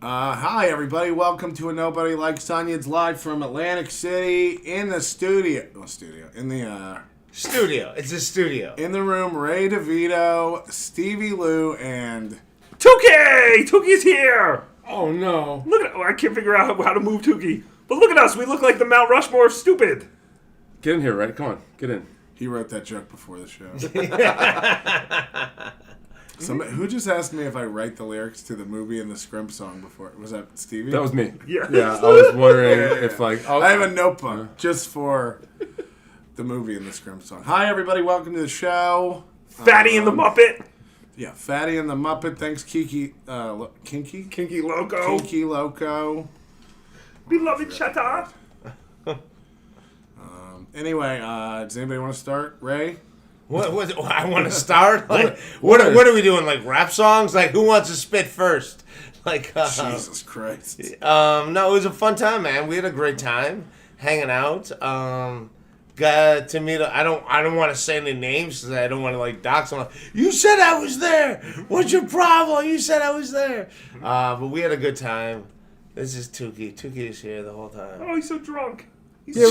Hi, everybody. Welcome to a Nobody Likes Onions live from Atlantic City in the studio. In the studio. It's a studio. In the room, Ray Devito, Stevie Lou, and Tookie! Tookie's here! Oh, no. Look at I can't figure out how to move Tookie. But look at us. We look like the Mount Rushmore of stupid. Get in here, Ray. Come on. Get in. He wrote that joke before the show. Who just asked me if I write the lyrics to the movie and the Scrimp song before? Was that Stevie? That was me. Yeah. Yeah, I was wondering if, like... I have a notebook just for the movie and the Scrimp song. Hi, everybody. Welcome to the show. Fatty and the Muppet. Yeah, Fatty and the Muppet. Thanks, Kinky Loco. Kinky Loco. Beloved Chata. Anyway, does anybody want to start? Ray? What I want to start? Like, what are we doing? Like rap songs? Like, who wants to spit first? Like, Jesus Christ. No, it was a fun time, man. We had a great time hanging out. Got to meet. I don't want to say any names because I don't want to like dox them. You said I was there. What's your problem? You said I was there. But we had a good time. This is Tookie. Tookie is here the whole time. Oh, he's so drunk. Yeah.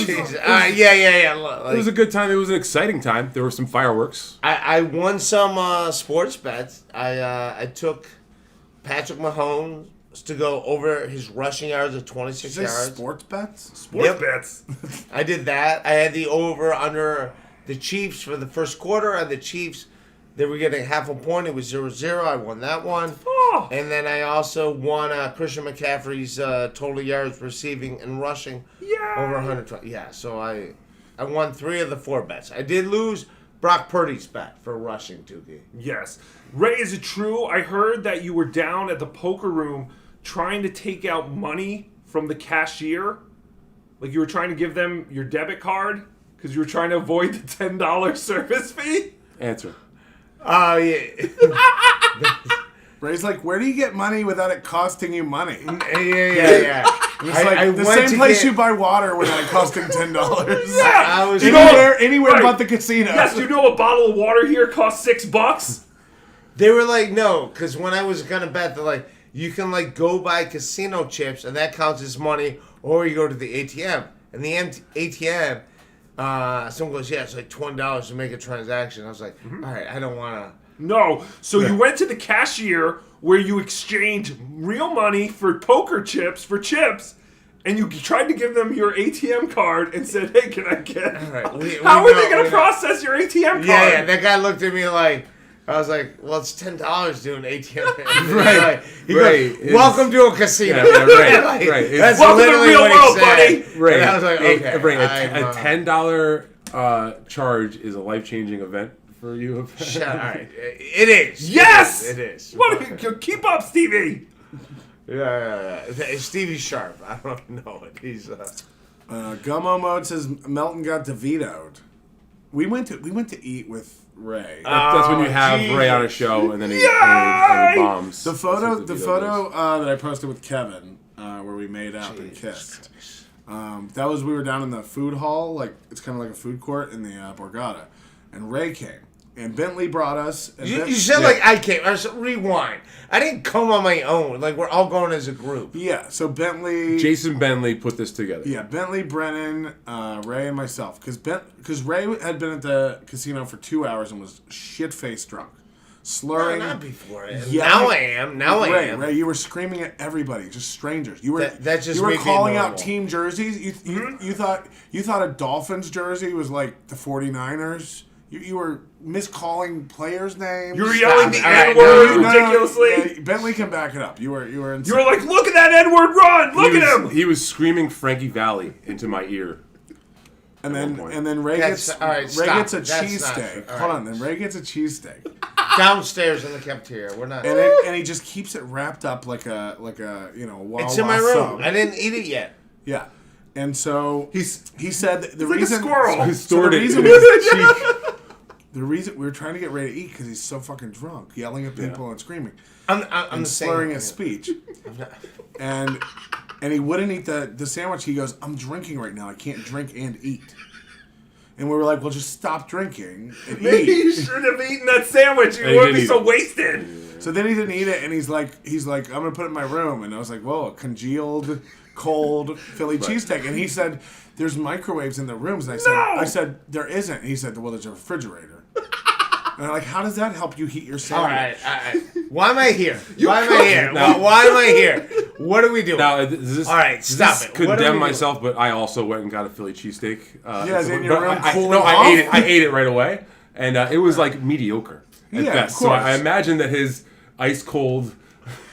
Like, it was a good time. It was an exciting time. There were some fireworks. I won some sports bets. I took Patrick Melton to go over his rushing yards of 26 yards. Sports bets? Sports bets. I did that. I had the over under the Chiefs for the first quarter, and the Chiefs, they were getting half a point. It was 0-0. I won that one. Oh. And then I also won Christian McCaffrey's total yards receiving and rushing. Yeah. Over 120. Yeah, so I won 3 of the 4 bets. I did lose Brock Purdy's bet for rushing, Tookie. Yes. Ray, is it true? I heard that you were down at the poker room trying to take out money from the cashier. Like you were trying to give them your debit card because you were trying to avoid the $10 service fee? Answer. Oh, yeah. Ray's like, where do you get money without it costing you money? Yeah. It's like the same place you buy water without it costing $10. Yeah. I was anywhere right. but the casino. Yes, you know a bottle of water here costs $6? They were like, no, because when I was going to bet, they're like, you can like go buy casino chips and that counts as money, or you go to the ATM. And the ATM, someone goes, yeah, it's like $20 to make a transaction. I was like, all right, I don't want to. No. So you went to the cashier where you exchanged real money for poker chips for chips, and you tried to give them your ATM card and said, hey, can I get... All right, How are they going to process your ATM card? Yeah, that guy looked at me like... I was like, well, it's $10 doing ATM. Right. He goes, welcome to a casino. Yeah, right. Like, right. That's welcome to the literally real what world, he said. buddy. Right. And I was like, okay. A $10 charge is a life-changing event for you. All right. It is. Yes! It is. What? Keep up, Stevie. Yeah. Stevie's sharp. I don't know it. He's... Gummo Mode says Melton got Devito'd. We went to eat with Ray. That's when you have Ray on a show and then he bombs. The photo that I posted with Kevin, where we made out and kissed. That was, we were down in the food hall, like it's kind of like a food court in the Borgata, and Ray came. And Bentley brought us. And you said like I came. I said, rewind. I didn't come on my own. Like we're all going as a group. Yeah. So Bentley. Jason Bentley put this together. Yeah. Bentley, Brennan, Ray, and myself. Because Ray had been at the casino for 2 hours and was shit-faced drunk, slurring. No, not before. Yeah, now I am. I am. Ray, you were screaming at everybody, just strangers. You were you were calling out team jerseys. You thought a Dolphins jersey was like the 49ers. You were miscalling players' names. You were yelling the N-word ridiculously. Yeah, Bentley can back it up. You were insane. You were like, look at that N-word run! Look at him! He was screaming Frankie Valli into my ear. And then Ray gets a cheesesteak. Hold on, then Ray gets a cheesesteak. Downstairs in the cafeteria. We're not. And he just keeps it wrapped up like a Wawa It's in my room. sub. I didn't eat it yet. Yeah. And so he said that the like reason a squirrel. He stored it in was his cheek. the reason we were trying to get Ray to eat because he's so fucking drunk, yelling at people and screaming. I'm slurring his speech. And he wouldn't eat the sandwich. He goes, I'm drinking right now. I can't drink and eat. And we were like, well, just stop drinking and Maybe eat. you should have eaten that sandwich. You wouldn't be so wasted. So then he didn't eat it, and he's like, I'm gonna put it in my room, and I was like, whoa, a congealed, cold Philly cheesesteak, and he said, there's microwaves in the rooms, and I said there isn't, and he said, well, there's a refrigerator. And I'm like, how does that help you heat your sandwich? All right. Why am I here? Why am I here? What are we doing? Now, all right, stop it. Condemn myself, but I also went and got a Philly cheesesteak. Is it in your room? I ate it right away, and it was like mediocre at best. Of course. So I imagine that his ice cold,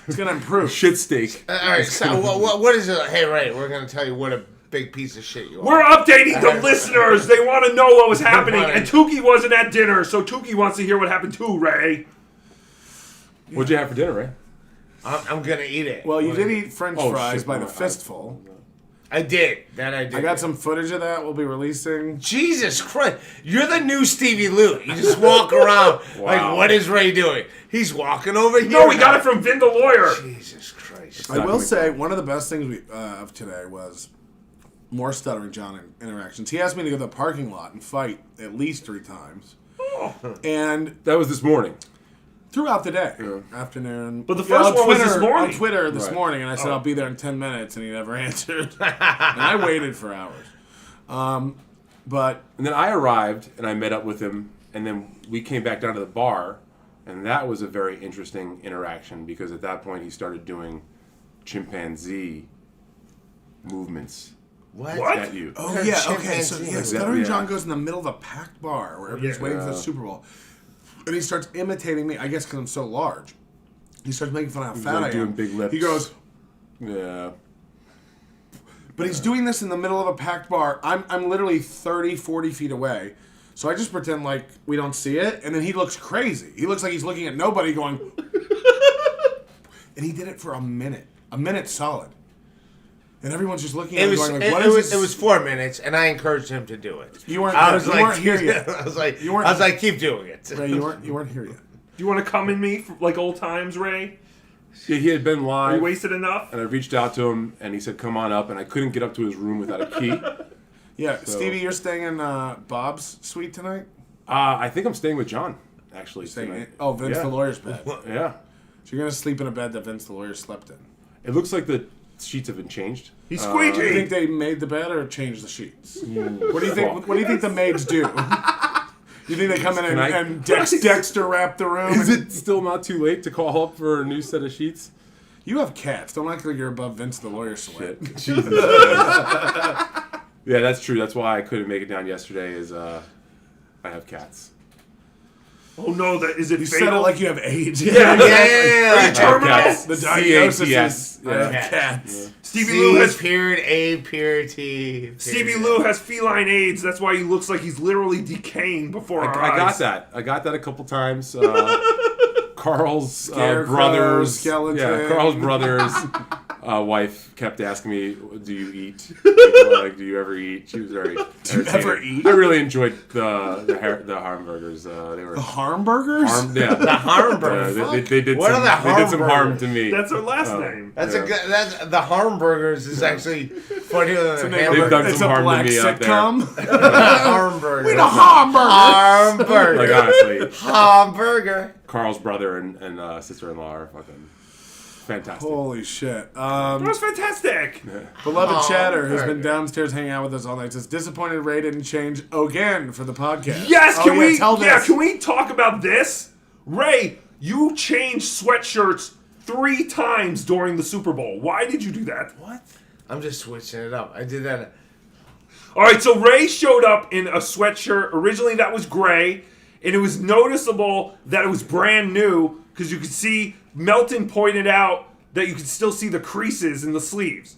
it's gonna improve shit steak. All right, so what is it? Hey, Ray, we're gonna tell you what a big piece of shit you are. We're updating the listeners. They want to know what was happening, and Tookie wasn't at dinner, so Tookie wants to hear what happened too, Ray. What'd you have for dinner, Ray? I'm gonna eat it. Well, you did eat French fries by the fistful. I did. I got some footage of that we'll be releasing. Jesus Christ. You're the new Stevie Lou. You just walk around like, what is Ray doing? He's walking over here. No, we got it from Vin the lawyer. Jesus Christ. I will say, one of the best things of today was more Stuttering John interactions. He asked me to go to the parking lot and fight at least 3 times. And that was this morning. Throughout the day, afternoon. But the first one was this morning. On Twitter this morning, and I said I'll be there in 10 minutes, and he never answered. And I waited for hours. And then I arrived, and I met up with him, and then we came back down to the bar, and that was a very interesting interaction because at that point he started doing chimpanzee movements. What? At you. Oh, yeah, okay. So, Stuttering John goes in the middle of a packed bar where everybody's waiting for the Super Bowl. And he starts imitating me, I guess because I'm so large. He starts making fun of how fat I am. Doing big lips. He goes, yeah. But he's doing this in the middle of a packed bar. I'm literally 30, 40 feet away. So I just pretend like we don't see it. And then he looks crazy. He looks like he's looking at nobody going... And he did it for a minute. A minute solid. And everyone's just looking at him going like, what is this? It was 4 minutes, and I encouraged him to do it. You weren't here yet. I was like, keep doing it. Ray, you weren't here yet. Do you want to come in me like old times, Ray? Yeah, he had been live. We wasted enough? And I reached out to him, and he said, come on up. And I couldn't get up to his room without a key. Yeah, so. Stevie, you're staying in Bob's suite tonight? I think I'm staying with John, actually. Vince the lawyer's bed. Yeah. So you're going to sleep in a bed that Vince the lawyer slept in? It looks like the sheets have been changed. He's squeegee. Do you think they made the bed or changed the sheets? What do you think? What do you think the maids do? You think they come in and Dexter wrap the room? Is it still not too late to call up for a new set of sheets? You have cats. Don't act like you're above Vince the lawyer sweat. Jesus. Yeah, that's true. That's why I couldn't make it down yesterday. Is I have cats. Oh no! Is it you fatal? said it like you have AIDS. Yeah. Terminal. The diagnosis is cats. Yeah. Stevie Lou has period A period T. Stevie Lou has feline AIDS. That's why he looks like he's literally decaying before our eyes. I got that a couple times. Carl's brothers. Skeleton. Yeah, Carl's brothers. Wife kept asking me, "Do you eat? Like, do you ever eat?" She was very. Do you ever eat? I really enjoyed the hamburgers. They were the hamburgers. The hamburgers. They did some harm to me. That's her last name. That's a good. The hamburgers is actually funnier than the They've done some harm to me out there. Hamburger. We the hamburger. Like honestly, hamburger. Carl's brother and sister-in-law are fucking fantastic. Holy shit. That was fantastic. Beloved Chatter, who's been downstairs hanging out with us all night, says, disappointed Ray didn't change again for the podcast. Yes, can we talk about this? Ray, you changed sweatshirts 3 times during the Super Bowl. Why did you do that? What? I'm just switching it up. I did that. All right, so Ray showed up in a sweatshirt. Originally, that was gray, and it was noticeable that it was brand new because you could see Melton pointed out that you could still see the creases in the sleeves.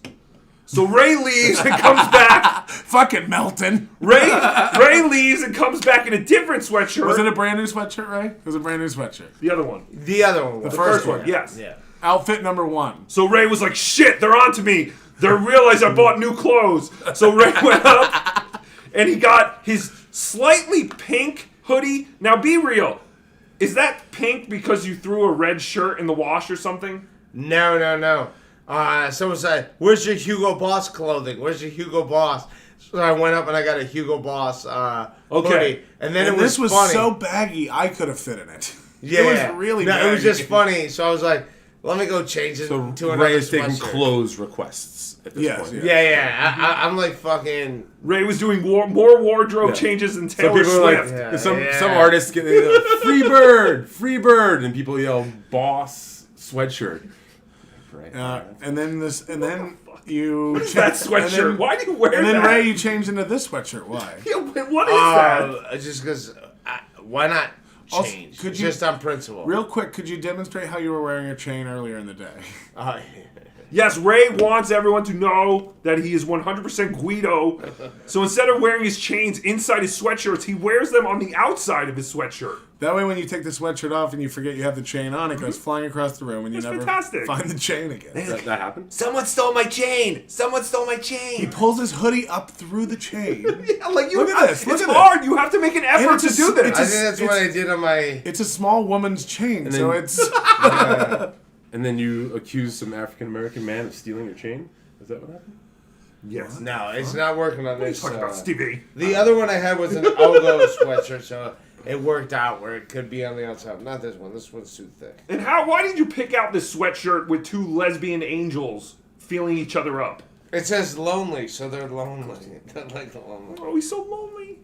So Ray leaves and comes back. Fucking Melton. Ray leaves and comes back in a different sweatshirt. Was it a brand new sweatshirt, Ray? It was a brand new sweatshirt. The other one. The first one. Yes. Yeah. Outfit number 1. So Ray was like, shit, they're onto me. They realized I bought new clothes. So Ray went up and he got his slightly pink hoodie. Now be real. Is that pink because you threw a red shirt in the wash or something? No. Someone said, where's your Hugo Boss clothing? Where's your Hugo Boss? So I went up and I got a Hugo Boss hoodie. And then it was this was funny. so baggy, I could have fit in it. Yeah, It was really no, bad. it was just funny. So I was like, let me go change it So to another Ray is taking sweatshirt. clothes requests at this Yes, point. yeah. Yeah. I'm like fucking. Ray was doing more wardrobe Yeah. changes than Some Taylor people are Swift. like, Yeah, some yeah. artists get free bird, and people yell boss sweatshirt. Right. And then you That sweatshirt. Why do you wear And then that? Ray, you changed into this sweatshirt. Why? Yeah, what is that? Just because. Why not Also, change? could you- Just on principle. Real quick, could you demonstrate how you were wearing a chain earlier in the day? Yes, Ray wants everyone to know that he is 100% Guido. So instead of wearing his chains inside his sweatshirts, he wears them on the outside of his sweatshirt. That way, when you take the sweatshirt off and you forget you have the chain on, it goes flying across the room and you That's never fantastic. find the chain again. That happened? Someone stole my chain. Someone stole my He chain. pulls his hoodie up through the chain. Yeah, like you, Look at this, look it's at this. hard. You have to make an effort it's to a- do this. it's I think that's what I did on my. It's a small woman's chain, And so then- it's... And then you accuse some African American man of stealing your chain? Is that what happened? Yes. No, it's not working on this. Talk about Stevie. The other one I had was an OVERDOSE sweatshirt, so it worked out where it could be on the outside. Not this one. This one's too thick. And why did you pick out this sweatshirt with two lesbian angels feeling each other up? It says lonely, so they're lonely. They're like the lonely. Oh, he's so lonely.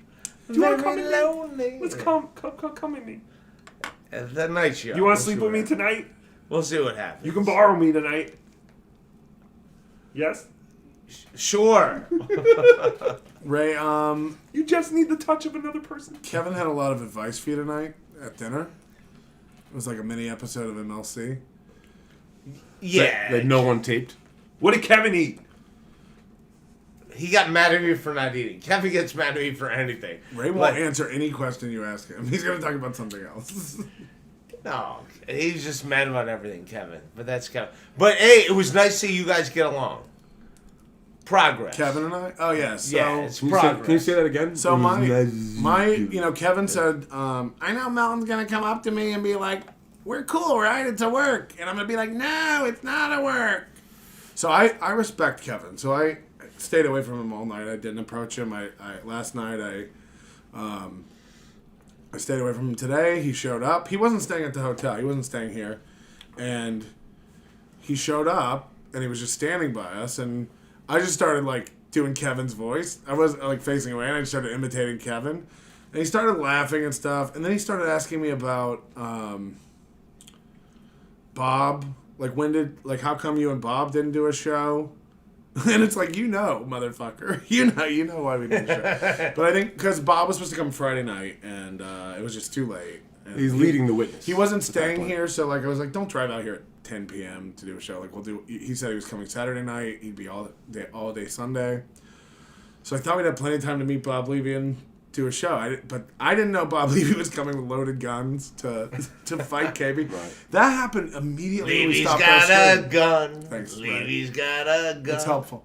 Do you want to come with me? lonely. Let's come with me. The night show. You want to sleep with me tonight? We'll see what happens. You can borrow me tonight. Yes? Sure. Ray, You just need the touch of another person. Kevin had a lot of advice for you tonight at dinner. It was like a mini episode of MLC. Yeah. That no one taped? What did Kevin eat? He got mad at me for not eating. Kevin gets mad at me for anything. Ray won't answer any question you ask him. He's going to talk about something else. No, he's just mad about everything, Kevin. But that's Kevin. But hey, it was nice to see you guys get along. Progress. Kevin and I? Oh, yeah. So, Yeah, it's Can progress. you say that again? so It was nice. Kevin said, I know Melton's going to come up to me and be like, we're cool, right? It's a work. And I'm going to be like, no, it's not a work. So I respect Kevin. So I stayed away from him all night. I didn't approach him. Last night I stayed away from him today. He showed up. He wasn't staying at the hotel. He wasn't staying here. And he showed up, and he was just standing by us. And I just started, like, doing Kevin's voice. I was, like, facing away, and I just started imitating Kevin. And he started laughing and stuff. And then he started asking me about Bob. Like, how come you and Bob didn't do a show? And it's like, motherfucker. You know why we didn't show. But I think because Bob was supposed to come Friday night, and it was just too late. And He's leading the witness. He wasn't at that staying point. here, so like I was like, don't drive out here at 10 p.m. to do a show. Like he said he was coming Saturday night. He'd be all day Sunday. So I thought we'd have plenty of time to meet Bob Levy and do a show. But I didn't know Bob Levy was coming with loaded guns to fight KB. Right. That happened immediately. when we Levy's stopped got our a stream. gun. Thanks, Levy's got a gun. It's helpful.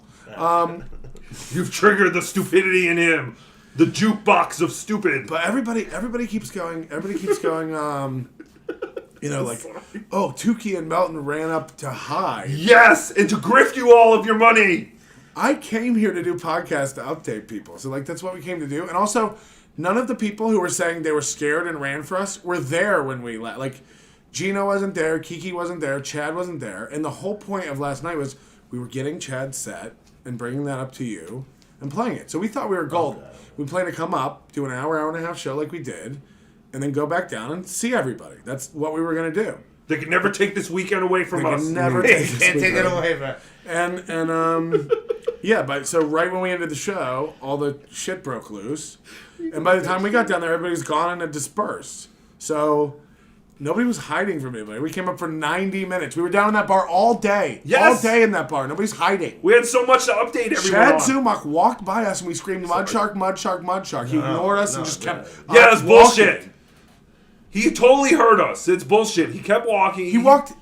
You've triggered the stupidity in him. The jukebox of stupid. But everybody keeps going. Tookie and Melton ran up to hide. Yes, and to grift you all of your money. I came here to do podcasts to update people. So, like, that's what we came to do. And also, none of the people who were saying they were scared and ran for us were there when we left. Like, Gino wasn't there, Kiki wasn't there, Chad wasn't there. And the whole point of last night was we were getting Chad set and bringing that up to you and playing it. So we thought we were golden. We planned to come up, do an hour and a half show like we did, and then go back down and see everybody. That's what we were going to do. They can never take this weekend away from They us. can never take this Can't take it weekend. away, man. And yeah, but so right when we ended the show, all the shit broke loose. And by the time we got down there, everybody's gone and had dispersed. So nobody was hiding from anybody. We came up for 90 minutes. We were down in that bar all day. Yes. All day in that bar. Nobody's hiding. We had so much to update everyone Chad on. Zumach walked by us and we screamed, mud shark, mud shark, mud shark. He ignored us and just kept Yeah, that's walking. bullshit. He totally heard us. It's bullshit. He kept walking.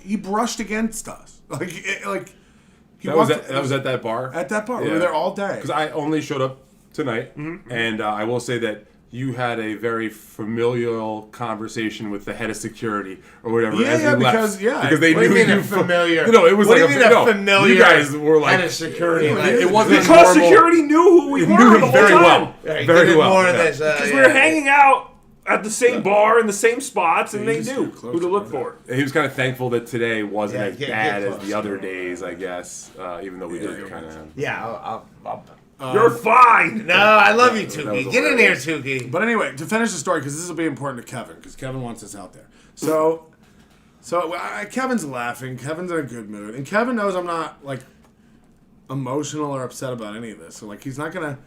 He brushed against us. He That was walked at that bar? at that bar. We Yeah. were there all day. Because I only showed up tonight, and I will say that you had a very familial conversation with the head of security or whatever. Yeah, as yeah, we left. because- yeah. because they What do knew you mean you a familiar? You know, it was What like do you mean a no, familiar? You guys were like Head of security. It wasn't because normal. security knew who we You were knew the him whole very time. well. Yeah, he Very did well. more of yeah. this. Because we were hanging out at the same bar in the same spots, and Yeah, they you just knew get closer, who to look right? for. He was kind of thankful that today wasn't as get bad as close. the other days, I guess. Even though we did yeah. kind of. Yeah, You're fine. no, I love you, was Tookie. Get in here, hilarious. Tookie. But anyway, to finish the story, because this will be important to Kevin, because Kevin wants this out there. So Kevin's laughing. Kevin's in a good mood, and Kevin knows I'm not like emotional or upset about any of this. So like, he's not gonna.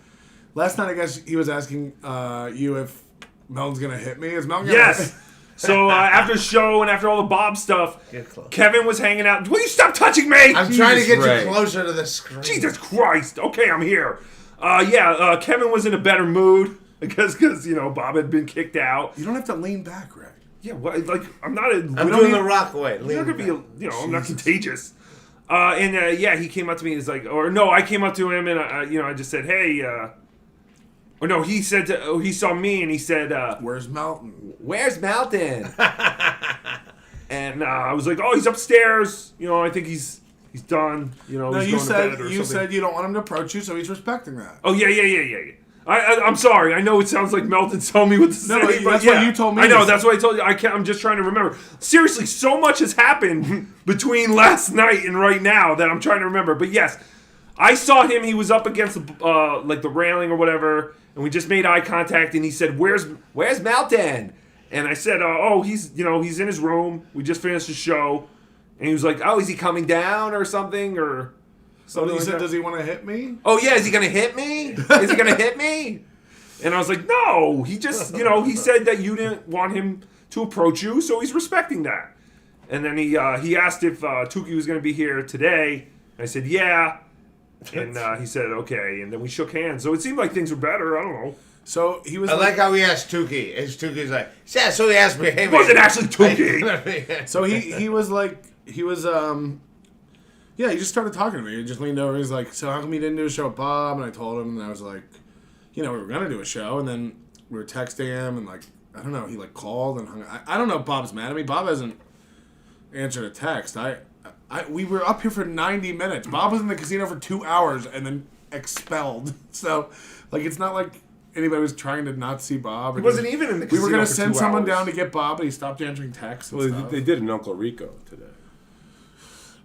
Last night, I guess he was asking you if Melton's gonna hit me. Is Melton gonna hit me? Yes. So after the show and after all the Bob stuff, Get close. Kevin was hanging out. Will you stop touching me? I'm trying to get Ray. you closer to the screen. Jesus Christ. Okay, I'm here. Kevin was in a better mood because Bob had been kicked out. You don't have to lean back, Ray. Yeah, what? Like I'm not. I'm doing the rock away. You're not gonna be. I'm not contagious. He came up to me. He's like, or no, I came up to him and I just said, hey. Or no, he said he saw me and he said, Where's Melton? Where's Melton? and I was like, oh, he's upstairs. I think he's done. No, he's you going to bed or said something. you don't want him to approach you, so he's respecting that. Oh yeah. I'm sorry. I know it sounds like Melton told me what to say. No, but that's what you told me I know. to say. That's what I told you. I'm just trying to remember. Seriously, so much has happened between last night and right now that I'm trying to remember. But yes, I saw him. He was up against the railing or whatever, and we just made eye contact. And he said, "Where's Melton?" And I said, he's in his room. We just finished the show." And he was like, "Oh, is he coming down or something or?" So he like said, that. does he want to hit me? Oh yeah, is he gonna hit me? Is he gonna hit me? And I was like, no. He just, he said that you didn't want him to approach you, so he's respecting that. And then he asked if Tookie was gonna be here today. I said, yeah. And he said, okay. And then we shook hands. So it seemed like things were better. I don't know. So he was. I like how he asked Tookie. Tookie's like, yeah. So he asked me, hey, It wasn't actually Tookie. So he was like, yeah, he just started talking to me. He just leaned over. He's like, so how come you didn't do a show with Bob? And I told him, and I was like, we were going to do a show. And then we were texting him, and like, I don't know, he like called and hung up. I don't know if Bob's mad at me. Bob hasn't answered a text. We were up here for 90 minutes. Bob was in the casino for 2 hours and then expelled. So, like, it's not like anybody was trying to not see Bob. He wasn't even in the casino. We were going to for send 2 someone hours. down to get Bob, but he stopped answering texts and Well, stuff. they did in Uncle Rico today.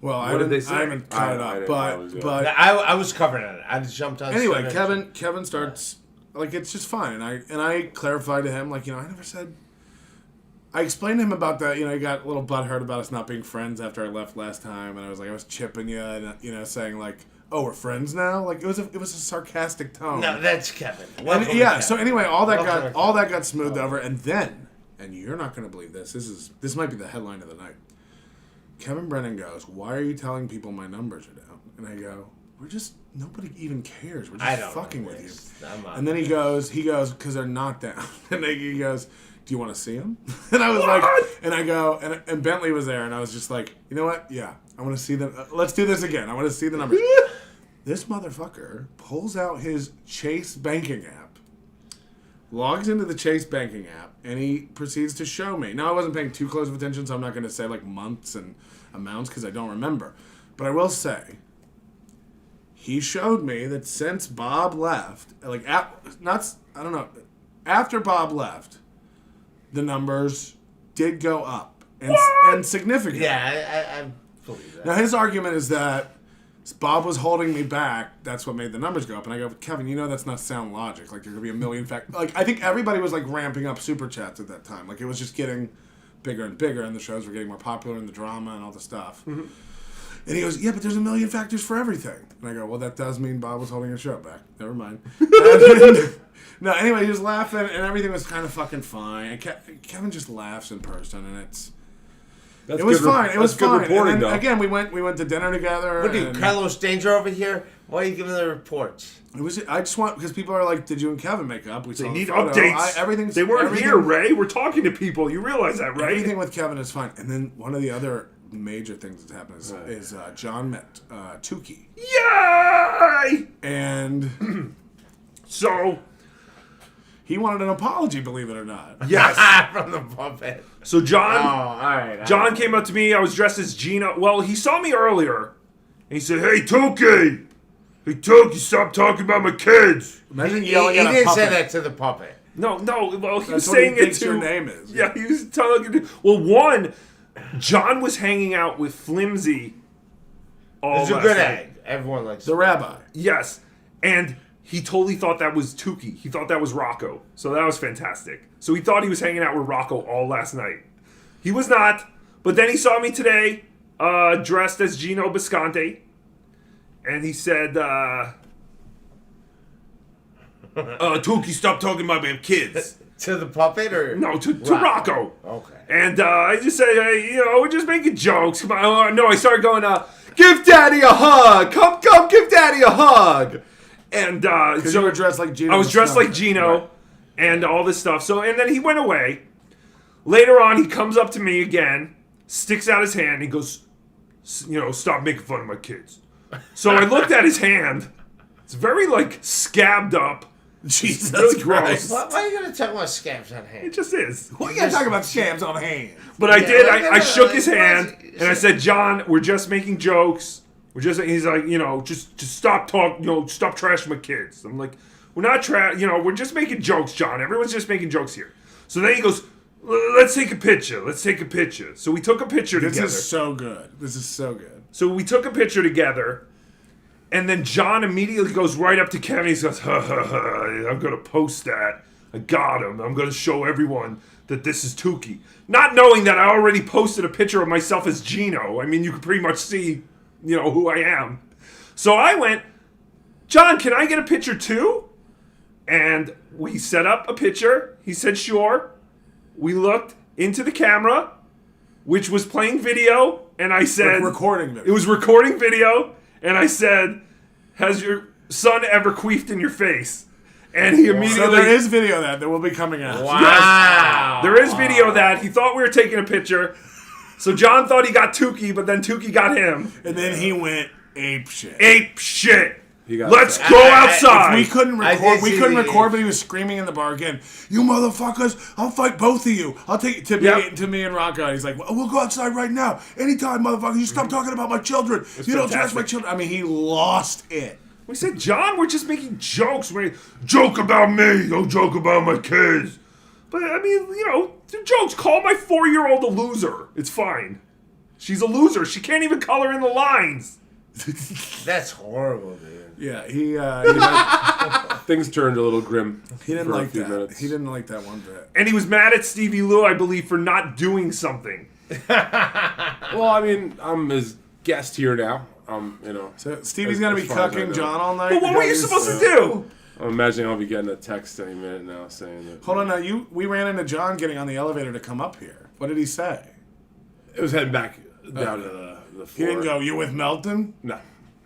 Well, I What did they haven't say? cut it I up, didn't- but I was, but I was covering it. I just jumped on. anyway, Twitter. Kevin starts like it's just fine, and I clarified to him like I never said. I explained to him about that. He got a little butthurt about us not being friends after I left last time, and I was like I was chipping you, and saying like, oh, we're friends now. Like it was a sarcastic tone. No, that's Kevin. And, Welcome to yeah. Kevin. So anyway, all that Welcome to got smoothed over, and then, and you're not gonna believe this. This might be the headline of the night. Kevin Brennan goes, "Why are you telling people my numbers are down?" And I go, nobody even cares. We're I just don't fucking know with this. you. I'm not- And then he goes, because they're not down. And then he goes, do you want to see them? And I was What? like, and I go, and Bentley was there, and I was just like, you know what? Yeah, I want to see them. Let's do this again. I want to see the numbers. This motherfucker pulls out his Chase banking app, logs into the Chase banking app, and he proceeds to show me. Now, I wasn't paying too close of attention, so I'm not going to say like months and amounts because I don't remember. But I will say, he showed me that since Bob left, after Bob left, the numbers did go up and significantly. Yeah, I believe that. Now his argument is that Bob was holding me back. That's what made the numbers go up. And I go, Kevin, that's not sound logic. Like there could be a million Like I think everybody was like ramping up super chats at that time. Like it was just getting bigger and bigger, and the shows were getting more popular, and the drama and all the stuff. Mm-hmm. And he goes, yeah, but there's a million factors for everything. And I go, well, that does mean Bob was holding his show back. Never mind. No, anyway, he was laughing, and everything was kind of fucking fine. And Kevin just laughs in person, and it was fine. It was good fine. reporting, And then, though. again, we went to dinner together. What are you, and Carlos Danger over here? Why are you giving the reports? I just want, because people are like, did you and Kevin make up? We They saw the need photo. updates. They weren't here, Ray. We're talking to people. You realize that, right? Everything with Kevin is fine. And then one of the other major things that happened is John met Tookie. Yay! And So, he wanted an apology, believe it or not. yes. From the puppet. So John, all right. John came up to me. I was dressed as Gina. Well, he saw me earlier, and he said, "Hey, Tookie, stop talking about my kids." Imagine He yelling at a didn't puppet. say that to the puppet. No. Well, he was That's what saying he it thinks to. your name is. Yeah, he was telling it to. Well, one, John was hanging out with Flimsy. It's a good egg. Everyone likes The rabbi. Yes, and he totally thought that was Tookie. He thought that was Rocco. So that was fantastic. So he thought he was hanging out with Rocco all last night. He was not. But then he saw me today, dressed as Gino Bisconte, and he said, Tookie, stop talking about my kids. To the puppet or No, to Rocco. Okay. And I just said, hey, we're just making jokes. Come on. No, I started going, give Daddy a hug. Come, give Daddy a hug. And Because you were dressed like Gino. I was dressed like Gino and all this stuff. So, and then he went away. Later on, he comes up to me again, sticks out his hand, and he goes, stop making fun of my kids. So I looked at his hand. It's very, scabbed up. Jesus really Christ. gross. Why are you going to talk about scabs on It hand? just is. What you gotta talk about scabs on hands? But I Yeah, did. like, I shook his like, hand, and I said, John, we're just making jokes. He's like, just stop talking, stop trashing my kids. I'm like, we're not we're just making jokes, John. Everyone's just making jokes here. So then he goes, let's take a picture. So we took a picture together. This is so good. So we took a picture together, and then John immediately goes right up to Kevin. He goes, I'm going to post that. I got him. I'm going to show everyone that this is Tookie. Not knowing that I already posted a picture of myself as Gino. I mean, you can pretty much see, who I am. So I went, John, can I get a picture too? And we set up a picture. He said, sure. We looked into the camera, which was playing video, and I said... recording video. It was recording video, and I said, has your son ever queefed in your face? And he immediately... So there is video of that will be coming out. Wow. There is video of that. He thought we were taking a picture. So John thought he got Tookie, but then Tookie got him. And then he went ape shit. Ape shit. got Let's that. go outside. We couldn't I record. did We see couldn't the- record, but he was screaming in the bar again. You motherfuckers! I'll fight both of you. I'll take it to Yep. me and Rocco. He's like, we'll go outside right now. Anytime, motherfuckers. You stop talking about my children. You don't trash my fantastic. children. I mean, he lost it. We said, John, we're just making jokes. Joke about me. Don't joke about my kids. But, I mean, they're jokes. Call my 4-year-old a loser. It's fine. She's a loser. She can't even color in the lines. That's horrible, dude. Yeah, he Things turned a little grim. didn't for a like few that. minutes. He didn't like that one bit. And he was mad at Stevie Lou, I believe, for not doing something. Well, I mean, I'm his guest here now. So Stevie's As- gonna be as far as I cucking know. John all night. But what were you supposed to do? I'm imagining I'll be getting a text any minute now saying that. Hold on, now we ran into John getting on the elevator to come up here. What did he say? It was heading back down to the He floor. didn't go. You with Melton? No.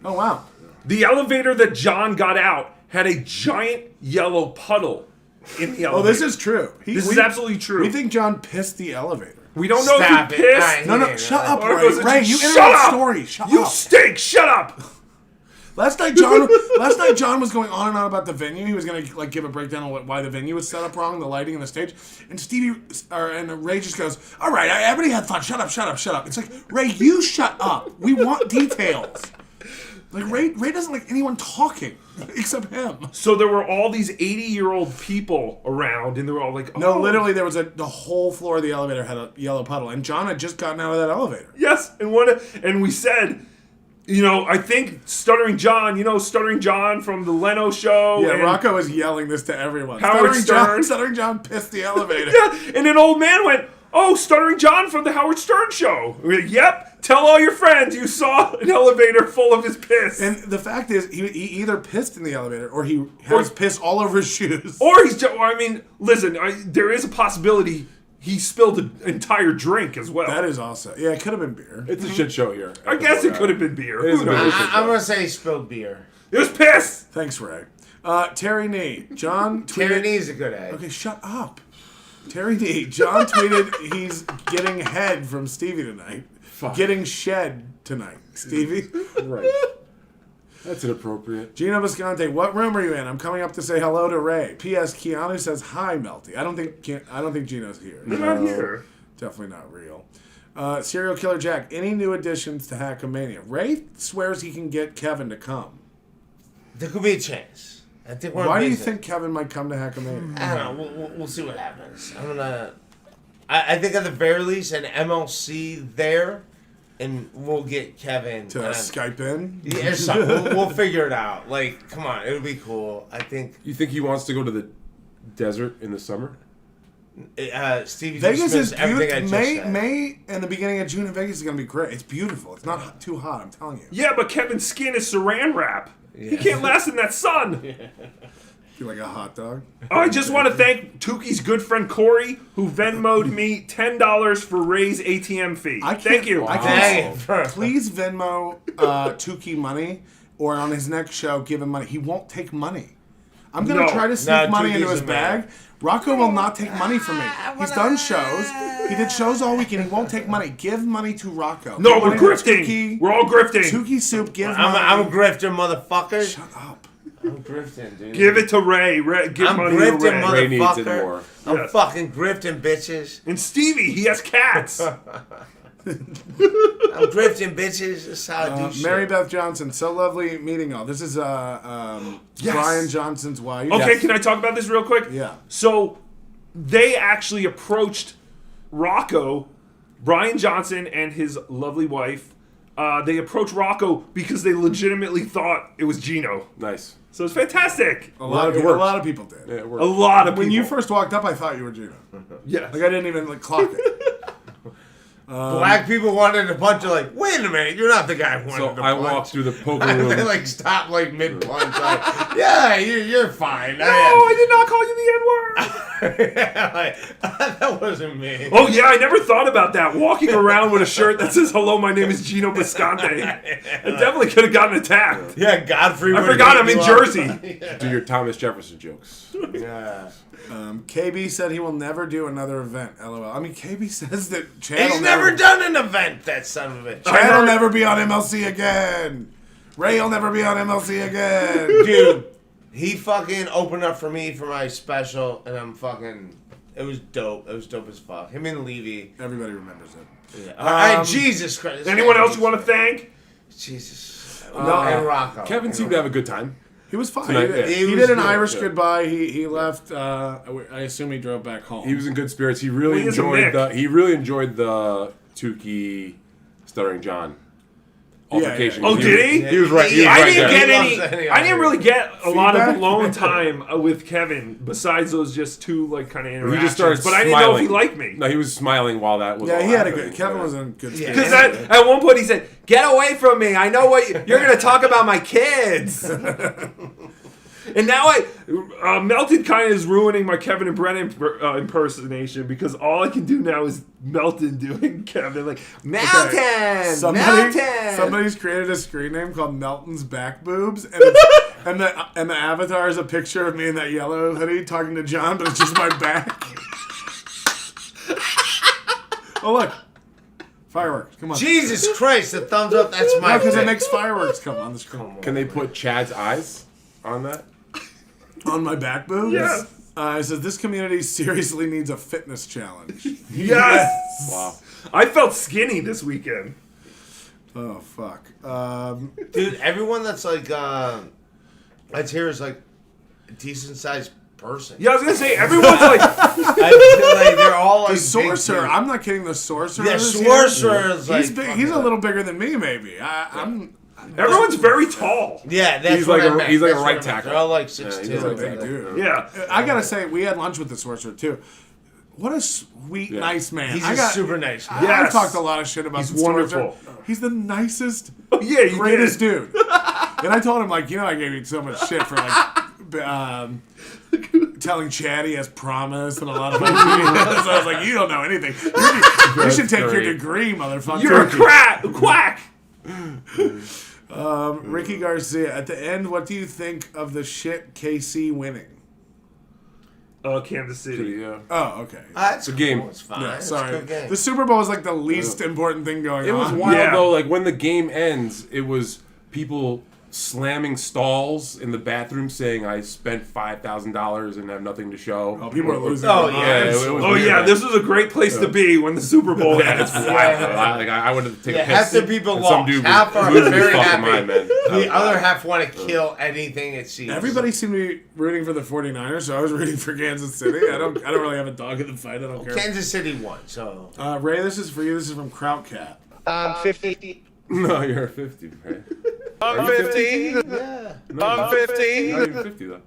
Oh wow. The elevator that John got out had a giant yellow puddle in the elevator. Oh, this is true. This is absolutely true. We think John pissed the elevator. We don't know Stop if he it. pissed. No, shut up, Or Ray. was it Ray, just, you shut interrupt up! stories. Shut You up. stink! Shut up! Last night, John was going on and on about the venue. He was going to give a breakdown on why the venue was set up wrong, the lighting and the stage. And and Ray just goes, "All right, everybody had fun. Shut up." It's like, Ray, you shut up. We want details. Like Ray doesn't like anyone talking except him. So there were all these 80-year-old people around, and they were all like, No, oh. literally, there was the whole floor of the elevator had a yellow puddle, and John had just gotten out of that elevator. Yes, and we said, I think Stuttering John from the Leno show. Yeah, and, Rocco was yelling this to everyone. Howard Stern. Stuttering John pissed the elevator. Yeah, and an old man went, oh, Stuttering John from the Howard Stern show. We're like, yep, tell all your friends you saw an elevator full of his piss. And the fact is, he either pissed in the elevator or he has piss all over his shoes. Or listen, there is a possibility he spilled an entire drink as well. That is also... Yeah, it could have been beer. It's a shit show here. I guess it could have been beer. It is Who a knows? bit- I'm going to say he spilled beer. It was piss. Thanks, Ray. Terry Nee. John tweeted... Terry Nee's a good egg. Okay, shut up. Terry Nee. John tweeted he's getting head from Stevie tonight. Fuck. Getting shed tonight. Stevie? Right. That's inappropriate. Gino Visconti, what room are you in? I'm coming up to say hello to Ray. P.S. Keanu says hi, Melty. I don't think Gino's here. They're not here. Definitely not real. Serial Killer Jack, any new additions to Hackamania? Ray swears he can get Kevin to come. There could be a chance. I think we're. Why do you business. think Kevin might come to Hackamania? I don't know. We'll see what happens. I'm gonna. I think at the very least an MLC there, and we'll get Kevin To Skype in? Yeah, or something. We'll figure it out. Like, come on, it'll be cool. I think. You think he wants to go to the desert in the summer? Stevie Vegas is everything I beautiful. just said. May and the beginning of June in Vegas is going to be great. It's beautiful. It's not too hot, I'm telling you. Yeah, but Kevin's skin is saran wrap. He can't last in that sun. Feel like a hot dog. I just want to thank Tookie's good friend Corey, who Venmo'd me $10 for Ray's ATM fee. Thank you. I Dang can't. it. Please Venmo Tookie money, or on his next show, give him money. He won't take money. I'm going to try to sneak money into Tookie's his a man. bag. Rocco will not take money from me. He's done shows. He did shows all weekend. He won't take money. Give money to Rocco. No, Give we're money to grifting. Tookie. We're all grifting. Tookie Soup, give money. I'm a grifter, motherfucker. Shut up. I'm grifting, dude. Give it to Ray. Give I'm money grifting, to Ray. Ray needs it motherfucker. more. I'm Yes. fucking grifting, bitches. And Stevie, he has cats. I'm grifting, bitches. That's how I do shit. Mary Beth Johnson, so lovely meeting y'all. This is Brian Johnson's wife. Okay, can I talk about this real quick? Yeah. So they actually approached Rocco, Brian Johnson and his lovely wife. They approached Rocco because they legitimately thought it was Gino. Nice. So it's fantastic. A lot of people did. Yeah, it A worked. lot of people. When you first walked up, I thought you were Gino. yeah. Like I didn't even clock it. Black people wanted a punch. They're like, wait a minute, you're not the guy who wanted So to I punch. walked through the poker They room. like stopped like mid punch. Like, yeah, you're fine. No, I did not call you the N-word. That wasn't me. Oh yeah, I never thought about that. Walking around with a shirt that says "Hello, my name is Gino Bisconte." I definitely could have gotten attacked. Yeah, Godfrey. I forgot I'm in Jersey. Do your Thomas Jefferson jokes. Yeah. KB said he will never do another event. LOL. I mean, KB says that Chad He's will never done an event, that son of a bitch. Chad will never be on MLC again. Ray will never be on MLC again. Dude, he fucking opened up for me for my special, and I'm fucking... It was dope. It was dope as fuck. Him and Levy. Everybody remembers it. Yeah. All right, Jesus Christ. Anyone else you want to thank? Jesus. No, and Rocco. Kevin seemed to have a good time. He was fine. Tonight, yeah. He He did was an good, Irish yeah. goodbye. He left. I assume he drove back home. He was in good spirits. He really Well, he is a enjoyed Mick. He really enjoyed the Tookie Stuttering John altercation. yeah. Oh, did he? He was right. He was Yeah, I right didn't there. get He loves any. any I didn't really get a lot of Feedback? alone time with Kevin besides those just two like kind of He interactions. just started but I didn't smiling. know if he liked me. No, he was smiling while that was. Yeah, all he had a happening. good. Kevin was in good spirits. Because at one point he said, "Get away from me! I know what you're going to talk about my kids." And now Melton kind of is ruining my Kevin and Brennan impersonation because all I can do now is Melton doing Kevin like Melton. Melton. Somebody's created a screen name called Melton's Back Boobs, and it's, and the avatar is a picture of me in that yellow hoodie talking to John, but it's just my back. Oh look, fireworks! Come on. Jesus Christ, the thumbs up, that's my No, because it pick. makes fireworks come on the screen. Can they put Chad's eyes on that? On my back boobs? Yes. It says, this community seriously needs a fitness challenge. Yes. Wow. I felt skinny this weekend. Oh, fuck. Dude, everyone that's like, that's here is like a decent sized person. Yeah, I was gonna say everyone's like, I feel like they're all like The big sorcerer. dudes. I'm not kidding. The sorcerer. Yeah, is here. sorcerer is like He's big. He's a little bigger than me, maybe. I'm everyone's very tall. Yeah, that's He's what like I a- meant. he's like a That's right what I meant. tackle. They're all like Yeah, 6'2". he's a like big that. dude. Yeah. I gotta say, we had lunch with the sorcerer too. What a sweet, Yeah. nice man. He's I a got, super nice man. Yeah. I've Yes. talked a lot of shit about He's the sorcerer. wonderful. He's the nicest, Oh, yeah, you greatest did. dude. And I told him, like, I gave you so much shit for telling Chad he has promise and a lot of other videos. So I was like, you don't know anything. You should take your great. degree, motherfucker. You're a quack. Ricky Garcia, at the end, what do you think of the shit KC winning? Kansas City. Yeah. Oh, okay. That's a game. Cool. It's fine. Yeah, It's a sorry. good game. The Super Bowl is like the least important thing going It was on. wild Yeah. though. Like when the game ends, it was people slamming stalls in the bathroom saying I spent $5,000 and have nothing to show. Oh, people are losing Oh, their yeah. minds. it was Oh weird, yeah, man. this was a great place to be when the Super Bowl ends. I wanted to take a piss. half the people and some lost. dude Half was are losing his very fucking happy. mind, man. The other half want to kill anything it seems. Everybody seemed to be rooting for the 49ers, so I was rooting for Kansas City. I don't really have a dog in the fight. I don't care. Kansas City won, so. Ray, this is for you. This is from Krautcat. I'm 50. No, you're 50, right? I'm 50. Yeah. I'm 50. Not even 50, though.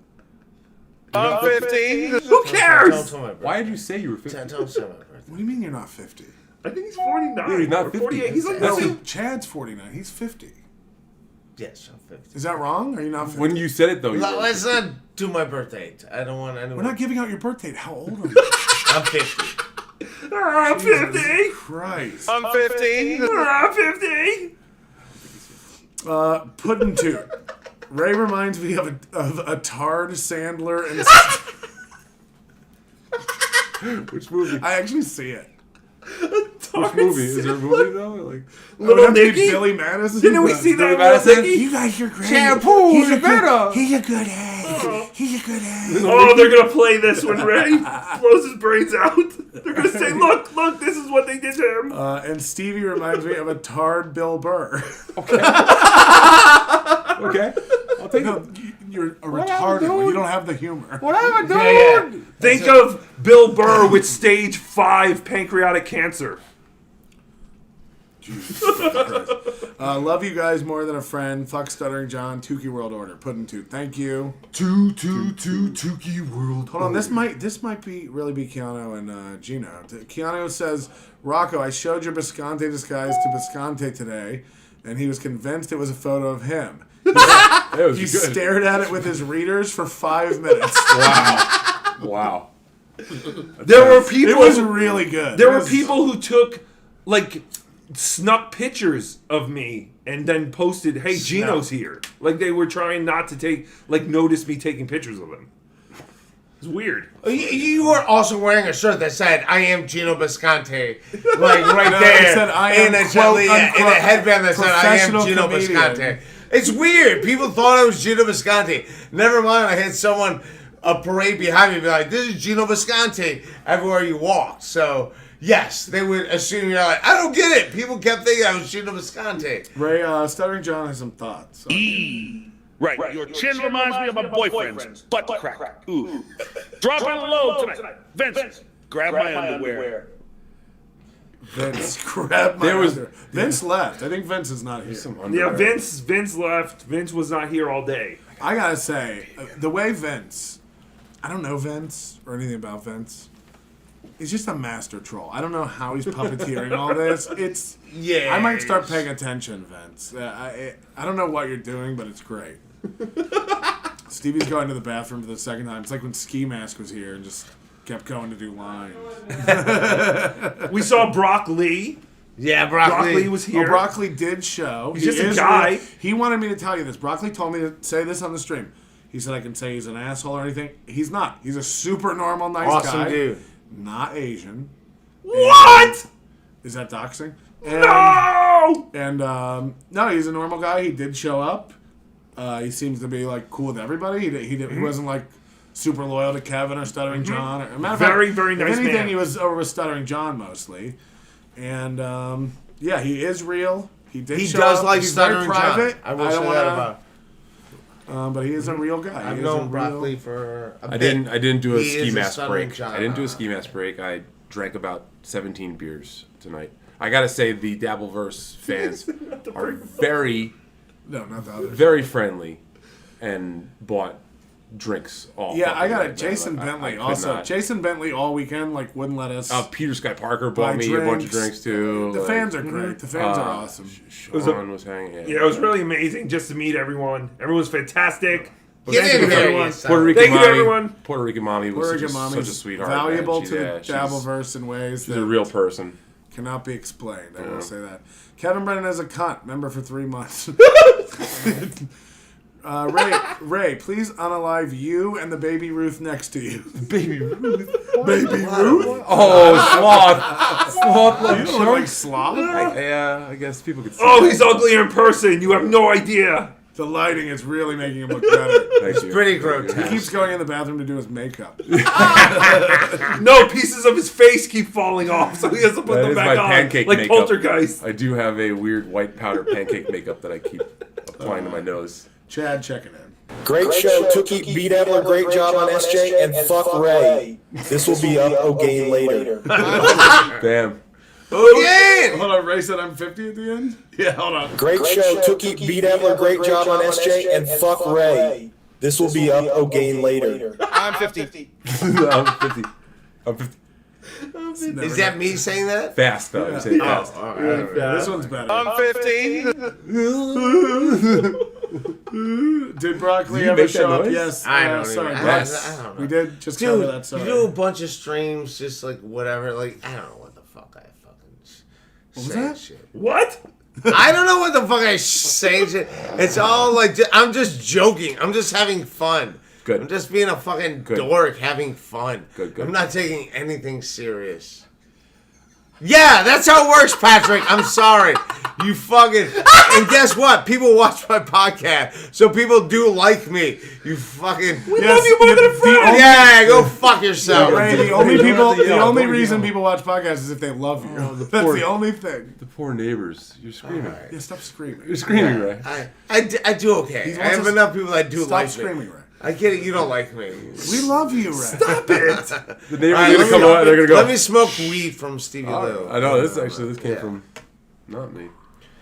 I'm 50. Who Don't cares? tell my birthday. Why did you say you were 50? Don't tell my birthday. What do you mean you're not 50? I think he's 49. Yeah, he's not or 50. 48. He's like No, this. Chad's 49. He's 50. Yes, I'm 50. Is that wrong? Are you not 50? When you said it, though, you were Let's not do my birthday. I don't want anyone. We're not giving out your birthday. How old are you? I'm 50. I'm 50. Christ. I'm 50. I'm 50. Puddin' Toot. Ray reminds me of a Tard Sandler and Which movie? I actually see it. Which movie? Is there a movie, though? Like, Little Nicky. Billy Madison. Didn't we see that? Billy Little Madison? Nicky? You guys are great. Shampoo He's is a better. good, he's a good egg. He's a good egg. Oh, they're gonna play this when Ray blows his brains out. They're gonna say, "Look, this is what they did to him." And Stevie reminds me of a Tard Bill Burr. okay. I'll take No, it. you're a retarded one. You don't have the humor. Whatever, dude. Yeah. Think of Bill Burr with stage 5 pancreatic cancer. Love you guys more than a friend. Fuck Stuttering John. Tookie World Order. Puddin' Toot. Thank you. Tookie World. Hold on. This might really be Keanu and Gino. Keanu says, Rocco, I showed your Bisconte disguise to Bisconte today, and he was convinced it was a photo of him. That was He good. stared at it with his readers for 5 minutes. Wow. There were people. It was really good. There It were was- people who took snuck pictures of me and then posted, "Hey, Gino's here." Like they were trying not to notice me taking pictures of them. It's weird. You were also wearing a shirt that said, I am Gino Bisconte. Like right No, there. it said, "I am, in a, quote, in a unquote, headband that said, I am professional Gino comedian." Bisconte. It's weird. People thought I was Gino Bisconte. Never mind, I had someone, a parade behind me, be like, this is Gino Bisconte everywhere you walked. So, yes, they would assume you're like, I don't get it. People kept thinking I was Gino Bisconte. Ray, Stuttering John has some thoughts. Right. Your chin reminds me of my boyfriend's butt crack. Ooh. Dropping low tonight. Vince, grab my underwear. Vince, grab my under. Vince left. I think Vince is not here. Yeah, Vince left. Vince was not here all day. I gotta say, the way Vince, I don't know Vince or anything about Vince. He's just a master troll. I don't know how he's puppeteering all this. Yeah. I might start paying attention, Vince. I don't know what you're doing, but it's great. Stevie's going to the bathroom for the second time. It's like when Ski Mask was here and just kept going to do lines. We saw Brock Lee. Yeah, Brock Lee broccoli. was Oh, here. Broccoli did show. He's just a is guy. real. He wanted me to tell you this. Broccoli told me to say this on the stream. He said I can say he's an asshole or anything. He's not. He's a super normal, nice Awesome guy. dude. Not Asian. What? Is that doxing? And, No! And no, he's a normal guy. He did show up. He seems to be like cool with everybody. He wasn't like super loyal to Kevin or Stuttering John. Or, matter of Very, fact, very nice If anything, man. he was over with Stuttering John mostly. And yeah, he is real. He did. He show does up. like He's Stuttering very private. John. I will say don't that wanna- about. But he is a real guy. I've He is a known real- Broccoli for a I bit. didn't do a He ski is a mask Stuttering break. John. I didn't do a ski mask break. I drank about 17 beers tonight. I gotta say the Dabbleverse fans are very, No, not the other. very friendly, and bought drinks all. Yeah, I fucking got night, it. Jason man. I Bentley could also. not. Jason Bentley all weekend wouldn't let us. Peter Sky Parker buy bought me a bunch of drinks. drinks too. The like, fans are great. The fans are awesome. Sean was hanging. Yeah, it was really amazing just to meet everyone. Everyone was fantastic. Get Thank in you, here, everyone. you son Puerto of a- Rican Thank you, mommy. everyone. Puerto Rican mommy was Oregon just Mommy's such a sweetheart. valuable man. to the she's Dabbleverse in ways She's that a real person. cannot be explained. I will say that. Kevin Brennan is a cunt. Member for 3 months. Ray, please unalive you and the baby Ruth next to you. Baby Ruth. Baby Ruth? Oh, sloth. Sloth You look like sloth. Yeah, I guess people could see Oh, that. he's ugly in person. You have no idea. The lighting is really making him look better. It's pretty grotesque. He keeps going in the bathroom to do his makeup. No, pieces of his face keep falling off, so he has to put them back on. Pancake like makeup. Poltergeist. I do have a weird white powder pancake makeup that I keep applying to my nose. Chad checking in. Great show, Tookie. Beat Adler, great job on SJ, and fuck Ray. This will be up again later. Damn. Again! Hold on, Ray said I'm 50 at the end? Yeah, hold on. Great show, Tookie. Beat Adler, great job on SJ, and fuck Ray. This will be up again later. I'm 50. I'm 50. I'm 50. Is that me saying that? Fast, though. I'm saying fast. This one's better. I'm 50. Did Broccoli Did you ever make that show up? noise? Yes. I don't sorry, even- yes. I don't know. We did just cover Dude, that. Sorry. you do a bunch of streams, just like whatever. Like, I don't know what the fuck I fucking was say that? shit. What? I don't know what the fuck I say shit. It's all like, I'm just joking. I'm just having fun. Good. I'm just being a fucking Good. dork having fun. Good. I'm not taking anything serious. Yeah, that's how it works, Patrick. I'm sorry. You fucking... And guess what? People watch my podcast, so people do like me. You fucking... We love you more than a friend. Yeah, go fuck yourself. Ray, the only people, the yell, only don't reason yell. people watch podcasts is if they love you. That's poor- the only thing. The poor neighbors. You're screaming. Yeah, stop screaming. You're screaming, right? I do okay. He I have wants us- enough people that do Stop like screaming, me. Ray. I get it. You don't like me. We love you, Ray. Stop it. The neighbors All right, are gonna come out. They're gonna go. Let me smoke weed from Stevie Lou. I know this came from not me.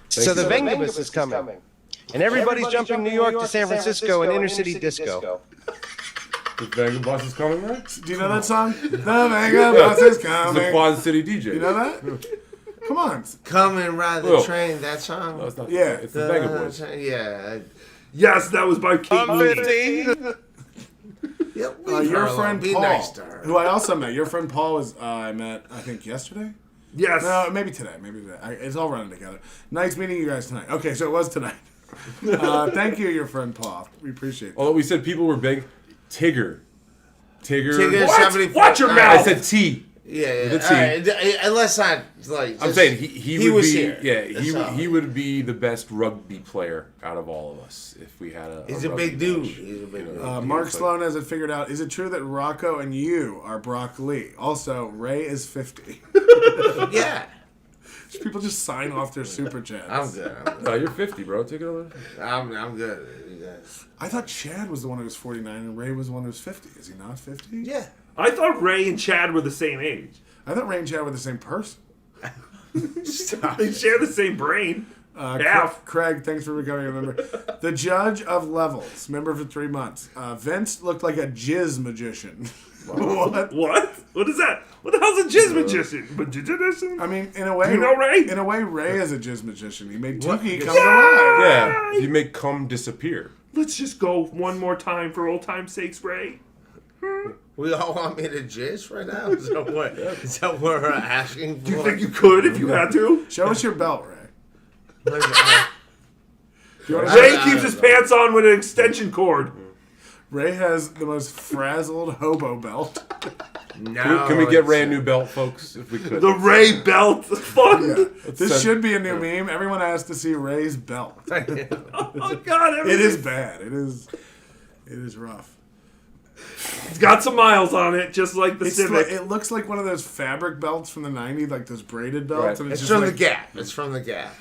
So the Vengabus is coming. And everybody's jumping New York to San Francisco and inner city disco. The Vanga Boss is coming, right? Do you know that song? The Vanga Boss is It's the coming. Quad City DJ. You know that? Come on. Come and ride the Will. train. That song. No, it's not. Yeah. It's the Vanga Boys. Yeah. Yes, that was by Kate I'm Mooney. 50. Yeah, leave Your her alone. friend Be Paul, nice to her. who I also met. Your friend Paul was I met, I think, yesterday? Yes. No, maybe today. It's all running together. Nice meeting you guys tonight. Okay, so it was tonight. Thank you, your friend Paul. We appreciate that. Although we said people were big. Tigger. Tigger. What? 74. Watch your All mouth. I said T. Yeah. With a All right. Let's not like. I'm just- saying he would was be here. yeah That's all. he would be the best rugby player out of all of us if we had a. He's a rugby big dude. match. He's a big dude. Mark It's like- Sloan has it figured out. Is it true that Rocco and you are Brock Lee? Also, Ray is 50. Yeah. People just sign off their super chats. I'm good. No, you're 50, bro. Take it over. I'm good. You guys. I thought Chad was the one who was 49 and Ray was the one who was 50. Is he not 50? Yeah. I thought Ray and Chad were the same age. I thought Ray and Chad were the same person. They share the same brain. Half. Craig, thanks for becoming a member. The Judge of Levels, member for 3 months. Vince looked like a jizz magician. What? What? What is that? What the hell's a jizz magician? Magician? I mean, in a way, You know Ray? In a way, Ray is a jizz magician. He made Tookie come Yeah! to life. Yeah, you make cum disappear. Let's just go one more time for old time's sakes, Ray. We all want me to jizz right now? Is that what, is that what we're asking for? Do you think you could if you had to? Show us your belt, Ray. Ray keeps his pants on with an extension cord. Ray has the most frazzled hobo belt. No, Can we get Ray a new belt, folks? If we could. The Ray belt. Fuck. This send- should be a new meme. Everyone has to see Ray's belt. Oh God, It is bad. It is rough. It's got some miles on it, just like the It's Civic. it looks like one of those fabric belts from the 90s, like those braided belts. Right. And It's just from like, the Gap. It's from the Gap.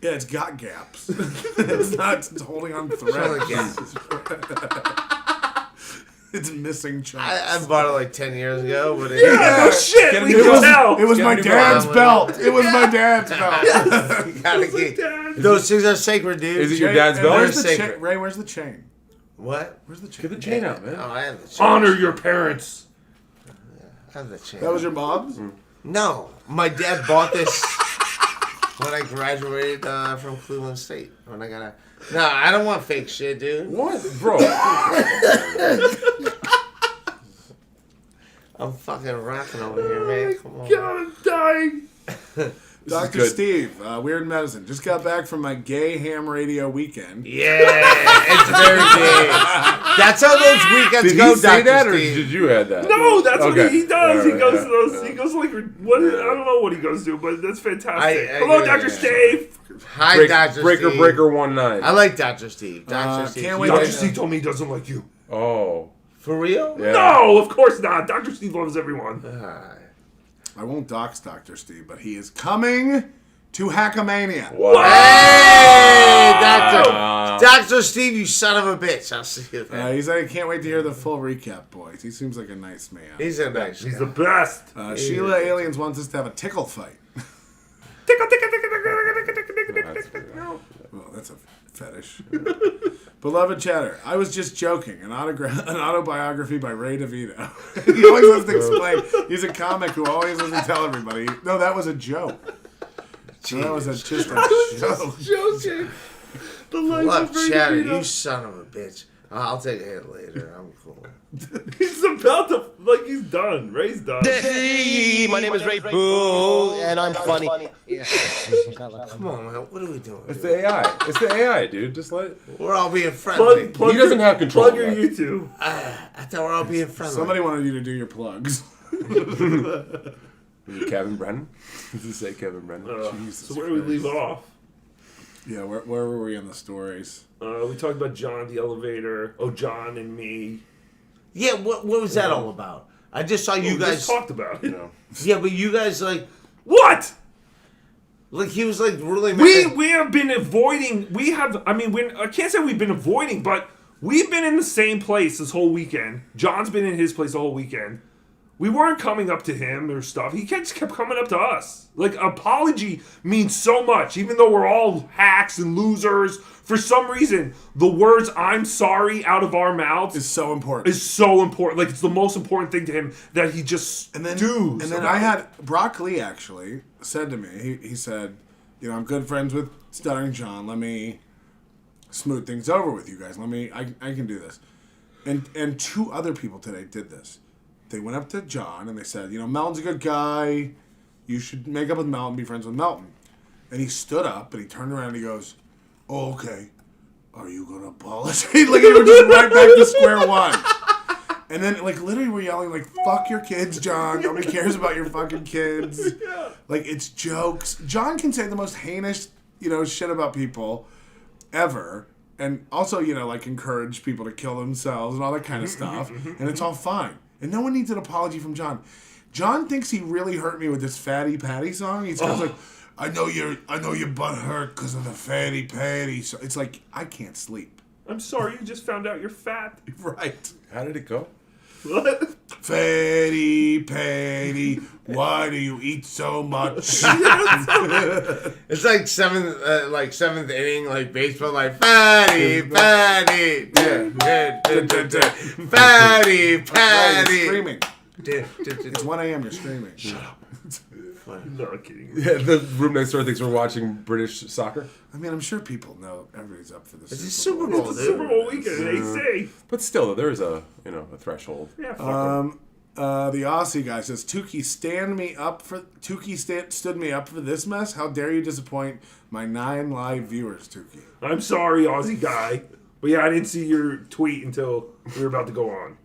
Yeah, it's got gaps. It's not. It's holding on It's from the thread. Gap. It's missing chunks. I bought it like 10 years ago, but it, Yeah, no shit. Get a We new can belt. tell. It was my Get a new dad's belt. belt. It was my dad's belt. you gotta keep. Dad. Those things are sacred, dude. Is it your Jay, dad's and belt? Where's the Sacred. chain? Ray, where's the chain? What? Where's the chain? Get the chain out, man. Oh, I have the chain. Honor your parents. I have the chain. That was your mom's? No, my dad bought this when I graduated from Cleveland State. When I got a. No, I don't want fake shit, dude. What, bro? I'm fucking rocking over here, man. Come on. God, I'm dying. Dr. good. Steve, Weird Medicine. Just got back from my gay ham radio weekend. Yeah, it's very big. That's how those weekends Did go, he say Dr. that, or Steve. did you add that? No, that's Okay. what he does. All He goes right, to those. He goes like what? I don't know what he goes to, but that's fantastic. I Hello, agree, Dr. yeah. Steve. Hi, Dr. Steve. Breaker 19. I like Dr. Steve. Dr. Steve. can't wait Dr. to- Steve told me he doesn't like you. Oh. For real? Yeah. No, of course not. Dr. Steve loves everyone. I won't dox Dr. Steve, but he is coming to Hackamania. Hey, Dr. Steve, you son of a bitch. I'll see you there. He said, I can't wait to hear the full recap, boys. He seems like a nice man. He's a nice He's guy. the best. Sheila Aliens wants us to have a tickle fight. Tickle, tickle, tickle, tickle, tickle, tickle, tickle, tickle. No. Well, that's a fetish. Beloved chatter, I was just joking. An autobiography by Ray DeVito. He always has to explain. He's a comic who always has to tell everybody. No, that was a joke. No, that was just a joke. Joking. The life Love of Ray chatter, DeVito. you son of a bitch. I'll take a hit later. I'm cool. He's about to, like, he's done. Ray's done. Hey, my name is Ray Boo, and I'm funny. Yeah. Come on, man. What are we doing? It's the AI. It's the AI, dude. Just let it. We're all being friendly. Plug He doesn't have control Plug of your that. YouTube. I thought we're all being friendly. Somebody wanted you to do your plugs. Kevin Brennan? Does it say Kevin Brennan? So where do we leave off? Yeah, where were we on the stories? We talked about John the elevator. Oh, John and me. Yeah, what was that all about? I just saw you We guys. just talked about it. You know. Yeah, but you guys like What? he was like really. We have been avoiding. I can't say we've been avoiding, but we've been in the same place this whole weekend. John's been in his place the whole weekend. We weren't coming up to him or stuff. He just kept coming up to us. Like, apology means so much, even though we're all hacks and losers. For some reason, the words "I'm sorry" out of our mouths Is so important. is so important. Like, it's the most important thing to him that he just does. And then I had Brock Lee actually said to me, he said, you know, I'm good friends with Stuttering John. Let me smooth things over with you guys. I can do this. And two other people today did this. They went up to John and they said, you know, Melton's a good guy. You should make up with Melton, be friends with Melton. And he stood up and he turned around and he goes, oh, okay. Are you going to apologize? Like, you were just right back to square one. And then, like, literally we're yelling, like, fuck your kids, John. Nobody cares about your fucking kids. Like, it's jokes. John can say the most heinous, you know, shit about people ever. And also, you know, like, encourage people to kill themselves and all that kind of stuff. And it's all fine. And no one needs an apology from John. John thinks he really hurt me with this Fatty Patty song. He's kind of like, I know your butt hurt because of the Fatty Patty. So it's like, I can't sleep. I'm sorry, you just found out you're fat. Right. How did it go? What? Fatty Patty, why do you eat so much? It's like seventh inning, like baseball, like fatty, fatty, fatty, Right, fatty. you're screaming. It's 1 a.m. You're screaming. Shut up. No, I'm kidding. Yeah, the room next door thinks we're watching British soccer. I mean, I'm sure people know everybody's up for this. It's a Super Bowl, It's a dude. Super Bowl weekend, they say. But still, there is a threshold. Yeah, fuck 'em. The Aussie guy says, Tookie stood me up for this mess. How dare you disappoint my 9 live viewers, Tookie? I'm sorry, Aussie guy. But yeah, I didn't see your tweet until we were about to go on.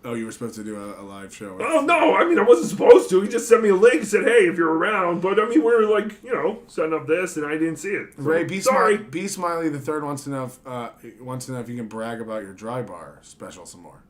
Oh, you were supposed to do a live show. Oh, no, I mean, I wasn't supposed to. He just sent me a link and said, hey, if you're around. But, I mean, we were like, you know, setting up this, and I didn't see it. So, Ray, sorry. B Smiley the third wants to know if you can brag about your dry bar special some more.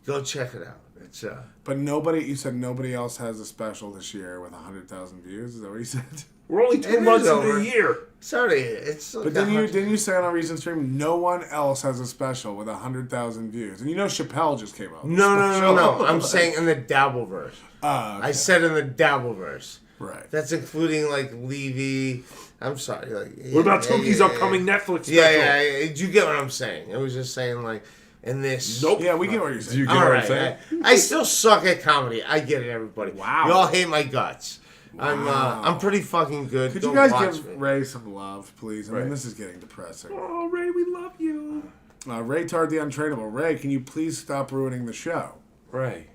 Go check it out. It's But you said nobody else has a special this year with 100,000 views. Is that what you said? We're only It 2 is months into over. the year. sorry. It's like But didn't you say on a recent stream no one else has a special with 100,000 views? And you know Chappelle just came out. with a No. special. I'm saying in the Dabbleverse. Okay. I said in the Dabbleverse. Right. That's including like Levy. I'm sorry. Like, What about Tookie's upcoming Netflix special? Yeah. You get what I'm saying? It was just saying like in this. Nope. Yeah, we get what you're Do saying. you get All what I'm right. saying? I still suck at comedy. I get it, everybody. Wow. You all hate my guts. I'm pretty fucking good. Could Don't you guys watch give me. Ray some love, please? I mean, Right. this is getting depressing. Oh, Ray, we love you. Ray Tard the Untrainable. Ray, can you please stop ruining the show? Ray.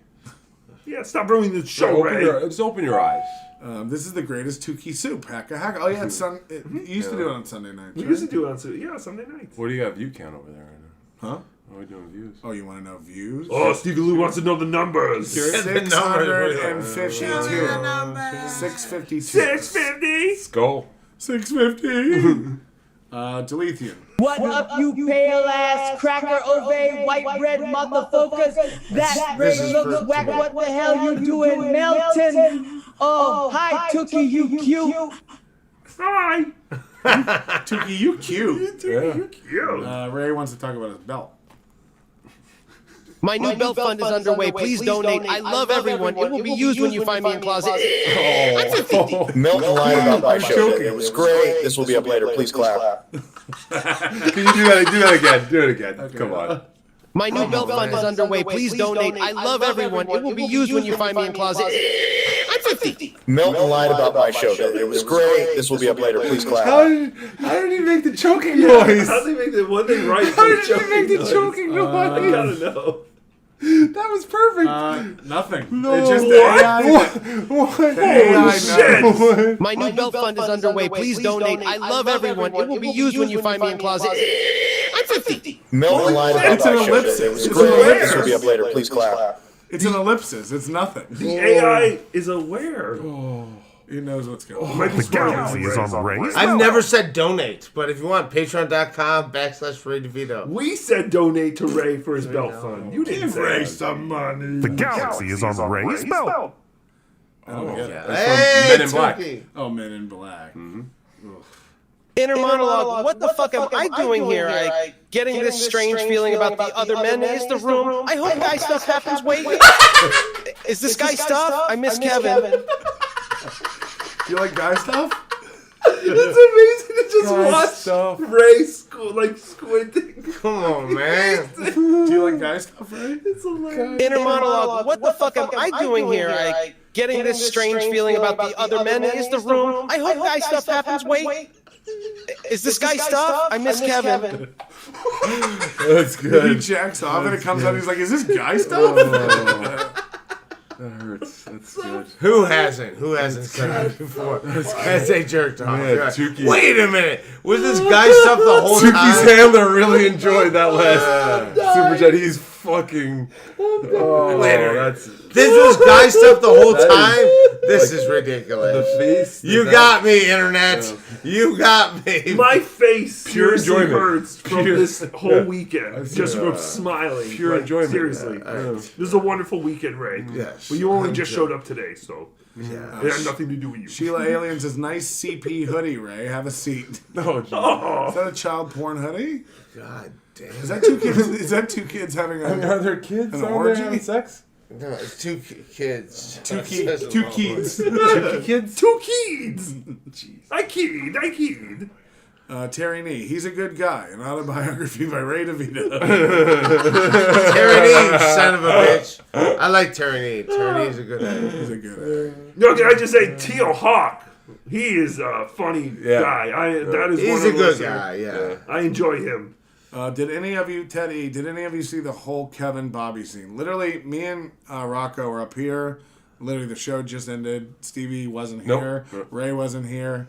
Yeah, stop ruining the show, Ray. Just open your eyes. This is the greatest Tookie soup. Hack. Oh, yeah, you used to do it on Sunday nights, We right? used to do it on Sunday nights. What do you have view count over there right now? Huh? What are we doing views? Oh, you want to know views? Oh, Stevie Lou wants to know the numbers. 652. 652. 650. Let's go. $6.50. Delethian. What up, you pale ass cracker obey white bread motherfuckers? That Ray looks whack. What the hell you doing, Melton? Oh, hi, Tookie, you cute. Hi. Tookie, you cute. You cute. Ray wants to talk about his belt. My new belt fund is underway. Please donate. I love everyone. It will be used when you find me in closet. I'm 50. Melton lied about my show. It was great. This will be up later. Please clap. Can you do that? Do that again. Do it again. Okay. Come on. My new belt fund is underway. Please donate. I love everyone. It will be used when you find me in closet. I'm 50. Melton lied about my show. It was great. This will be up later. Please clap. How did he make the choking noise? How did he make the one thing right? How did he make the choking noise? I gotta know. That was perfect. Nothing. No. It's just What? AI. What? The AI knows. My new belt fund is underway. Please donate. I love everyone. It will be used when you find me in closet. I'm 50. Melton lied about It's an my show. ellipsis. It was It's great. an ellipsis. This will be up later. Please clap. It's an ellipsis. It's nothing. The AI is aware. He knows what's going on. The galaxy is on the race. I've never said donate, but if you want, patreon.com/Ray Devito. We said donate to Ray for his belt fund. You didn't say Ray that. some money. The galaxy is on the race belt. I don't get it. Hey, Men in Black. Tookie. Oh, Men in Black. Inner monologue. What the fuck am I doing here? I getting this strange feeling about the other men. Is the room? I hope guy stuff happens. Wait. Is this guy stuff? I miss Kevin. Do you like guy stuff? It's amazing to just Guy watch stuff. Ray squinting. Come on, man. Do you like guy stuff, Ray? It's hilarious. Inner monologue. What the fuck am I doing here? I getting this strange feeling about the other men. Is the room? I hope guy stuff happens. Wait. Is this guy stuff? I miss Kevin. That's He good. jacks off and it comes out. He's like, "Is this guy stuff?" That hurts. That's good. Who hasn't said that before? As they jerked off. Yeah, Tookie. Wait a minute. Was this guy stuff the whole Tookie's time? handler really enjoyed that last Super Jet. He's fucking. Oh, Later. that's This was guy stuff the whole That time? This is ridiculous. the face. You got me, internet. You got me. My face Pure seriously enjoyment. hurts from Pure- this whole weekend. Just yeah. from smiling. Pure Like, enjoyment. Seriously. This is a wonderful weekend, Ray. Yes. But you only just showed up today, so it had nothing to do with you. Sheila Alien says, "Nice CP hoodie, Ray. Have a seat." No, geez. Oh, Is that a child porn hoodie? God damn. Is that two kids? Is that two kids having I mean, a are there kids An out orgy? there having sex? No, it's two kids. two Says it kids? wrong. Kids? two kids. I keyed. Terry Nee, he's a good guy. An autobiography by Ray DeVito. Terry Nee, son of a bitch. I like Terry Nee. Terry Nee's a good actor. He's a good guy. No, can I just say, Teal Hawk? He is a funny guy. That is He's one a of good those, guy, yeah. I enjoy him. Did any of you, Teddy, did any of you see the whole Kevin Bobby scene? Literally, me and Rocco were up here. Literally, the show just ended. Stevie wasn't here. Nope. Ray wasn't here.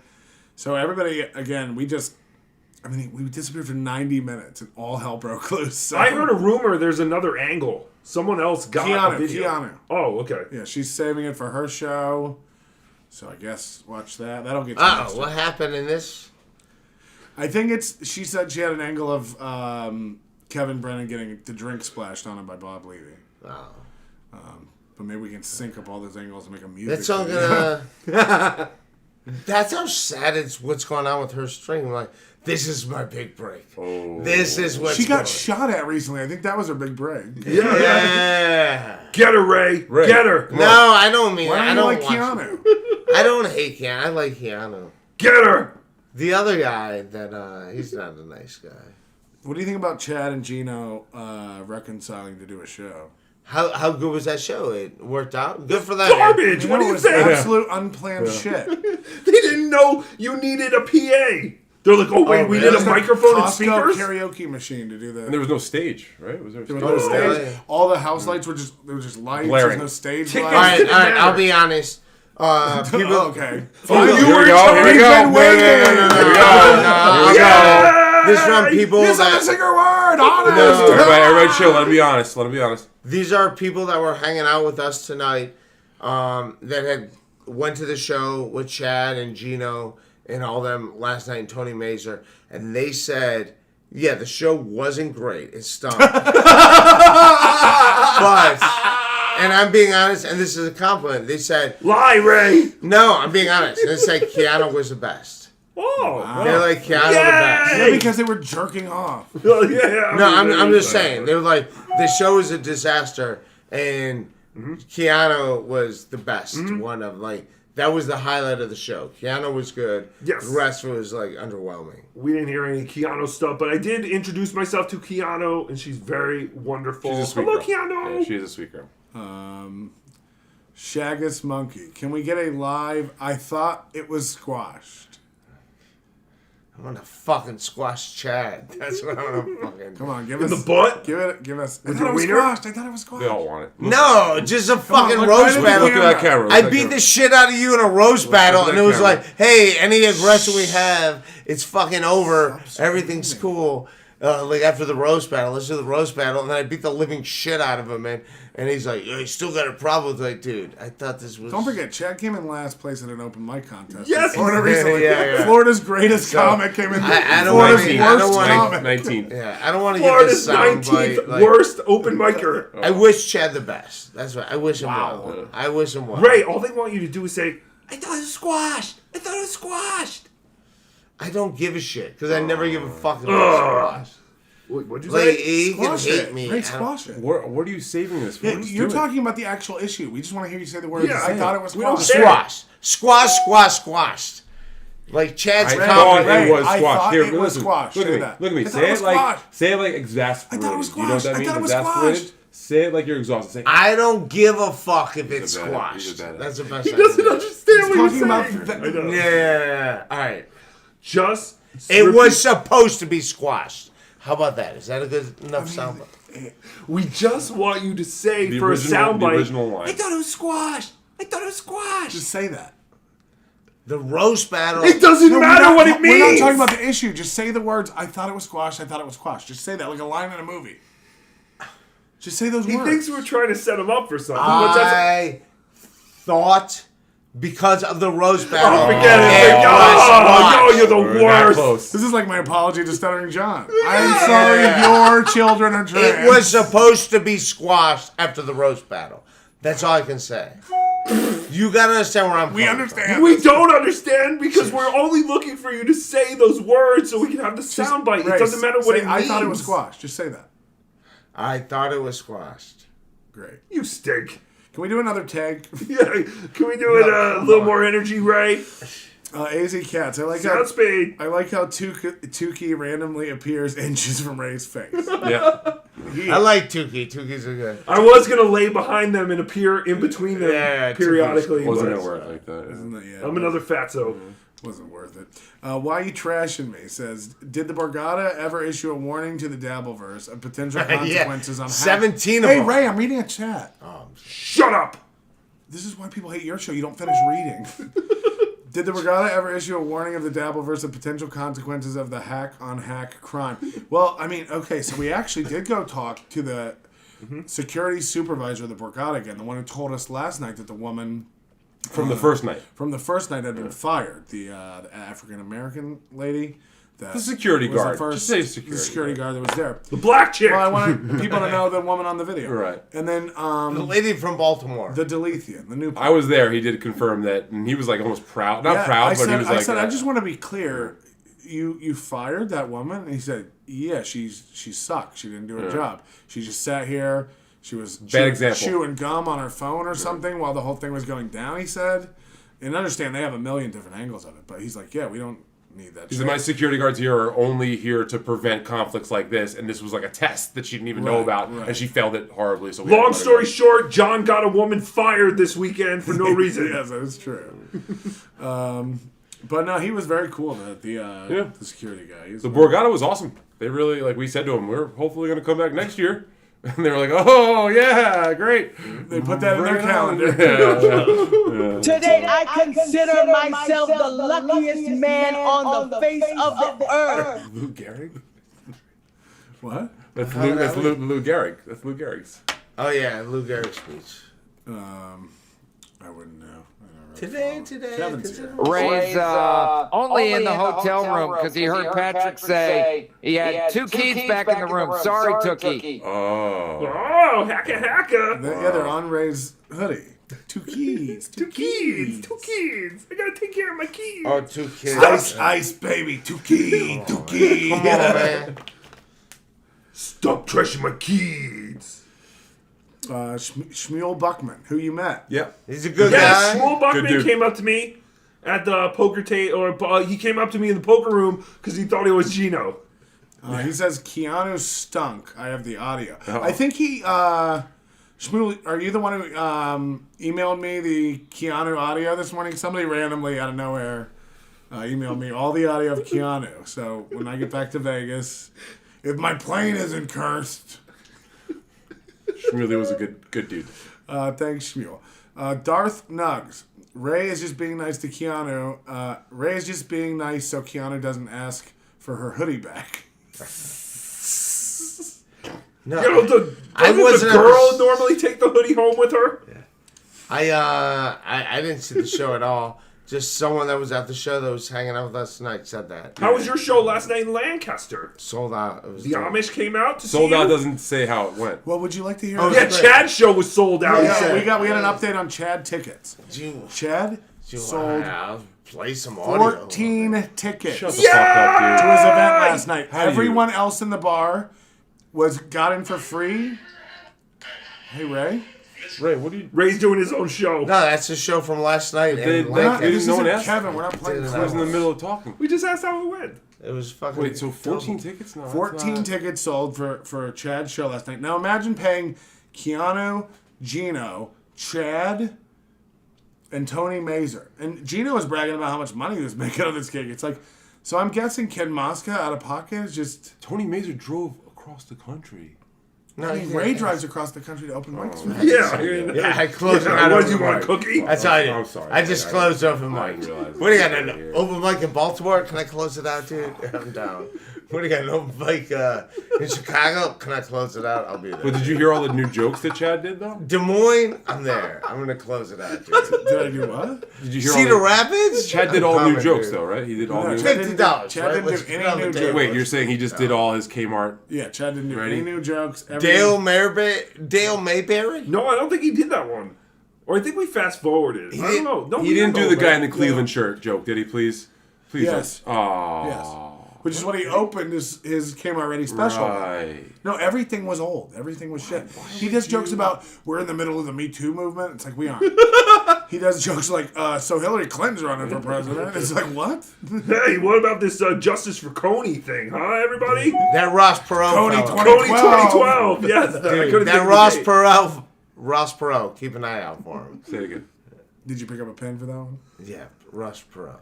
So everybody, again, we disappeared for 90 minutes and all hell broke loose. So. I heard a rumor there's another angle. Someone else got a video. Keanu. Oh, okay. Yeah, she's saving it for her show. So I guess watch that. That'll get you. Uh-oh, what happened in this? I think she said she had an angle of Kevin Brennan getting the drink splashed on him by Bob Levy. Oh. But maybe we can sync up all those angles and make a music. That's all video. gonna... That's how sad it's what's going on with her stream. Like, this is my big break. Oh. This is what's She got going shot at recently. I think that was her big break. Yeah. Get her, Ray. Get her. No, I don't mean Why that. I don't don't you like watch Keanu? it. I don't hate Keanu. I like Keanu. Get her. The other guy that he's not a nice guy. What do you think about Chad and Gino reconciling to do a show? How good was that show? It worked out. Good for them. Garbage. What do It you was think? absolute unplanned shit. They didn't know you needed a PA. They're like, oh wait, we There need was a microphone and Costco speakers. karaoke machine to do that. And there was no stage, right? Was there a There stage? was no Oh, stage. yeah. All the house lights were just lights. Blaring. There's no stage Tickets. lights. All right. I'll be honest. People. Okay. Oh, Here you we were go. Here we We've go. been waiting. Here we go. Yeah. This is from people He's not a that. single word. Honest. No. Everybody chill. Let him be honest. Let him be honest. These are people that were hanging out with us tonight, that had went to the show with Chad and Gino and all them last night, and Tony Mazur, and they said, yeah, the show wasn't great. It stunk. But, and I'm being honest, and this is a compliment, they said... Lie, Ray! No, I'm being honest. They said Keanu was the best. Oh! Wow. They're like, Keanu the best. Yeah, because they were jerking off. Oh, yeah. No, I'm just saying. They were like, the show is a disaster, and Keanu was the best one of like that was the highlight of the show. Keanu was good. Yes. The rest was like underwhelming. We didn't hear any Keanu stuff, but I did introduce myself to Keanu, and she's very wonderful. She's a sweet Hello, girl. Keanu. Yeah, she is a sweet girl. Shaggus Monkey. Can we get a live? I thought it was squashed. I'm gonna fucking squash Chad. That's what I'm gonna fucking. Come on, give In us the butt? Give us. I With thought your it was wiener? squashed. I thought it was squashed. They all want it. No, just a fucking look roast right at the battle. Look at that camera. I beat the shit out of you in a roast battle, at and that it was camera. like, hey, any aggression we have, it's fucking over. Everything's cool. Like after the roast battle, let's do the roast battle, and then I beat the living shit out of him, man. And he's like, "You still got a problem with like, dude? I thought this was." Don't forget, Chad came in last place in an open mic contest. Yes, in Florida he did. recently. Yeah. Florida's greatest comic came in. I don't Florida's wanna be- worst I don't wanna- comic. 19. Yeah, I don't want to give Florida's this sound 19th bite. Like, worst open micer. I wish Chad the best. That's right. I wish him Wow. well. I wish him well. Ray, all they want you to do is say, I thought it was squashed. I thought it was squashed. I don't give a shit because I never give a fuck about squash. What'd you Like say? he can Squash hate it. me. Ray, I don't- squash it. What are you saving this for? Yeah, Just you're do it. talking about the actual issue. We just want to hear you say the words. Yeah, I thought it was we don't squashed. say- Squash. Squash, squash, squashed. Like Chad's I Ray, thought comedy. it was I squashed. thought Here, it was listen. squashed. Look Say at me. that. Look at me. I thought Say it was it like squashed. exasperated. I thought it was You know what that squashed. I means? thought it was Exasperated. squashed. Say it like you're exhausted. Say, I don't give a fuck if it's He's a bad- squashed. he's a bad- That's the best. He I can doesn't do. understand what talking you're about saying. the- I know. Yeah. All right. Just It was supposed to be squashed. How about that? Is that a good enough sound? We just want you to say The for original- a the soundbite. original line. I thought it was squashed. I thought it was squashed. Just say that. The roast battle. It doesn't No, matter what it means. We're not talking about the issue. Just say the words. I thought it was squashed. I thought it was squashed. Just say that like a line in a movie. Just say those He words. thinks we're trying to set him up for something. but that's- I thought because of the roast battle. Oh, forget it. it was squashed. Oh, you're the we're that worst. close. This is like my apology to Stuttering John. I'm sorry your children are trans. It was supposed to be squashed after the roast battle. That's all I can say. You gotta understand where I'm We coming understand. We don't understand because we're only looking for you to say those words so we can have the soundbite. It Ray, doesn't matter what say, it means. I thought it was squashed. Just say that. from. I thought it was squashed. Great. You stink. Can we do another tag? Yeah, can we do it a little more energy, Ray? AZ Cats. I like Sound how speed. Tookie randomly appears inches from Ray's face. Yeah. I like Tookie. Tookie's a good. I was gonna lay behind them and appear in between them Yeah, periodically. Wasn't but gonna work like that. Isn't that- yeah, I'm another fatso. wasn't worth it. Why you trashing me? Says, did the Borgata ever issue a warning to the Dabbleverse of potential consequences on 17 of Hey, them. Ray, I'm reading a chat. Shut up. This is why people hate your show. You don't finish reading. Did the Borgata ever issue a warning of the Dabbleverse of potential consequences of the hack-on-hack crime? Well, I mean, okay, so we actually did go talk to the security supervisor of the Borgata again, the one who told us last night that the woman From the first night. from the first night had been fired. The African-American lady. That The security was the guard. first- Just say the security security guard that was there. The black chick. Well, I wanted people to know the woman on the video. Right. And then The lady from Baltimore. the Delethian, the new I was there. He did confirm that, and he was like almost proud. Not Yeah, proud, I but said, he was like, I said, I just want to be clear. You fired that woman? And he said, yeah, she sucked. She didn't do her job. She just sat here. She was example. chewing gum on her phone or something while the whole thing was going down, he said. And understand, they have a million different angles of it. But he's like, yeah, we don't need that He shit. said, my security guards here are only here to prevent conflicts like this, and this was like a test that she didn't even know Right, about, right. and she failed it horribly. So we had to Long let her story go. short, John got a woman fired this weekend for no reason. Yes, that is true. But no, he was very cool, the security guy. He's The Borgata was awesome. They really, like we said to him, we're hopefully going to come back next year. And they were like, oh, yeah, great. they put that in their Bring it on. calendar. Today I consider myself the luckiest man on the face of the earth. Lou Gehrig? What? That's Lou Gehrig. That's Lou Gehrig's. Oh, yeah, Lou Gehrig's speech. I wouldn't know. I don't Today. Kevin's here. Ray's only in the hotel room because he heard Patrick say he had two keys back in the room. Sorry, Tookie. Oh. Oh, hacka. They're on Ray's hoodie. Two keys. Two keys. I gotta take care of my keys. Oh, 2 kids. Ice, baby. Two keys. Two keys. Come on, man. Stop trashing my keys. Shmuel Buckman, who you met. Yep. He's a good Yes, guy. Shmuel Buckman Good dude. came up to me at the poker table, or he came up to me in the poker room because he thought it was Gino. He says Keanu stunk. I have the audio. Oh. I think he. Shmuel, are you the one who emailed me the Keanu audio this morning? Somebody randomly out of nowhere emailed me all the audio of Keanu. So when I get back to Vegas, if my plane isn't cursed. Shmuley was a good dude. Thanks, Shmuel. Darth Nugs. Ray is just being nice to Keanu. Ray is just being nice so Keanu doesn't ask for her hoodie back. No, You know, doesn't the girl normally take the hoodie home with her? I didn't see the show at all. Just someone that was at the show that was hanging out with us tonight said that. How was your show last night in Lancaster? Sold out. It was The Amish came out to Sold see out you? doesn't say how it went. What would you like to hear? Yeah, Chad's show was sold out. he said. We had an update on Chad tickets. Chad sold play some audio. 14 tickets Shut the to fuck up, dude. his event last night. How do you- Everyone else in the bar got in for free. Hey, Ray. Ray, what are you? Ray's doing his own show. No, that's a show from last night. They- in they- Lancaster. they- This no one isn't asked. Kevin. We're not playing. Didn't I was in the clips. middle of talking. We just asked how it went. It was fucking. Wait, so 14 tickets? No, that's 14 not- tickets sold for Chad's show last night. Now imagine paying Keanu, Gino, Chad, and Tony Mazer. And Gino was bragging about how much money he was making on this gig. It's like, so I'm guessing Ken Mosca out of pocket is just. Tony Mazer drove across the country. No, I mean, Ray drives across the country to open mics. for Yeah. Yeah, I closed it Yeah, out. what, open you want a mic. cookie? That's all I did. I'm sorry. I just closed open I mic. didn't realize What do you got? that. An open mic in Baltimore? Can I close it out, dude? I'm down. What do you got? An open mic in Chicago? Can I close it out? I'll be there. But did you hear all the new jokes that Chad did, though? Des Moines? I'm there. I'm gonna close it out, dude. Did I do what? Did you hear Cedar all the... Rapids? Chad did I'm all new coming, jokes, dude. though, right? He did all No, new... Chad $50. Chad right? didn't Let's do put any it on the new table. jokes. Wait, you're saying he just did all his Kmart? Yeah, Chad didn't do Ready? any new jokes. Dale Mayberry? No, I don't think he did that one. Or I think we fast forwarded. I don't know. No, He we didn't do know, the guy in right? the Cleveland shirt joke, did he, please? Please. Yes. Oh. Yes. Which is what he opened his Kmart Ready special. Right. No, everything was old. Everything was shit. He does jokes about we're in the middle of the Me Too movement. It's like we aren't. He does jokes like, so Hillary Clinton's running for president. It's like, what? Hey, what about this Justice for Coney thing, huh, everybody? That Ross Perot. Coney fella. 2012. Coney 2012. Yes. I couldn't Dude, think that of the Ross date. Perot. Ross Perot. Keep an eye out for him. Say it again. Did you pick up a pen for that one? Yeah, Ross Perot.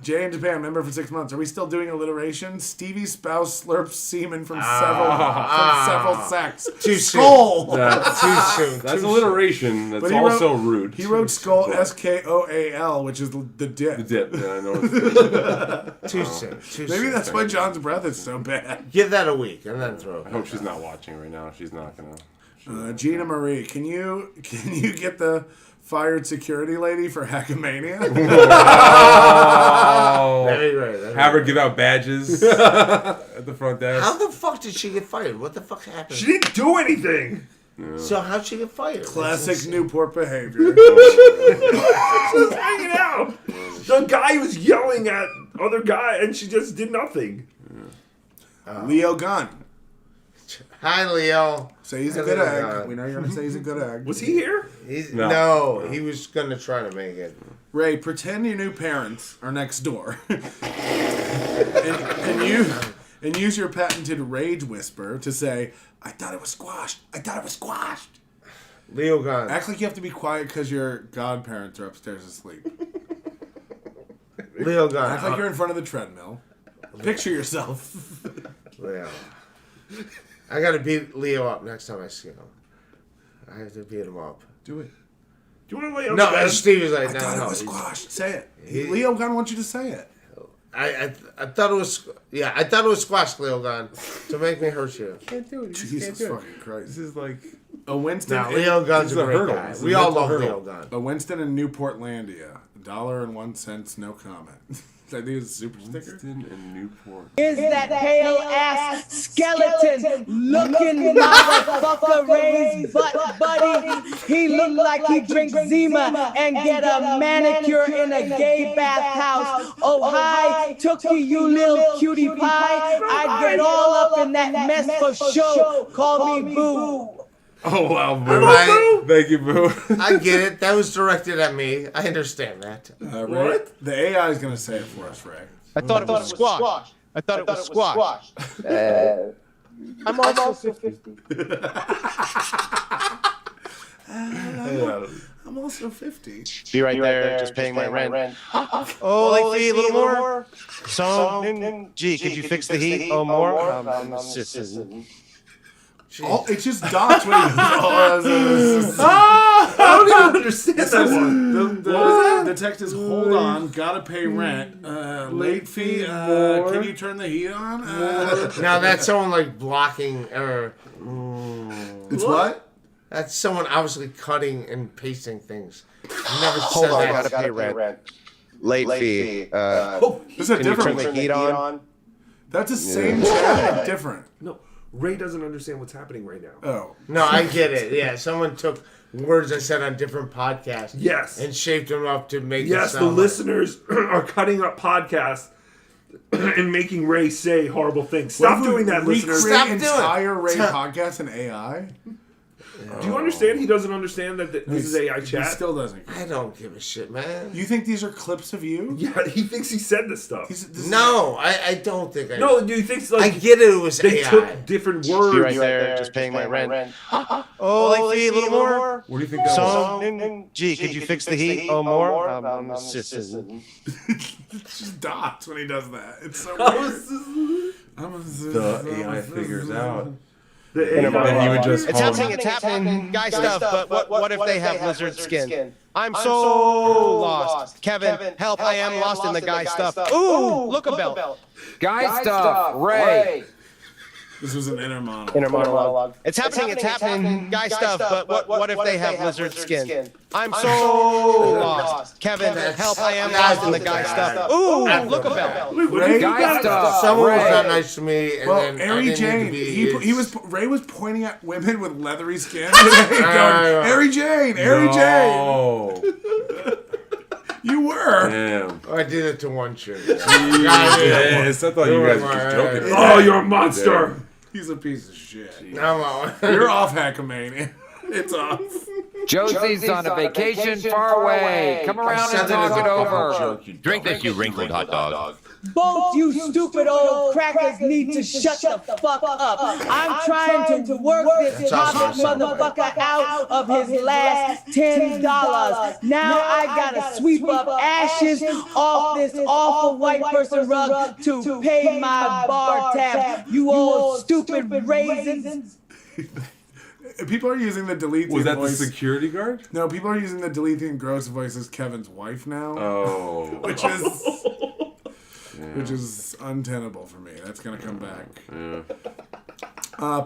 Jay in Japan, member for 6 months. Are we still doing alliteration? Stevie's spouse slurps semen from several sacks. Too Skull. That's, Too soon. that's alliteration. That's But he also rude. He wrote skull SKOAL, which is the dip. The dip. Yeah, I know. Too soon. Too Maybe soon. that's why John's breath is so bad. Give that a week and then throw I it. hope she's not watching right now. She's not gonna. Gina Marie, can you get the fired security lady for Hackamania? Oh. That'd be great. That'd be Have her great. give out badges at the front desk. How the fuck did she get fired? What the fuck happened? She didn't do anything. So how'd she get fired? Classic Newport behavior. She was hanging out. The guy was yelling at other guy, and she just did nothing. Leo Gunn. Hi, Leo. Say he's a Hi, good Leo egg. Gunn. We know you're gonna say he's a good egg. Was he here? No, he was gonna try to make it. Ray, pretend your new parents are next door, and use your patented rage whisper to say, "I thought it was squashed. I thought it was squashed." Leo Gunn. Act like you have to be quiet because your godparents are upstairs asleep. Leo Gunn. Act like you're in front of the treadmill. Picture yourself. Leo. I gotta beat Leo up next time I see him. I have to beat him up. Do it. Do you want to lay on No, the bed? Steve was like, I no, thought no. it was squashed. Say it. Leo Gunn wants you to say it. I thought it was, yeah, I thought it was squashed, Leo Gunn, to make me hurt you. Can't do it. Jesus fucking Christ. This is like A Winston. No, Leo Gunn's He's a a great hurdle. guy. He's a We all mental love hurdle. Leo Gunn. A Winston in Newportlandia. $1.01, no comment. I think it's a super sticker. Winston and Newport. Is that pale ass skeleton looking motherfucker raised butt buddy? He look like he drinks Zima and get a manicure in a gay bathhouse. Oh hi, Tookie, you little cutie pie. I'd get all up in that mess for sure. Call me Boo. Oh, wow, Boo. All right. Thank you, Boo. I get it. That was directed at me. I understand that. Ray, the AI is going to say it for us, Ray. I thought it was squash. I thought it was squash. I'm also 50. I'm also 50. Be right there, just paying my rent. Oh, like fee, a little more? So, gee, could you fix the heat? Oh, more? Oh, it's just dots when he goes, I don't even understand that one. the text is, hold on, gotta pay rent. Late fee, can you turn the heat on? Now that's someone like blocking or. It's what? That's someone obviously cutting and pasting things. I never Hold said on, that. gotta pay rent. Late fee. This is a Can you different turn one. the heat on? That's the same chat, different. No, Ray doesn't understand what's happening right now. Oh. No, I get it. Yeah, someone took words I said on different podcasts. Yes. And shaped them up to make it Yes, the sound listeners are cutting up podcasts and making Ray say horrible things. Stop doing that, listeners. Recreate Stop doing it. entire Ray podcast in AI? Do you understand? He doesn't understand that this is AI He chat. still doesn't. I don't give a shit, man. You think these are clips of you? Yeah, he thinks he said this stuff. No, I don't think I. No, do you think like I get it was they AI. took different words? Be right there, just paying my rent. Oh, like fee, a little more? What do you think that was? So, gee, could you fix the heat? Oh, more? It's just dots when he does that. It's so The AI figures out. Then you would just It's call happening, him. it's happening. Guy stuff, but what if they have lizard skin? I'm so lost. Kevin, help, I am lost in the guy stuff. Ooh, look a belt. Guy stuff, Ray. This was an inner monologue. Inner monologue. It's happening, it's happening. Guy stuff, but what if they have lizard skin? I'm so lost. Kevin, help, I am lost in the guy stuff. Ooh, look a belt. Ray, Guy stuff, Someone was Ray. not nice to me, and well, then I Ari didn't need Jane, to be he was Ray was pointing at women with leathery skin. Going, Ari Jane, Ari Jane. Oh, You were. damn. I did it to one chick. Yes, I thought you guys were just joking. Oh, you're a monster. He's a piece of shit. No, You're off, Hackamania. It's off. Josie's on a vacation far away. Come around and talk it over. Drink this, you wrinkled hot dog. Both you stupid old crackers need to shut the fuck up. I'm trying to work this topic motherfucker out of his last $10. Now I gotta sweep up ashes off this awful white person rug to pay my bar tab. You old stupid raisins. People are using the delete Was that voice. the security guard? No, people are using the deleting gross voice as Kevin's wife now, Oh. which is untenable for me. That's gonna come back. Yeah.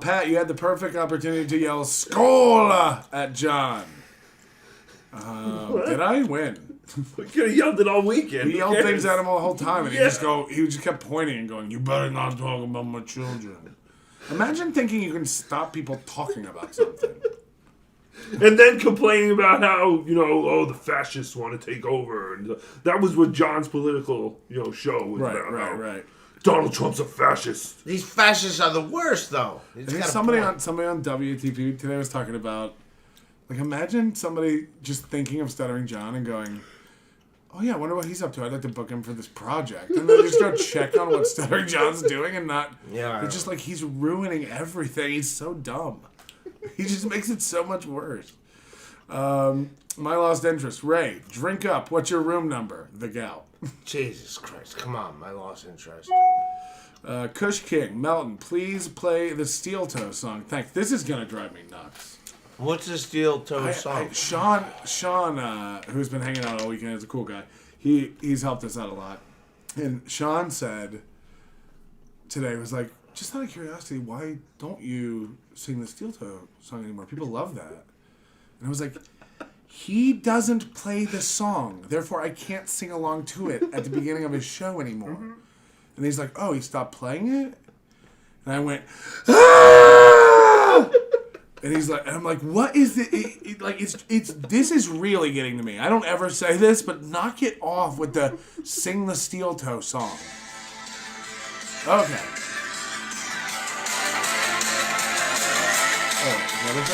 Pat, you had the perfect opportunity to yell "Skola" at John. Did I win? We could have yelled it all weekend. He yelled things at him all the whole time, and Yeah. he just kept pointing and going, "You better not talk about my children." Imagine thinking you can stop people talking about something. And then complaining about how, the fascists want to take over. And that was what John's political, show was about. Right. Donald Trump's a fascist. these fascists are the worst, though. I think somebody on WTP today was talking about, like, imagine somebody just thinking of Stuttering John and going, "Oh yeah, I wonder what he's up to. I'd like to book him for this project." And then just go check on what Stuttering John's doing and not. Yeah. It's just like he's ruining everything. He's so dumb. He just makes it so much worse. My lost interest. Ray, drink up. What's your room number? The gal. Jesus Christ, come on, my lost interest. Kush King, Melton, please play the Steel Toe song. Thanks. This is gonna drive me nuts. What's the steel toe song? Sean, who's been hanging out all weekend, is a cool guy. He's helped us out a lot. And Sean said today, was like, just out of curiosity, why don't you sing the Steel Toe song anymore? People love that. And I was like, he doesn't play the song, therefore I can't sing along to it at the beginning of his show anymore. And he's like, oh, he stopped playing it? And I went, ah! And he's like, and I'm like, what is it? Like, it's this is really getting to me. I don't ever say this, but knock it off with the sing the Steel Toe song. Okay. Oh, is that it?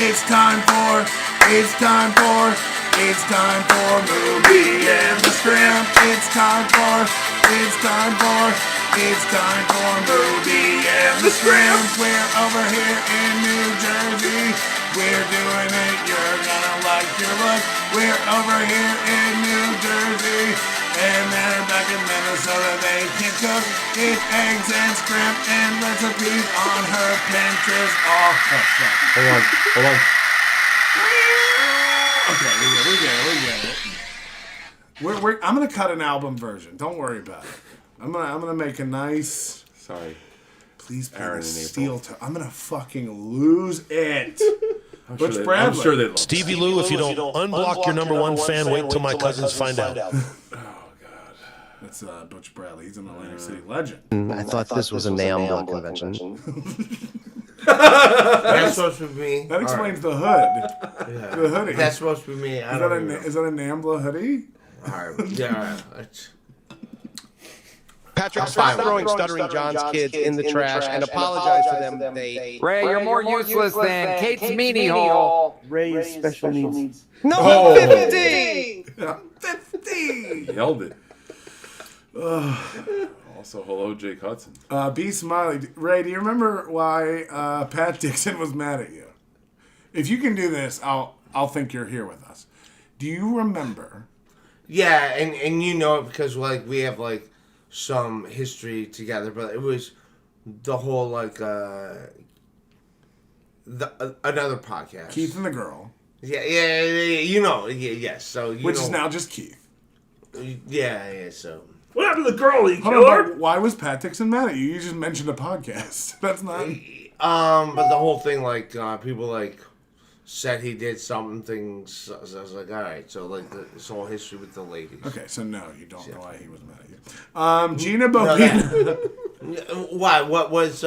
It's time for movie and the scrimp. It's time for movie and the scrimp. We're over here in New Jersey. We're doing it. You're gonna like your look. We're over here in New Jersey. And they're back in Minnesota. They can cook. It's eggs and scrimp and recipes on her Pinterest. Oh, fuck. Hold on. Okay, we get it. I'm gonna cut an album version. Don't worry about it. I'm gonna make a nice. Sorry. Please play Aaron the and Steel Toe. I'm gonna fucking lose it. Butch Bradley. I'm sure they love Stevie Lou, if you don't unblock your number one fan, wait till my cousins find out. That's Butch Bradley. He's an Atlantic City legend. I thought this was a NAMBLA convention. That's supposed to be me. That explains the hood. Yeah. The hoodie. That's supposed to be me. Is that a NAMBLA hoodie? All right. Yeah. Patrick, stop throwing Stuttering John's kids in the trash and apologize to them. Ray, you're more useless than Kate's meanie hole. Ray is special needs. No, 50! 50! Yelled it. Also, hello, Jake Hudson. B. Smiley. Ray, do you remember why Pat Dixon was mad at you? If you can do this, I'll think you're here with us. Do you remember? Yeah, and you know it because like we have like some history together, but it was the whole like another podcast. Keith and the Girl. Yeah, you know, yes. So which is now just Keith. Yeah. So. What happened to the girl, he killer? Why was Pat Dixon mad at you? You just mentioned a podcast. That's not. But the whole thing, like, people, like, said he did something things. So I was like, all right. So, like, this whole history with the ladies. Okay, so no, you don't know why he was mad at you. Gina Bobina. Why? What was,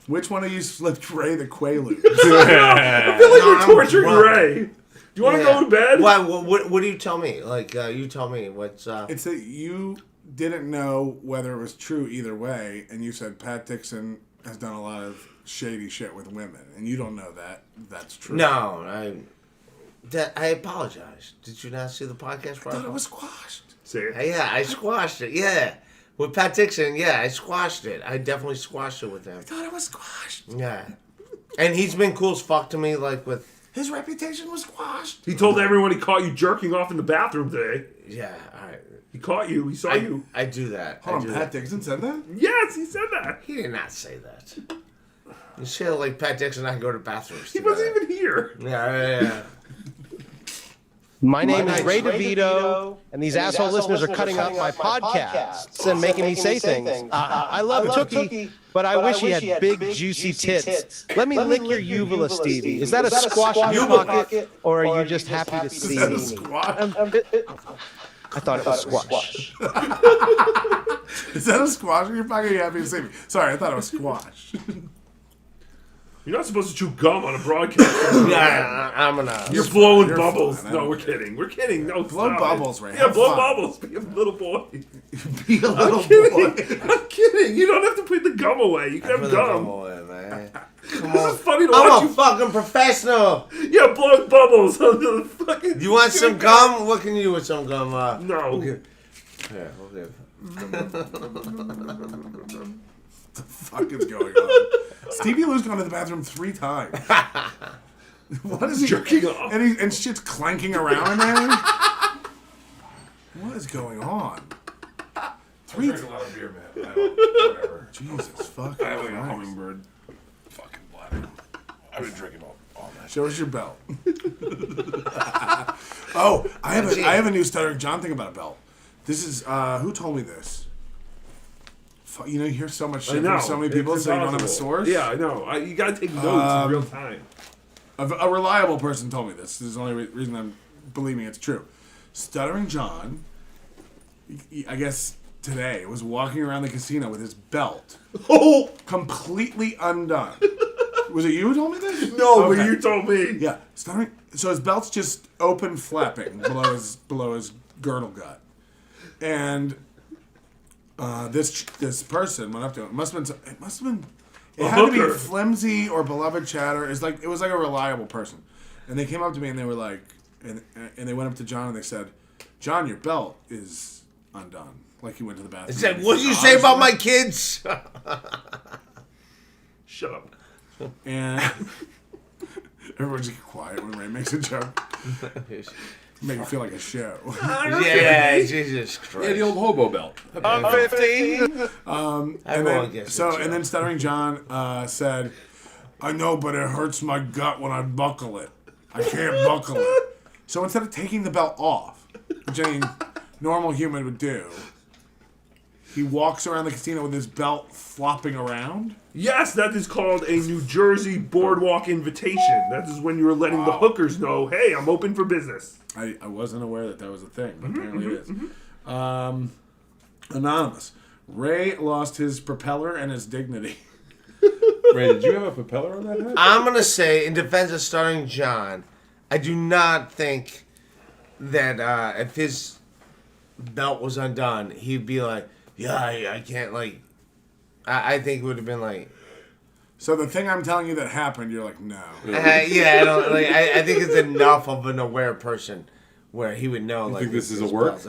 Which one of you slipped Ray the Quaaludes? I feel like you're torturing Ray. Do you want to go to bed? Why? What do you tell me? Like, you tell me what's... It's that you didn't know whether it was true either way, and you said Pat Dixon has done a lot of shady shit with women, and you don't know that that's true. No, I apologize. Did you not see the podcast? I thought it was squashed. See it? Yeah, I squashed it. Yeah. With Pat Dixon, yeah, I squashed it. I definitely squashed it with him. I thought it was squashed. Yeah. And he's been cool as fuck to me, like, with... His reputation was squashed. He told everyone he caught you jerking off in the bathroom today. Yeah, all right. He caught you. He saw you. I do that. Hold on, Pat Dixon said that? Yes, he said that. He did not say that. You say like Pat Dixon and I go to bathrooms He wasn't even here. Yeah. My name is Ray Devito, and these asshole listeners are cutting up my podcasts and making me say things. I love Tookie, but I wish he had big, juicy tits. Let me lick your uvula, Stevie. Is that a squash in your pocket, or are you just happy to see me? I thought it was squash. Is that a squash in your pocket? Are you happy to see me? Sorry, I thought it was squash. You're not supposed to chew gum on a broadcast. Yeah, I'm gonna. You're blowing bubbles. No, we're kidding. We're kidding. No, blow bubbles, Ray. Yeah, blow bubbles. Be a little boy. Be a little boy. I'm kidding. You don't have to put the gum away. You can have gum. Away, man. This is funny to watch I'm a fucking professional. Yeah, blow bubbles on the fucking. You want some gum? What can you do with some gum? No. Yeah, okay. What the fuck is going on? Stevie Lou's gone to the bathroom 3 times. What is he jerking off? And shit's clanking around in there. What is going on? I drink a lot of beer, man. Whatever. Jesus fucking I have like a Christ. hummingbird fucking bladder. I've been drinking all night. Show us your belt. Oh, I have a new Stuttering John thing about a belt. This is who told me this? You know, you hear so much I shit know. from so many people, It's so you don't have a impossible. source. Yeah, I know. You gotta take notes in real time. A reliable person told me this. This is the only reason I'm believing it's true. Stuttering John, I guess today, was walking around the casino with his belt completely undone. Was it you who told me this? No, but you told me. Yeah, stuttering. So his belt's just open flapping below his girdle gut, and this person went up to him. It must have been. It had to be flimsy or beloved chatter. It was like a reliable person, and they came up to me and they were like, and they went up to John and they said, "John, your belt is undone." Like he went to the bathroom. He said, "What did you say about my kids?" Shut up. And everyone's just quiet when Ray makes a joke. Make it feel like a show. Yeah, Jesus Christ. Yeah, the old hobo belt. I'm 15. And then Stuttering John said, "I know, but it hurts my gut when I buckle it. I can't buckle it." So instead of taking the belt off, which any normal human would do, he walks around the casino with his belt flopping around. Yes, that is called a New Jersey boardwalk invitation. That is when you were letting the hookers know, hey, I'm open for business. I wasn't aware that was a thing, but apparently it is. Anonymous. Ray lost his propeller and his dignity. Ray, did you have a propeller on that hat? I'm going to say, in defense of Stuttering John, I do not think that if his belt was undone, he'd be like, yeah, I can't, like... I think it would have been like... So the thing I'm telling you that happened, you're like, no. Yeah, I don't... Like, I think it's enough of an aware person where he would know, You like... think this is a work?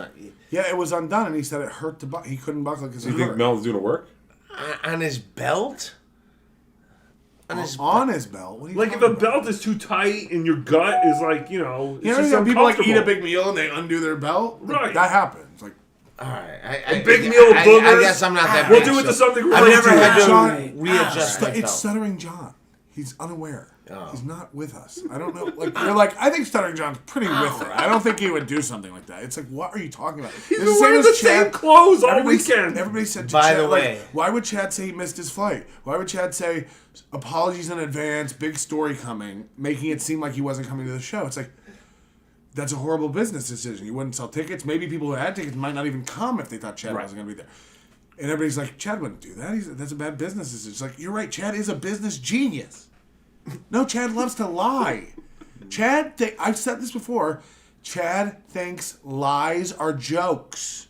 Yeah, it was undone, and he said it hurt to he couldn't buckle it because You think Mel's doing a work? On his belt? On his belt? What are you Like, if a belt is too tight and your gut is like, you know... You know, people like eat a big meal and they undo their belt? Right. That happens. Like, all right. A big meal of boogers? I guess I'm not that We'll big, do it to something I've never had to John, readjust my it's belt. Stuttering John. He's unaware. Oh. He's not with us. I don't know. Like you're like, I think Stuttering John's pretty with it. I don't think he would do something like that. It's like, what are you talking about? He's been wearing the same clothes all weekend. Everybody said to By Chad, the way. like, why would Chad say he missed his flight? Why would Chad say apologies in advance, big story coming, making it seem like he wasn't coming to the show? It's like, that's a horrible business decision. You wouldn't sell tickets. Maybe people who had tickets might not even come if they thought Chad wasn't going to be there. And everybody's like, Chad wouldn't do that. That's a bad business decision. It's like, you're right. Chad is a business genius. No, Chad loves to lie. I've said this before. Chad thinks lies are jokes.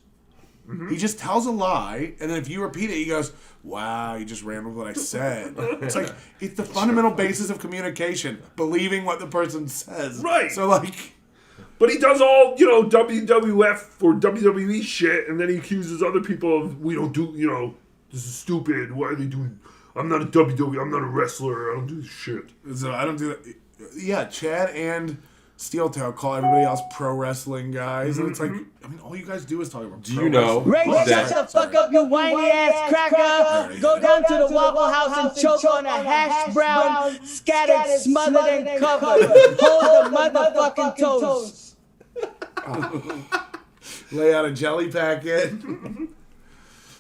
Mm-hmm. He just tells a lie, and then if you repeat it, he goes, wow, you just ran with what I said. It's like, it's the fundamental basis of communication, believing what the person says. Right. So, like... But he does all, you know, WWF or WWE shit, and then he accuses other people of, we don't do, you know, this is stupid. Why are they doing... I'm not a WWE. I'm not a wrestler. I don't do this shit. So I don't do that. Yeah, Chad and Steel Toe call everybody else pro wrestling guys, and it's like, I mean, all you guys do is talk about. Do you know? Ray, shut the fuck up, you whiny ass cracker. Go down to the Waffle House and choke on a hash brown, scattered, smothered, and covered. Hold the motherfucking toes. Lay out a jelly packet.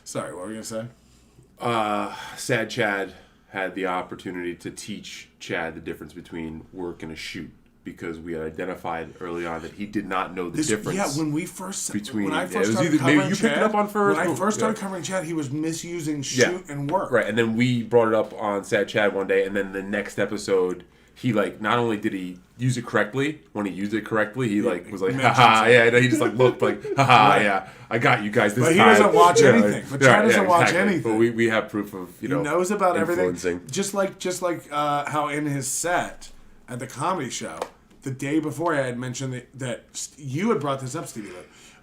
Sorry, what were you gonna say? Sad Chad had the opportunity to teach Chad the difference between work and a shoot because we had identified early on that he did not know the difference. Yeah, when we first between when I first started covering maybe you picked it up on first. When I first started covering Chad, he was misusing shoot and work. Right, and then we brought it up on Sad Chad one day, and then the next episode, he like not only did he use it correctly, when he used it correctly, he like was like, haha, yeah, he just like looked like, haha, yeah, I got you guys this time. But he doesn't watch anything. But Chad doesn't watch anything. But we have proof of, you know, he knows about influencing. Everything. Just like how in his set at the comedy show, the day before I had mentioned that you had brought this up, Stevie.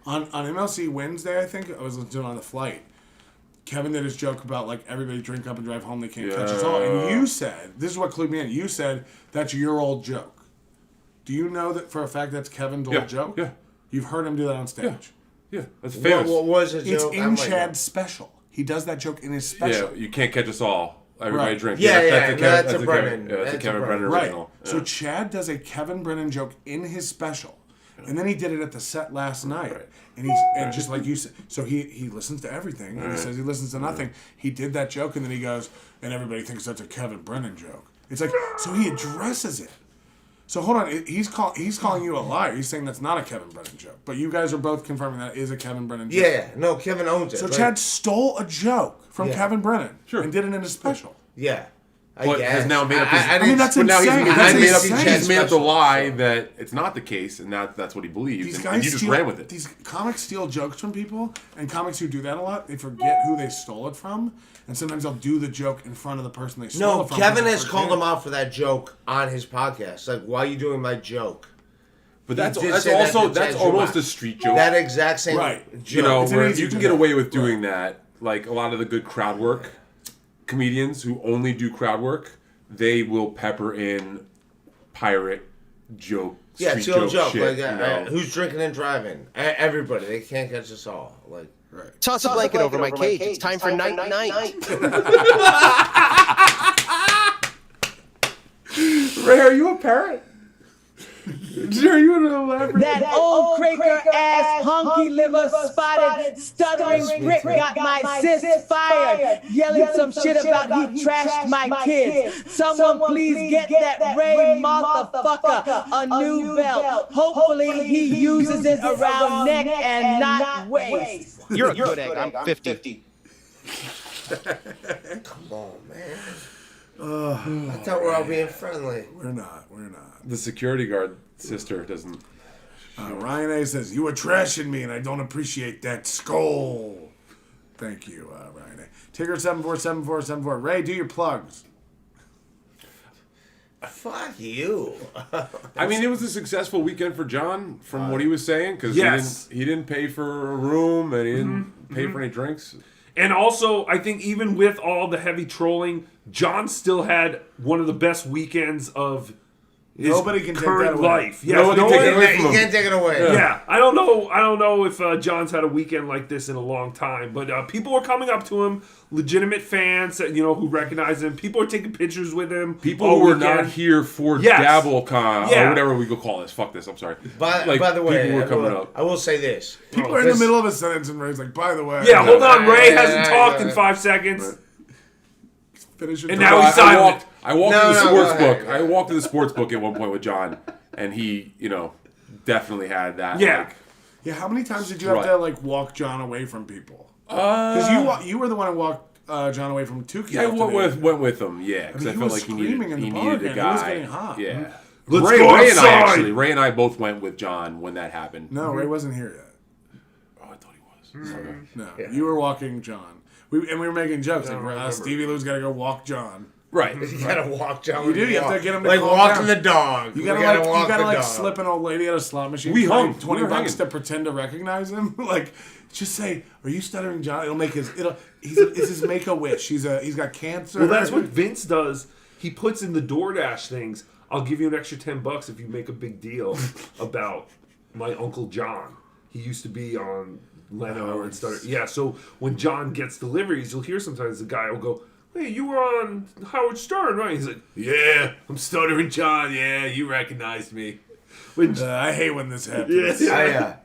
On MLC Wednesday, I think, I was doing on the flight. Kevin did his joke about, like, everybody drink up and drive home, they can't catch us all. And you said, this is what clued me in, you said, that's your old joke. Do you know that for a fact that's Kevin's old joke? Yeah. You've heard him do that on stage? Yeah, that's famous. What was it? It's in Chad's special. He does that joke in his special. Yeah, you can't catch us all. Everybody drink. That's a Brennan. That's a Kevin Brennan right. original. So Chad does a Kevin Brennan joke in his special. And then he did it at the set last night. Right. And just like you said, so he listens to everything. And he says he listens to nothing. He did that joke, and then he goes, and everybody thinks that's a Kevin Brennan joke. It's like, so he addresses it. So hold on, he's calling you a liar. He's saying that's not a Kevin Brennan joke. But you guys are both confirming that is a Kevin Brennan joke. Yeah, no, Kevin owns it. So Chad stole a joke from Kevin Brennan and did it in a special. Yeah. But has now made up his... I mean, that's insane. He's made up the lie that it's not the case, and that's what he believes. These and guys you just ran with it. These comics steal jokes from people, and comics who do that a lot, they forget who they stole it from, and sometimes they'll do the joke in front of the person they stole it from. No, Kevin has called him out for that joke on his podcast. Like, why are you doing my joke? But that's almost a street joke. That exact same joke. You know, where you can get away with doing that. Like, a lot of the good crowd work comedians who only do crowd work, they will pepper in pirate joke, street joke shit. Like, who's drinking and driving? Everybody. They can't catch us all. Like, Toss a blanket over my cage. It's time for night. Ray, are you a parrot? Are you an elaborate? That old cracker ass hunky liver spotted stuttering prick got my sis fired, yelling some shit about he trashed my kids. Someone please get that Ray motherfucker a new belt. Hopefully he uses it around neck and not waist. You're a good egg. I'm 50. Come on, man. I thought we were all being friendly. We're not. The security guard sister doesn't. Ryan A says, you were trashing me and I don't appreciate that. Skull. Thank you, Ryan A. Tigger 747474. Ray, do your plugs. Fuck you. I mean, it was a successful weekend for John, from what he was saying, because he didn't pay for a room and he didn't pay for any drinks. And also, I think even with all the heavy trolling, John still had one of the best weekends of his Nobody can current take that away. life. Yes, You can't take it away. Yeah, I don't know if John's had a weekend like this in a long time, but people were coming up to him, legitimate fans that who recognize him. People are taking pictures with him. People who were not here for DabbleCon or whatever we could call this. Fuck this. I'm sorry. By the way, people were coming up. I will say this: people are in the middle of a sentence and Ray's like, "By the way." Yeah, hold on. Ray hasn't talked in 5 seconds. Finish your and now he's silent. I walked to the sports book. I walked to the sports book at one point with John, and he, definitely had that. Yeah. Yeah. How many times did you have to walk John away from people? Because you were the one who walked John away from Tookie. Yeah, I went with him. Yeah, because I felt like he needed a guy. He was getting hot. Yeah. Let's go outside. Ray and I both went with John when that happened. No, Ray wasn't here yet. Oh, I thought he was. Okay. No, you were walking John. We were making jokes like Stevie Lou's got to go walk John. Right. You gotta walk John. You do. You have to get him to like calm walking down. the dog. You gotta slip an old lady at a slot machine. We hung $20 to pretend to recognize him. Just say, "Are you stuttering, John?" It'll make it's his make-a-wish. He's got cancer. Well, that's what Vince does. He puts in the DoorDash things. I'll give you an extra $10 if you make a big deal about my Uncle John. He used to be on Leno and stutter. Yeah, so when John gets deliveries, you'll hear sometimes the guy will go, "Hey, you were on Howard Stern, right?" He's like, "Yeah, I'm stuttering John. Yeah, you recognized me." I hate when this happens.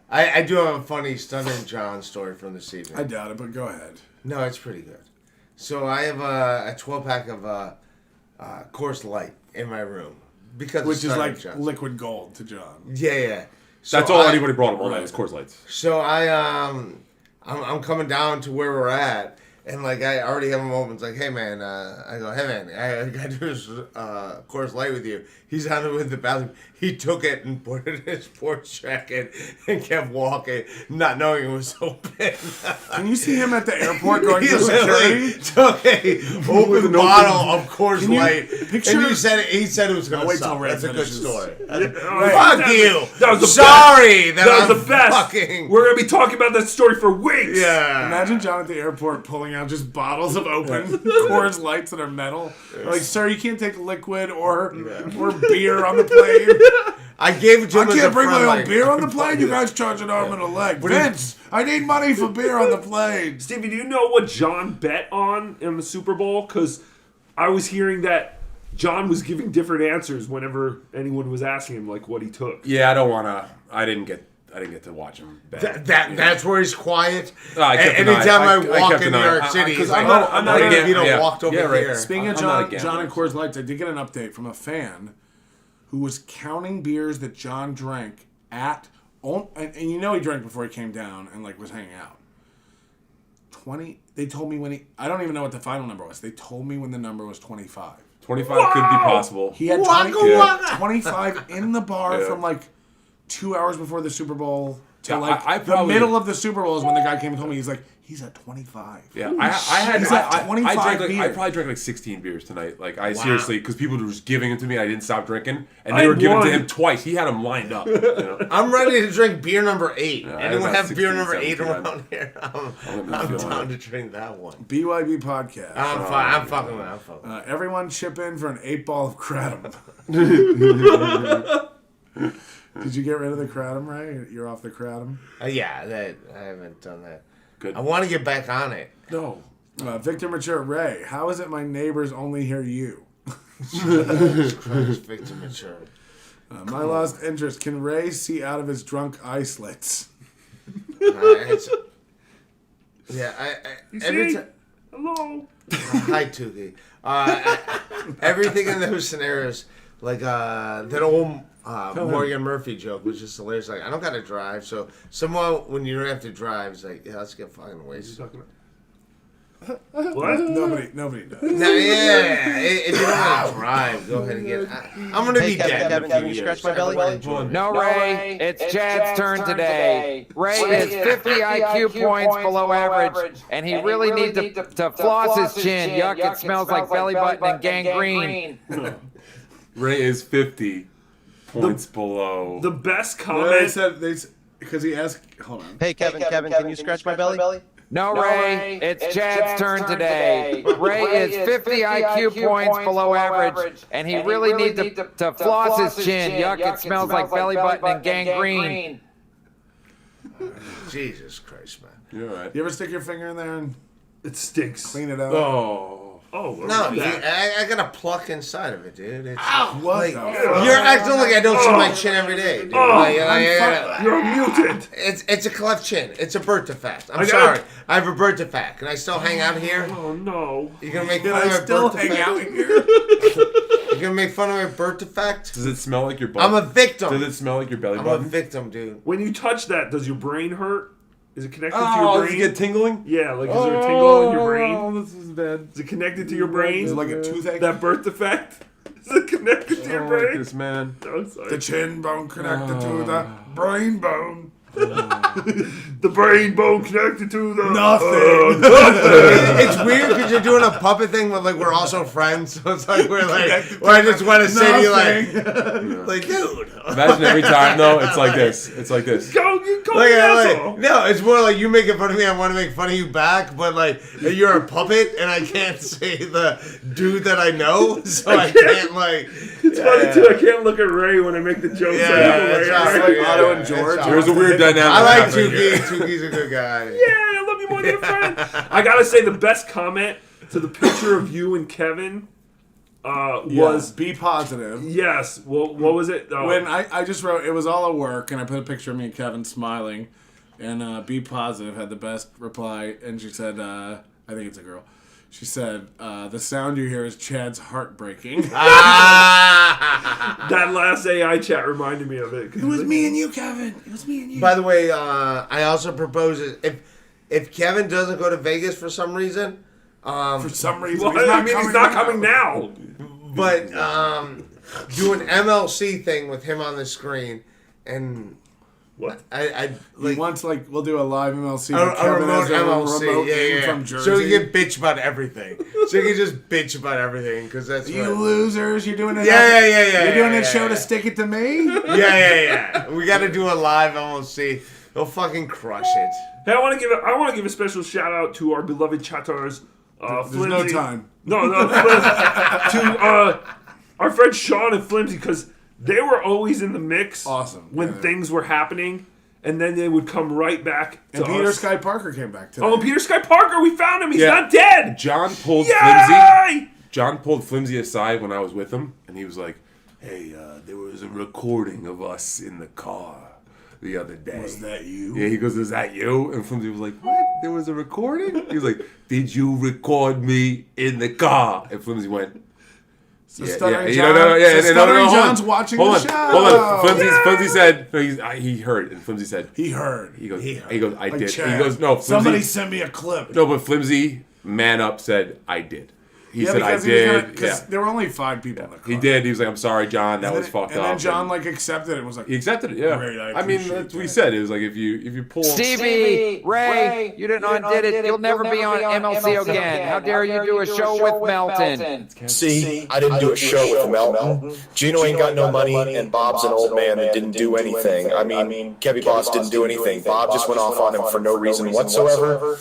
I do have a funny stuttering John story from this evening. I doubt it, but go ahead. No, it's pretty good. So I have a 12-pack of Coors Light in my room. Which is like liquid gold to John. Yeah. So that's all anybody brought him all night was Coors Lights. So I'm coming down to where we're at, and I already have a moment. It's like, hey man, I go, hey man, I got to do this Coors Light with you. He's on with the bathroom. He took it and put it in his sports jacket and kept walking, not knowing it was open. Can you see him at the airport going to security? Took a open bottle of Coors Light, picture? And he said it was going to wait suck. till Ray That's a good finishes. story. Fuck you. That was the Sorry. Best. That was the best. We're going to be talking about that story for weeks. Yeah. Imagine John at the airport pulling out just bottles of open Coors Lights that are metal. Like, sir, you can't take liquid or beer on the plane. I gave it to him. I can't bring my own beer on the plane. You guys charge an arm and a leg. Vince, I need money for beer on the plane. Stevie, do you know what John bet on in the Super Bowl? Because I was hearing that John was giving different answers whenever anyone was asking him what he took. Yeah, I don't want to. I didn't get to watch him. That's where he's quiet. Anytime I walk in New York City, because I'm not walked over here. Speaking of John and Coors Lights, I did get an update from a fan who was counting beers that John drank at, and you know he drank before he came down and like was hanging out. 20. They told me I don't even know what the final number was. They told me when the number was 25. 25 could be possible. He had 25 in the bar from like 2 hours before the Super Bowl to the middle of the Super Bowl is when the guy came and told me he's at 25. Yeah, I probably drank like 16 beers tonight. Like seriously, because people were just giving them to me. I didn't stop drinking, and they were giving to him twice. He had them lined up. You know? I'm ready to drink beer number 8. Anyone have 16, beer number 8 around here? I'm down to drink that one. BYB podcast. I'm fucking with it. Everyone chip in for an 8-ball of kratom. Did you get rid of the kratom, Ray? You're off the kratom? Yeah, I haven't done that. Good. I want to get back on it. No. Victor Mature, Ray, how is it my neighbors only hear you? Jesus Christ, Victor Mature. My lost interest. Can Ray see out of his drunk eye slits? Every time. Hello. Hi, Tookie. Everything in those scenarios, like that old Morgan Murphy joke was just hilarious. Like, I don't gotta drive, so someone when you don't have to drive is like, yeah, let's get fucking wasted. What? Nobody does. No, yeah. If you don't want to drive, go ahead and get. I'm gonna be dead. Kevin, can you scratch my belly? No, Ray. It's Chad's turn today. Ray is 50 IQ points below average, and he really needs to floss his chin. Yuck, it smells like belly button and gangrene. Ray is 50 points below. The best comment. They said because he asked. Hold on. Hey, Kevin, can you scratch my belly? No, Ray. It's Chad's turn today. Ray is 50 IQ points below average, and he really needs to floss his chin. Yuck, it smells like belly button and gangrene. Jesus Christ, man. You're right. You ever stick your finger in there and it stinks? Clean it out? No, dude, I gotta pluck inside of it, dude. It's, what? You're acting like I don't see my chin every day, dude. You're a mutant. It's a cleft chin. It's a birth defect. I'm sorry. I have a birth defect. Can I still hang out here? Oh no. You're gonna make fun of my birth defect? You're gonna make fun of my birth defect? Does it smell like your butt? I'm a victim. Does it smell like your belly button? I'm a victim, dude. When you touch that, does your brain hurt? Is it connected to your brain? Does it get tingling? Yeah, like is there a tingle in your brain? Oh, this is bad. Is it connected to your brain? Is it like a toothache? That birth defect? Is it connected to your brain? Like this, man. No, I'm sorry. The chin bone connected to the brain bone. The brain bone connected to the nothing. It's weird because you're doing a puppet thing, but like we're also friends. So it's like we're like, I just want to say to you like, dude. Imagine every time though, it's like this. It's like this. Go no, it's more like you making fun of me. I want to make fun of you back, but like you're a puppet, and I can't say the dude that I know, so I can't like. It's funny too. I can't look at Ray when I make the jokes. Like Otto and George. There's a weird dynamic. I like Tookie. Tookie's a good guy. Yeah, I love you more than a friend. I gotta say the best comment to the picture of you and Kevin was be positive. Yes. Well, what was it? When I just wrote it was all a work, and I put a picture of me and Kevin smiling, and be positive had the best reply, and she said, I think it's a girl. She said, the sound you hear is Chad's heart breaking. That last AI chat reminded me of it. It was me and you, Kevin. It was me and you. By the way, I also propose if Kevin doesn't go to Vegas for some reason, he's not coming now. But do an MLC thing with him on the screen, and what? I like he wants we'll do a live MLC. A remote MLC, from Jersey. So he can bitch about everything. So he can just bitch about everything because that's losers. You're doing it. Yeah. You're doing a show to stick it to me. Yeah. We got to do a live MLC. He'll fucking crush it. Hey, I want to give a special shout out to our beloved chatters. There's Flimsy. no time. No, to our friend Sean and Flimsy, because they were always in the mix. Awesome. When things were happening, and then they would come right back to and Peter us. Sky Parker came back today. Oh, Peter Sky Parker, we found him. He's not dead. John pulled Flimsy. John pulled Flimsy aside when I was with him, and he was like, "Hey, there was a recording of us in the car. the other day. Was that you? Yeah, he goes, is that you? And Flimsy was like, what? There was a recording? He was like, did you record me in the car? And Flimsy went, Stuttering John's watching the show. Hold on. Flimsy said, no, he heard. And Flimsy said, he heard. He goes, I did. Chad. He goes, no, Flimsy. Somebody send me a clip. No, but Flimsy, man up, said, I did. He said, I did. Because there were only 5 people in the car. He did. He was like, I'm sorry, John. That was fucked up. And then John, accepted it and was like, he accepted it, yeah. Great, I mean, that's what he said. It was like, if you pull... Stevie, Ray, you didn't undid it. You'll never be on MLC again. How dare you do a show with Melton? See, I didn't do a show with Melton. Gino ain't got no money, and Bob's an old man that didn't do anything. I mean, Kevy Boss didn't do anything. Bob just went off on him for no reason whatsoever.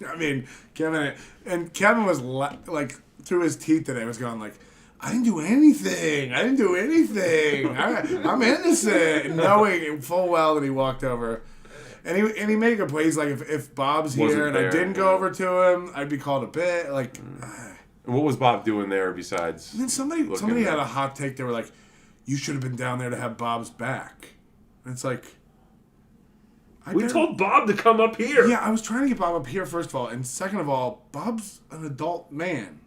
I mean, Kevin was like... through his teeth today was going like, I didn't do anything. I'm innocent. Knowing full well that he walked over. And he made a good play. He's like, if Bob's here and I didn't go over to him, I'd be called a bit. Like, and what was Bob doing there besides? And then somebody had a hot take. They were like, you should have been down there to have Bob's back. And it's like, we told Bob to come up here. Yeah, I was trying to get Bob up here, first of all. And second of all, Bob's an adult man.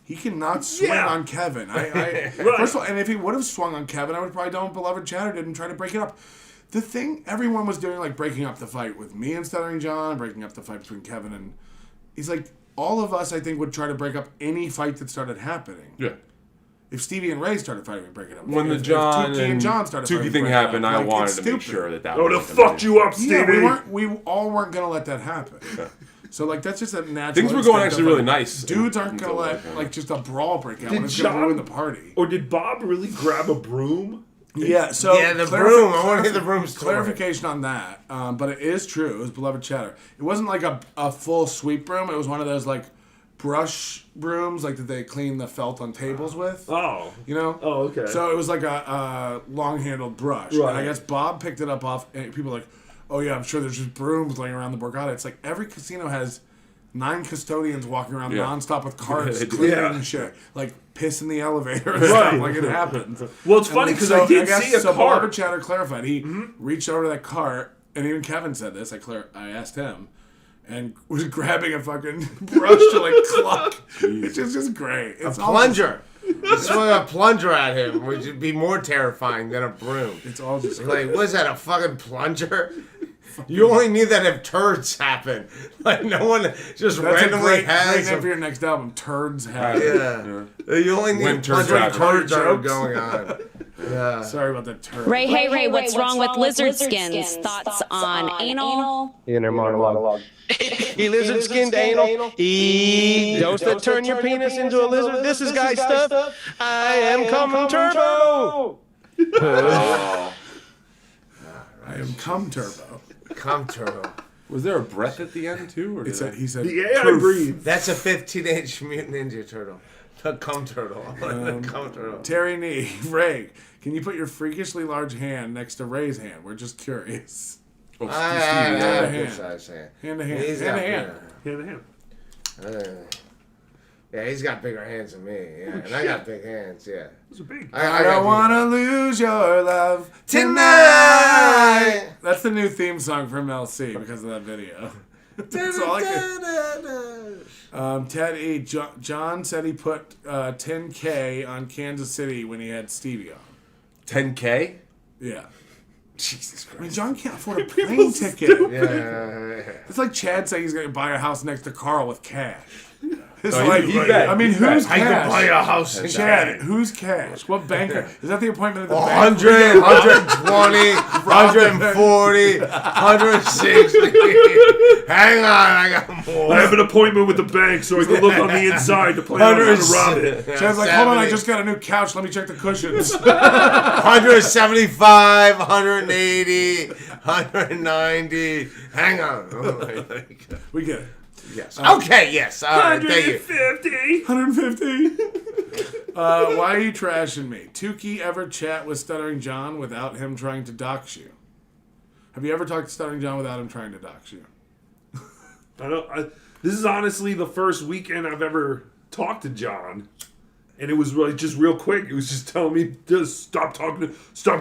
He cannot swing on Kevin. Right. First of all, and if he would have swung on Kevin, I would probably done what Beloved Chatter did and try to break it up. The thing everyone was doing, like breaking up the fight with me and Stuttering John, breaking up the fight between Kevin and... He's like, all of us, I think, would try to break up any fight that started happening. Yeah. If Stevie and Ray started fighting, we'd break it up. When the John and Tookie thing happened, I wanted to make sure that would have fucked you up, Stevie. Yeah, we all weren't going to let that happen. Yeah. So, that's just a natural... Things were going actually really nice. Dudes aren't going to let, just a brawl break out. It's going to ruin the party. Or did Bob really grab a broom? Yeah, so... Yeah, the broom. I want to hear the broom story. Clarification on that. But it is true. It was Beloved Chatter. It wasn't like a full sweep broom. It was one of those, brush brooms, that they clean the felt on tables with. Oh. You know? Oh, okay. So it was like a long-handled brush. Right. And I guess Bob picked it up off... And people were like, oh, yeah, I'm sure there's just brooms laying around the Borgata. It's like every casino has 9 custodians walking around nonstop with carts cleaning shit. Like piss in the elevator and stuff. Like it happens. Well, it's funny because I did see a cart. Beloved Chatter clarified. He reached over to that cart, and even Kevin said this. I asked him, and was grabbing a fucking brush to cluck. It's just great. It's a plunger. Swing a plunger at him, which would be more terrifying than a broom. It's all just like, what is that, a fucking plunger? You only need that if turds happen. No one just randomly has. Great name for your next album, Turds Happen. Yeah. You only need turds are going on. Yeah. Sorry about that turd. Ray, hey Ray, what's wrong with lizard skins? Thoughts on anal? Inner monologue. He lizard skinned anal. Don't that turn your penis into a lizard? This is guy stuff. I am cum turbo. I am cum turbo. Cum turbo. Was there a breath at the end too? Or he said the AI breathe. That's a 15-inch Mutant Ninja Turtle. A cum turtle. Cum turtle. Terry Nee, Ray, can you put your freakishly large hand next to Ray's hand? We're just curious. Hand to hand. Hand to hand. Hand to hand. Yeah, he's got bigger hands than me. Yeah, and I got big hands. Yeah. Those are big. I don't want to lose your love tonight. That's the new theme song from LC because of that video. That's all I can. Ted E. John said he put $10K on Kansas City when he had Stevie on. $10K? Yeah. Jesus Christ. I mean, John can't afford a plane ticket. Yeah. It's like Chad saying he's going to buy a house next to Carl with cash. It's No, like, I mean, who's I cash? could buy a house in Chad, who's cash? What banker? Is that the appointment at the 100, 120, 140, 160. Hang on, I got more. I have an appointment with the bank so I can look on the inside to plan out how to rob it. Chad's like, hold on, I just got a new couch. Let me check the cushions. 175, 180, 190. Hang on. We get it. Yes. Okay, yes. All right, thank you. 150. Why are you trashing me? Tookie ever chat with Stuttering John without him trying to dox you? Have you ever talked to Stuttering John without him trying to dox you? This is honestly the first weekend I've ever talked to John. And it was like just real quick. It was just telling me, just stop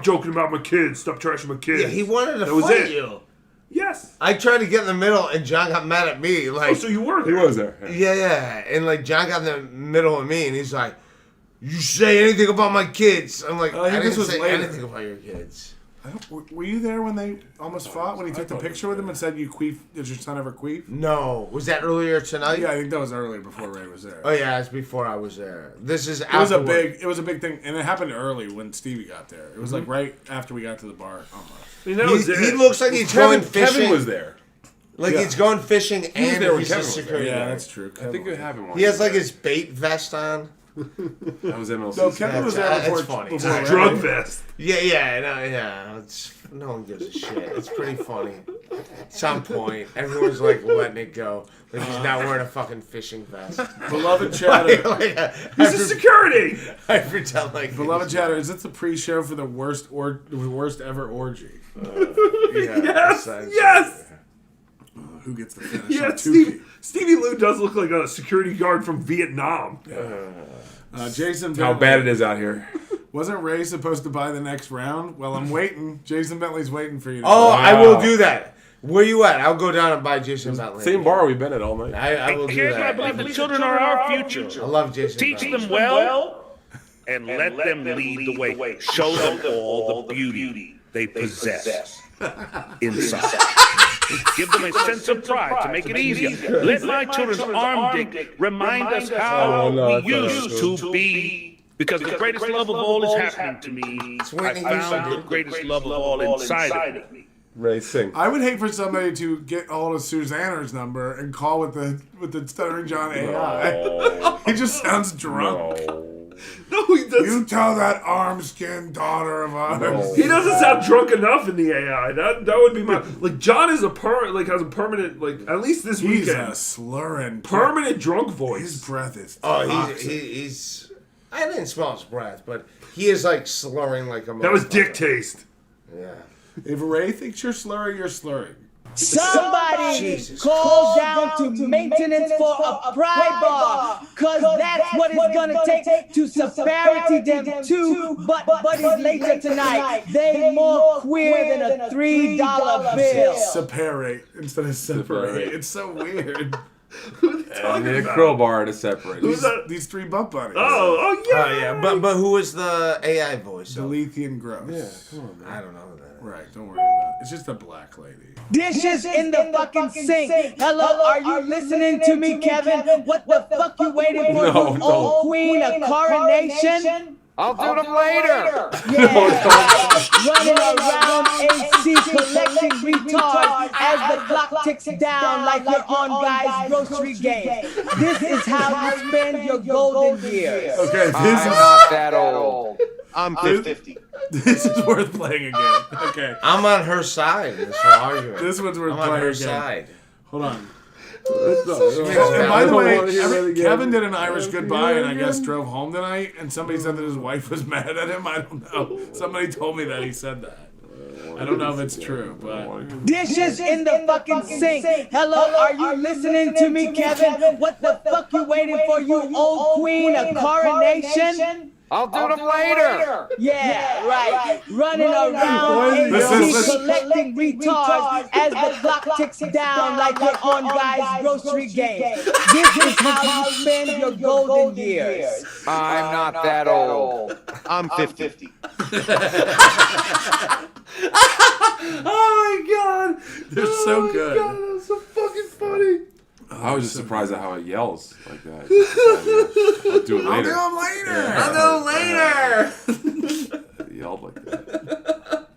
joking about my kids, stop trashing my kids. Yeah, he wanted to that fight you. Yes. I tried to get in the middle, and John got mad at me. Like, oh, so you were there? He was there. Yeah. And like John got in the middle of me, and he's like, "You say anything about my kids?" I'm like, "I didn't say anything about your kids." Were you there when they almost fought? When he took the picture with him and said, "You queef? Did your son ever queef?" No. Was that earlier tonight? Yeah, I think that was earlier before Ray was there. Oh yeah, it's before I was there. This is It was a big thing, and it happened early when Stevie got there. It was like right after we got to the bar. Almost. He looks like he's going fishing. Kevin was there. Like he's going fishing was and there when he's Kevin a was there. security Yeah, guard. that's true. I think it happened once. He has like his bait vest on. That was MLC. No, Kevin was there before. That's funny. Before Drug Ray. vest. Yeah. No one gives a shit. It's pretty funny. At some point, everyone's like letting it go. Like he's not wearing a fucking fishing vest. Beloved chatter. He's a security. I pretend like. Beloved chatter. Is this the pre-show for the worst ever orgy? Yes. Who gets the finish? Yeah, Tookie. Stevie Lou does look like a security guard from Vietnam. Jason How Bentley. bad it is out here. Wasn't Ray supposed to buy the next round? Well, I'm waiting. Jason Bentley's waiting for you. Oh, I will do that. Where you at? I'll go down and buy Jason Bentley. Same bar we've been at all night. I will do Here's what I that. believe: the children are our future. I love Jason Teach Bentley. them well, and let them lead the way. Show them all the beauty they possess inside. Give them a sense of pride to make it easier. Let my children's arm dick remind us how we used to be. Because the greatest love of all is happening to me. I found the greatest love of all inside of me. Ray, sing. I would hate for somebody to get hold of Susanna's number and call with the Stuttering John AI. No. He just sounds drunk. No, he doesn't. You tell that arm-skinned daughter of ours. He doesn't sound drunk enough in the AI. That would be my like. John is has a permanent at least this He's weekend a slurring permanent drunk voice. His breath is. Oh, toxic. he's. I didn't smell his breath, but he is like slurring like a. That was dick taste. Yeah. If Ray thinks you're slurring, you're slurring. Somebody call down to maintenance for a pride bar, cause that's what it's gonna take to separate them two buddies later tonight. They more queer than a $3 bill. Separate instead of separate. It's so weird. And then a crowbar to separate. These three butt buddies. Oh yeah. But who was the AI voice? Delethian Gross. Yeah, come on, man. I don't know who that is. Right, don't worry about it. It's just a black lady. Dishes in the fucking sink. Hello, are you listening to me, Kevin? What the fuck you waiting for? No, You old queen, a coronation? I'll do them later. Yeah, running around AC collecting retards as the clock ticks down like you're on Guy's grocery game. This is how you spend your golden years. Okay, I'm not that old. I'm 50. This is worth playing again. Okay. I'm on her side in this whole argument. This one's worth I'm on playing her again. side. Hold on. And by the way, Kevin did an Irish goodbye and I guess drove home tonight, and somebody said that his wife was mad at him. I don't know. Somebody told me that he said that. I don't know if it's true, but... Dishes in the fucking sink. Hello, are you listening to me, Kevin? What the fuck you waiting for, you old queen, a coronation? I'll do them later. Yeah, right. Running around AC collecting retards as the clock ticks down like you're on Guy's grocery game. This is how you spend your golden years. I'm not that old. I'm 50. Oh my god! They're so good. God, that's so fucking funny. I was just surprised at how it yells like that. I'll do it later. I'll do them later! It yelled like that.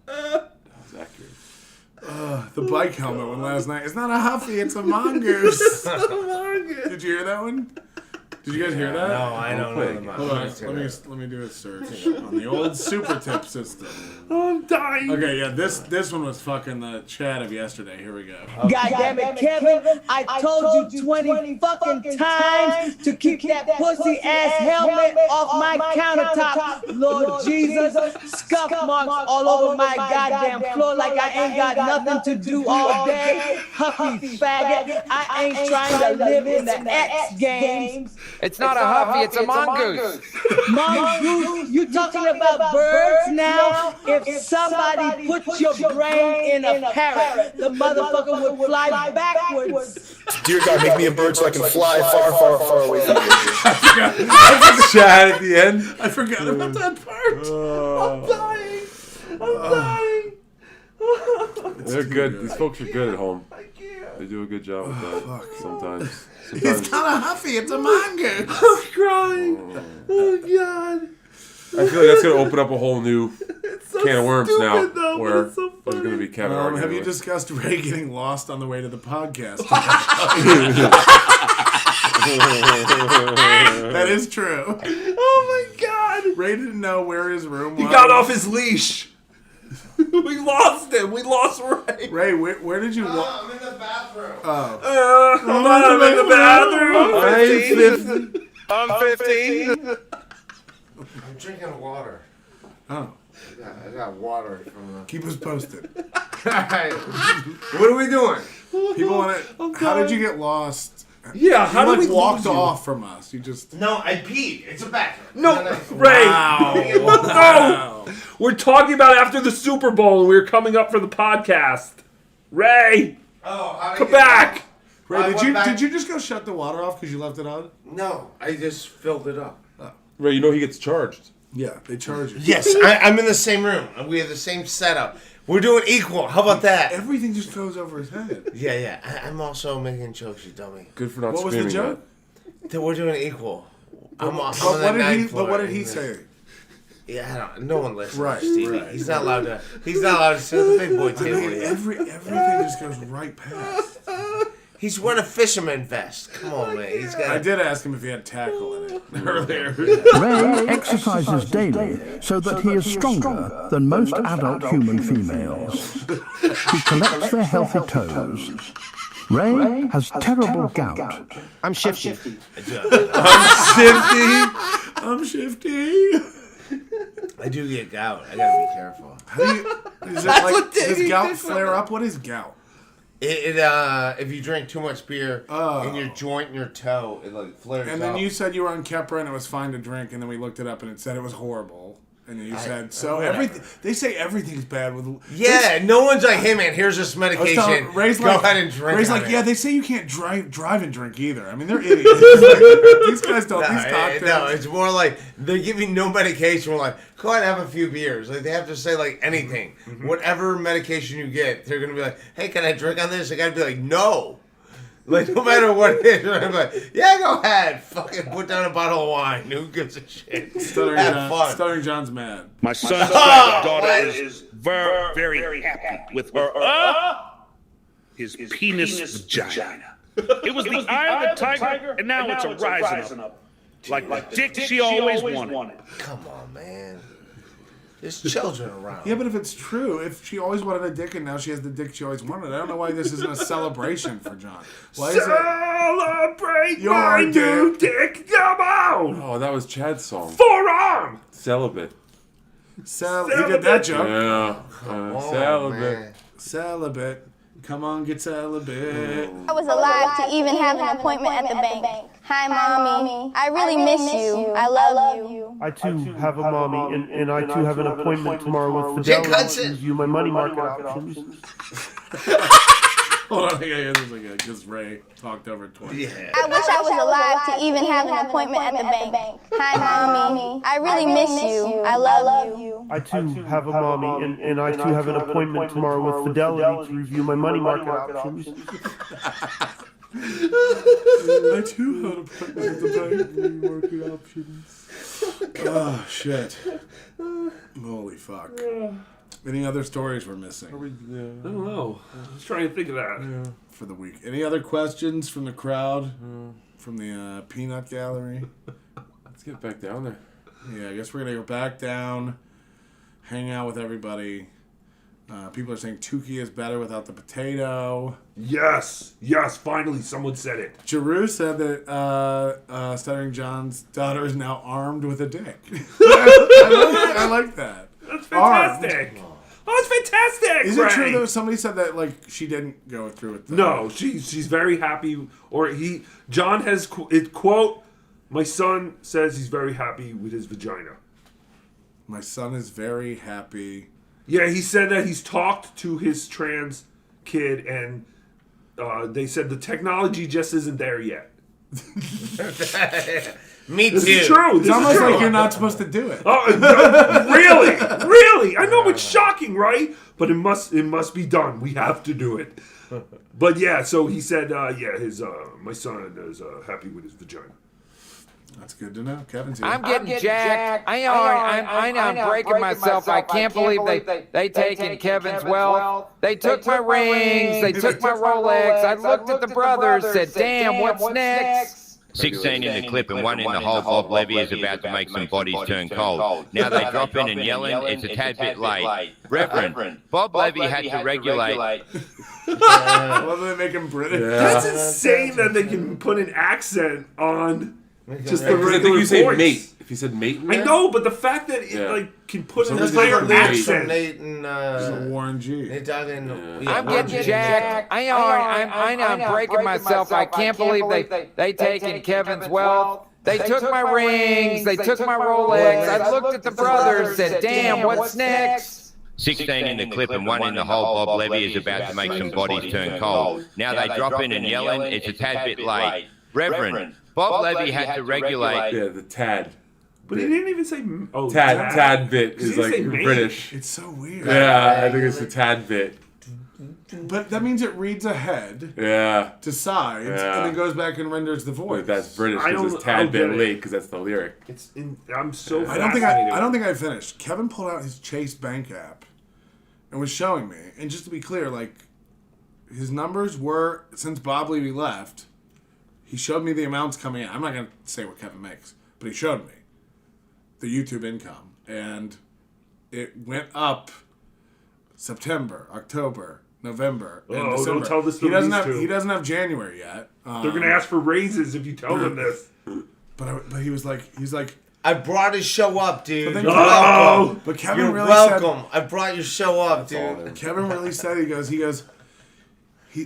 That was accurate. The bike helmet one last night. It's not a huffy, it's a mongoose. Did you hear that one? Did you guys hear that? No, I don't know. Hold on, let me do a search on the old super tip system. Oh, I'm dying. Okay, yeah, this one was fucking the chat of yesterday. Here we go. God damn it, Kevin, I told you 20 fucking times to keep that pussy ass helmet off my countertop. Lord Jesus, scuff marks all over my goddamn floor like I ain't got nothing to do all day. Huffy faggot, I ain't trying to live in the X Games. It's not a huffy, it's a mongoose. Mongoose, you talking about birds now? If somebody put your brain in a parrot, the motherfucker would fly backwards. Dear God, make me a bird so I can fly far, far, far away from you. Chad at the end. I forgot about that part. I'm dying. They're good. These folks are good at home. They do a good job with that sometimes. It's not a huffy, it's a mongoose. I'm crying. Oh, God. I feel like that's going to open up a whole new So can of worms now, though, where so there's going to be Kevin arguing have you with. discussed Ray getting lost on the way to the podcast? That is true. Oh, my God. Ray didn't know where his room was. He got off his leash. We lost him. We lost Ray. Ray, where did you walk? I'm in the bathroom. Oh. Hold on, I'm in the bathroom. I'm 15. I'm drinking water. Oh. I got water from the... Keep us posted. Alright. What are we doing? People want to... How did you get lost? Yeah, how you did we walked lose you? off from us? You just... No, I peed. It's a bathroom. No, Ray. Wow. No. We're talking about after the Super Bowl, and we were coming up for the podcast. Ray, come back. Ray, did you just go shut the water off because you left it on? No, I just filled it up. Ray, you know he gets charged. Yeah, they charge you. Yes, I'm in the same room. We have the same setup. We're doing equal. How about that? Everything just goes over his head. Yeah. I'm also making jokes, you dummy. Good for not What was the screaming joke? That we're doing equal. But what did he say? Yeah, no one listens. Right, Stevie. right. He's not allowed to. He's not allowed to sit at the big boy table. Everything just goes right past. He's wearing a fisherman vest. Come on, man. He's got. I did ask him if he had tackle in it earlier. Ray exercises daily so that he is stronger than most adult human females. He collects their healthy toes. Ray has terrible gout. I'm shifty. I'm shifty. I do get gout. I gotta be careful. How do you? Is it like does gout flare up? What is gout? If you drink too much beer in your joint and your toe, it like flares up. And then you said you were on Keppra and it was fine to drink, and then we looked it up and it said it was horrible. And then you said everything. They say everything's bad with. Yeah, no one's like, hey man, here's this medication. Ray's Go like, ahead and drink. Ray's on like, it. yeah, they say you can't drive and drink either. I mean, they're idiots. These guys don't. These cocktails. No, it's more like they're giving no medication. We're like, go ahead and have a few beers. Like they have to say like anything, whatever medication you get, they're gonna be like, hey, can I drink on this? I gotta be like, no. Like, no matter what it is, I'm like, yeah, go ahead. Fucking put down a bottle of wine. Who gives a shit? Have fun. Stuttering John's mad. My son's daughter is very, very happy with her. His penis vagina. It was the eye of the tiger, and now it's a rising up. Like the dick she always wanted. Come on, man. There's children around. Yeah, but if it's true, if she always wanted a dick and now she has the dick she always wanted, I don't know why this isn't a celebration for John. Why is Celebrate my new dick, come on! Oh, that was Chad's song. Forearm! Celibate. He did that joke. Yeah. Celibate. Celibate. Come on, get celibate. I was alive to even have an appointment at the bank. Hi, Mommy. I really miss you. I love you. I too have a mommy, and I too have an appointment tomorrow with Fidelity to review my money market options. Hold on, I gotta hear this again, because Ray talked over it twice. Yeah. I wish I was alive to even have an appointment at the bank. Hi, Mommy. I really miss you. I love you. I too have a mommy, and I too have an appointment tomorrow with Fidelity to review my money market options. I too had an appointment at the bank. Money market options. Oh, shit. Holy fuck. Any other stories we're missing? I don't know. I was trying to think of that. For the week. Any other questions from the crowd? From the peanut gallery? Let's get back down there. Yeah, I guess we're going to go back down, hang out with everybody. People are saying Tookie is better without the potato. Yes, finally someone said it. Giroux said that Stuttering John's daughter is now armed with a dick. I like that. That's fantastic. Armed. Oh, it's fantastic. Is it true though? Somebody said that like she didn't go through with that. No, she's very happy. Or John has quote My son says he's very happy with his vagina. My son is very happy. Yeah, he said that he's talked to his trans kid, and they said the technology just isn't there yet. Me This too. is true. It's almost like you're not supposed to do it. Oh, no, really? I know it's shocking, right? But it must be done. We have to do it. But yeah, so he said, his my son is happy with his vagina. That's good to know. Kevin's here. I'm getting jacked. I know I'm breaking myself. I can't believe they taken Kevin's wealth. They took my rings. They took my Rolex. I looked at the brothers, said, damn, what's next? 16 in the clip and 1 in the hole. Bob Levy is about to make some bodies turn cold. Now they drop in and yelling, it's a tad bit late. Reverend, Bob Levy had to regulate. Why do they make him British? That's insane that they can put an accent on just the I think regular you say voice. mate. If you said mate in there? I know, but the fact that it can put an entire accent. Nate and Warren G. Nate Dogg and I'm getting jacked. I know I'm breaking myself. I can't believe they taken Kevin's wealth. They took my rings. They took my Rolex. I looked at the brothers, said, damn, what's next? 16 in the clip and 1 in the hole. Bob Levy is about to make some bodies turn cold. Now they drop in and yelling, it's a tad bit late. Reverend, Bob Levy had to regulate. Yeah, the tad. But he didn't even say tad bit is like say mate. British. It's so weird. Yeah, I think it's a tad bit. But that means it reads ahead to sides and then goes back and renders the voice. But that's British because it's tad bit late because that's the lyric. I'm so I don't think I finished. Kevin pulled out his Chase Bank app and was showing me. And just to be clear, like, his numbers were, since Bob Levy left, he showed me the amounts coming in. I'm not going to say what Kevin makes, but he showed me the YouTube income. And it went up September, October, November, and December. Don't tell this to he doesn't these have two. He doesn't have January yet. They're going to ask for raises if you tell them this. But he's like, I brought his show up, dude. But You're then welcome. But Kevin You're really welcome. I brought your show up, dude. Kevin really said,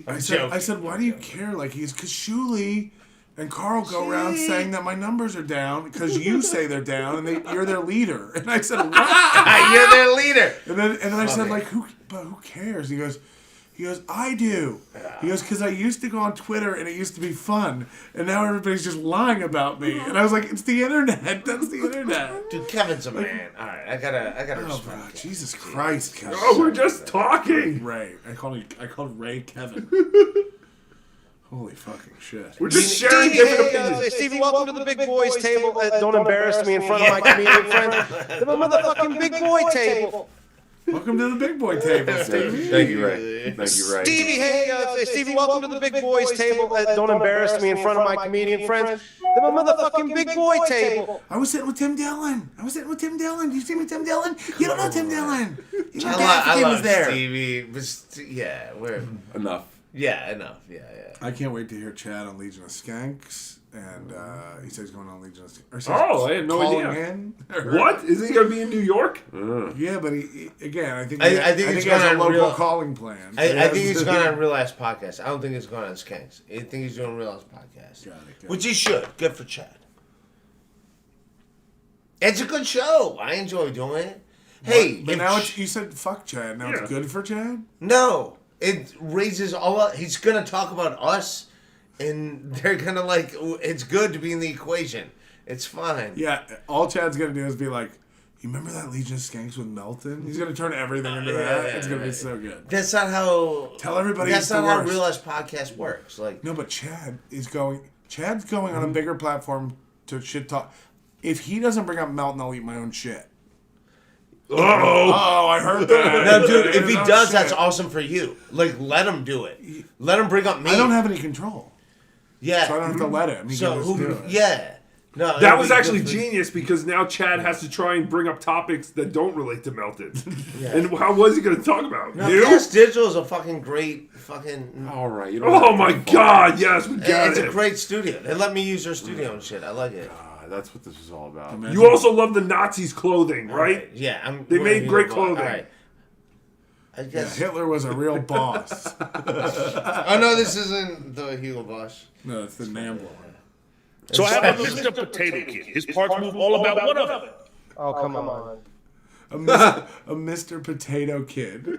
I said, why do you care? Like, because Shuli and Carl go around saying that my numbers are down because you say they're down and you're their leader. And I said, what? You're their leader. And then I said, like, who cares? He goes, I do. He goes, because I used to go on Twitter and it used to be fun, and now everybody's just lying about me. And I was like, it's the internet. That's the internet. Dude, Kevin's a man. All right, I gotta Oh, respect bro, it. Jesus Christ, Kevin. Oh, we're just talking. Ray. I called Ray Kevin. Holy fucking shit. We're just sharing different opinions. Stevie, welcome to the big boys table. Don't embarrass me in front of my comedian friends. The motherfucking big boy table. Welcome to the big boy table, Stevie. Thank you, Ray. Thank you, Ray. Stevie, hey, Stevie, welcome to the big boys table. Don't embarrass me in front of my comedian friends. The motherfucking big boy table. I was sitting with Tim Dillon. Do you see me, Tim Dillon? You don't know Tim Dillon. I love Stevie. But we're Enough. Yeah, enough. Yeah. I can't wait to hear Chad on Legion of Skanks. And he says he's going on Legion of Skanks. Oh, I had no idea. What? Is he going to be in New York? Yeah, but he again, I think he's he has going a on local real calling plan. I think he's going on Real Ass Podcast. I don't think he's going on Skanks. I think he's doing Real Ass Podcast. Got it. Which he should. Good for Chad. It's a good show. I enjoy doing it. Hey, but now you said fuck Chad. Now it's good for Chad? No. It raises all up. He's going to talk about us, and they're going to it's good to be in the equation. It's fine. Yeah, all Chad's going to do is be like, you remember that Legion of Skanks with Melton? He's going to turn everything into that. It's going to be so good. That's not how... Tell everybody That's it's not the how worst. Real Ass Podcast works. No, but Chad's going on a bigger platform to shit talk. If he doesn't bring up Melton, I'll eat my own shit. Oh, I heard that. No, dude, if he does, that's awesome for you. Let him do it. Let him bring up me. I don't have any control. Yeah. So I don't have to let him. He can just do it. Yeah. No, that was actually genius because now Chad has to try and bring up topics that don't relate to Melton. And how was he going to talk about? No, You? Cast Digital is a fucking great fucking... All right. Oh my God, yes, we got It's it. a great studio. They let me use their studio and shit. I like it. That's what this is all about. You also love the Nazis' clothing, right? Yeah. They made great clothing. All right. I guess... Hitler was a real boss. Oh, no, this isn't the Hugo Boss. No, it's the Nambler one. So I have a Mr. Potato Kid. His parts move all about what of it? Oh, come on. A Mr. Potato Kid. You